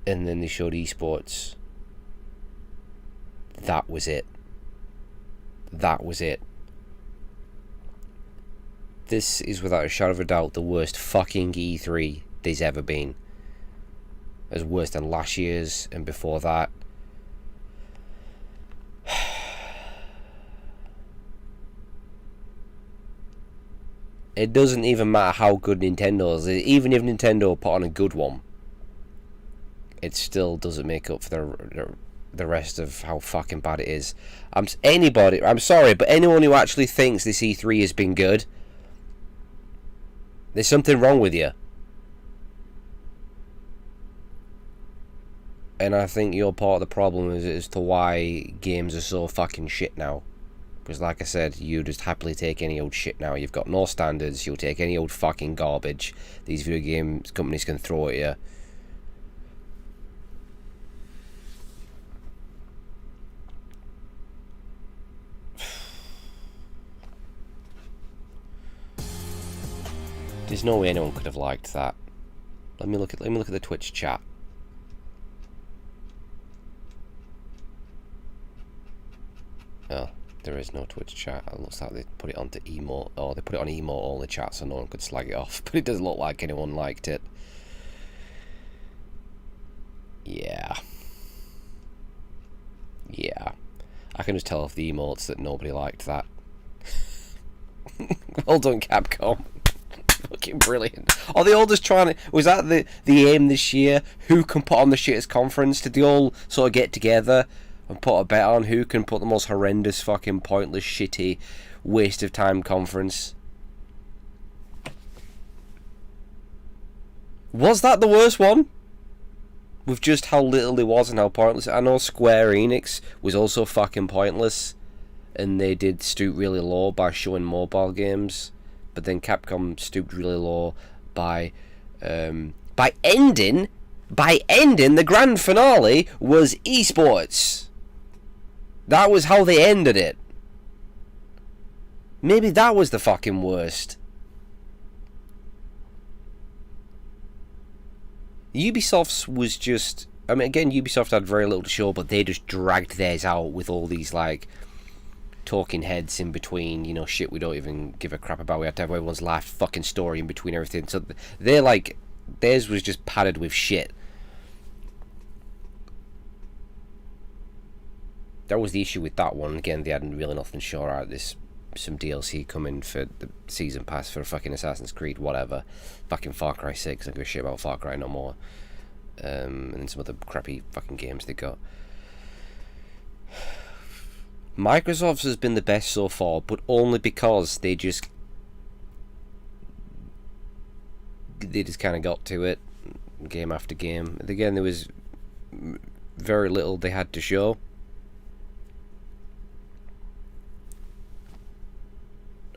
And then they showed esports. That was it. That was it. This is without a shadow of a doubt the worst fucking E3 there's ever been. As worse than last year's and before that. It doesn't even matter how good Nintendo is. Even if Nintendo put on a good one, it still doesn't make up for the rest of how fucking bad it is. I'm sorry, but anyone who actually thinks this E3 has been good, there's something wrong with you. And I think you're part of the problem as to why games are so fucking shit now. Because like I said, you just happily take any old shit now. You've got no standards, you'll take any old fucking garbage these video games companies can throw at you. There's no way anyone could have liked that. Let me look at the Twitch chat. Oh, there is no Twitch chat. It looks like they put it onto emote, or they put it on emote only chat so no one could slag it off. But it doesn't look like anyone liked it. Yeah. Yeah. I can just tell off the emotes that nobody liked that. Well done, Capcom. Fucking brilliant. Are they all just trying to... Was that the aim this year? Who can put on the shittest conference? Did they all sort of get together and put a bet on who can put the most horrendous, fucking pointless, shitty, waste of time conference? Was that the worst one? With just how little there was and how pointless. I know Square Enix was also fucking pointless, and they did stoop really low by showing mobile games. But then Capcom stooped really low by ending the grand finale was esports. That was how they ended it. Maybe that was the fucking worst. Ubisoft's was just... I mean, again, Ubisoft had very little to show, but they just dragged theirs out with all these, like, talking heads in between, you know, shit we don't even give a crap about. We had to have everyone's life fucking story in between everything. So they're like... Theirs was just padded with shit. That was the issue with that one. Again, they hadn't really nothing show out. This some DLC coming for the season pass for fucking Assassin's Creed, whatever. Fucking Far Cry 6. I don't give a shit about Far Cry no more. And then some other crappy fucking games they got. Microsoft's has been the best so far, but only because they just kind of got to it, game after game. Again, there was very little they had to show.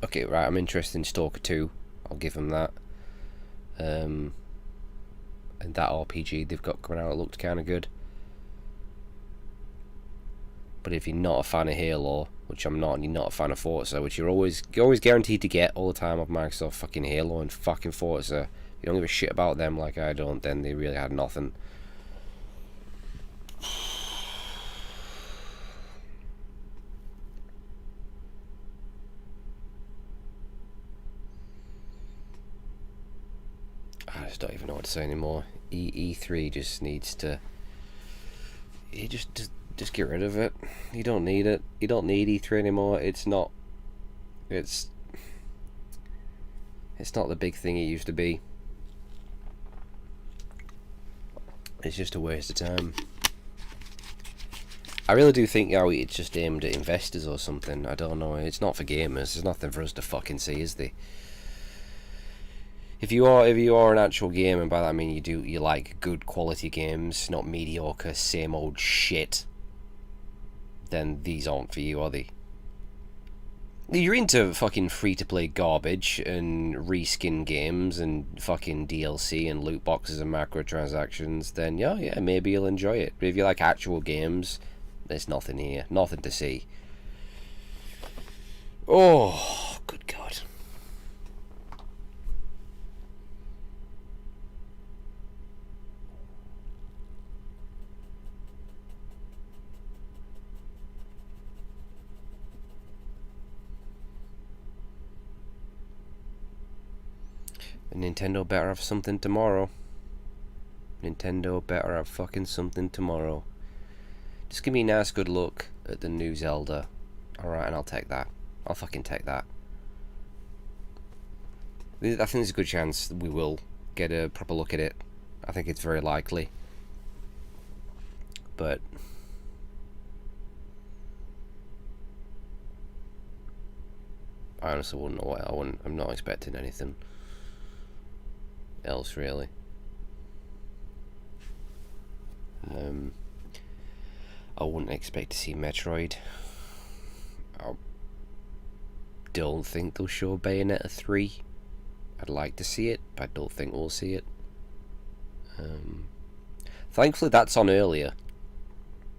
Okay, right, I'm interested in Stalker 2. I'll give them that. And that RPG they've got coming out, it looked kind of good. But if you're not a fan of Halo, which I'm not, and you're not a fan of Forza, which you're always guaranteed to get all the time of Microsoft, fucking Halo and fucking Forza, you don't give a shit about them like I don't, then they really had nothing. I just don't even know what to say anymore. E3 just needs to... Just get rid of it. You don't need it. You don't need E3 anymore. It's not the big thing it used to be. It's just a waste of time. I really do think it's just aimed at investors or something. I don't know. It's not for gamers. There's nothing for us to fucking see, is there? If you are an actual gamer, and by that I mean you like good quality games, not mediocre, same old shit, then these aren't for you, are they? If you're into fucking free-to-play garbage and reskin games and fucking DLC and loot boxes and microtransactions, then yeah, maybe you'll enjoy it. But if you like actual games, there's nothing here. Nothing to see. Oh, good God. Nintendo better have something tomorrow. Nintendo better have fucking something tomorrow. Just give me a nice good look at the new Zelda. Alright, and I'll take that. I'll fucking take that. I think there's a good chance we will get a proper look at it. I think it's very likely. But... I honestly wouldn't know what I'm not expecting anything else really. I wouldn't expect to see Metroid. I don't think they'll show Bayonetta 3. I'd like to see it, but I don't think we'll see it. Thankfully that's on earlier.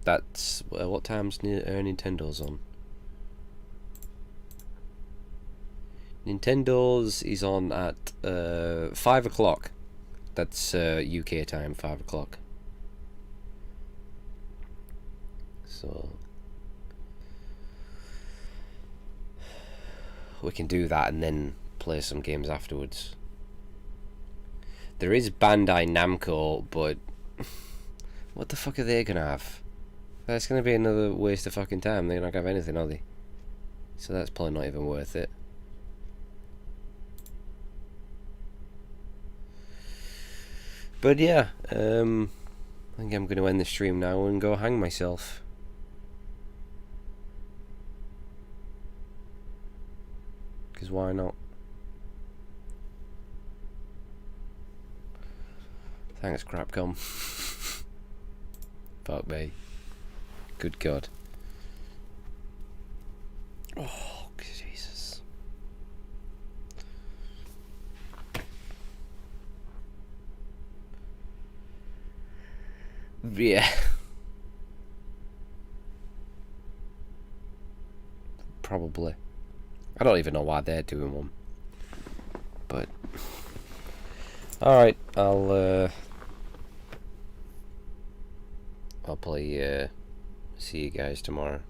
That's what time's Nintendo's on? Nintendo's is on at 5 o'clock. That's UK time, 5 o'clock. So we can do that and then play some games afterwards. There is Bandai Namco, but what the fuck are they gonna have? That's gonna be another waste of fucking time. They're not gonna have anything, are they? So that's probably not even worth it. But yeah, I think I'm going to end the stream now and go hang myself. Because why not? Thanks, Crapcom. Fuck me. Good God. Oh, Jesus. Yeah. Probably. I don't even know why they're doing one. But alright, I'll probably see you guys tomorrow.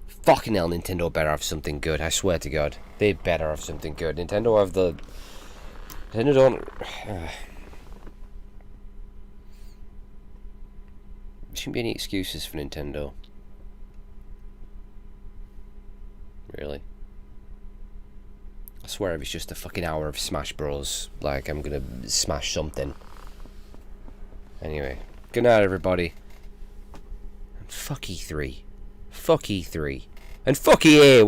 Fucking hell, Nintendo better have something good, I swear to God. They better have something good. Nintendo have the... Nintendo don't... There shouldn't be any excuses for Nintendo. Really. I swear if it's just a fucking hour of Smash Bros, like, I'm gonna smash something. Anyway, good night everybody. And fuck E3. Fuck E3. And fuck EA!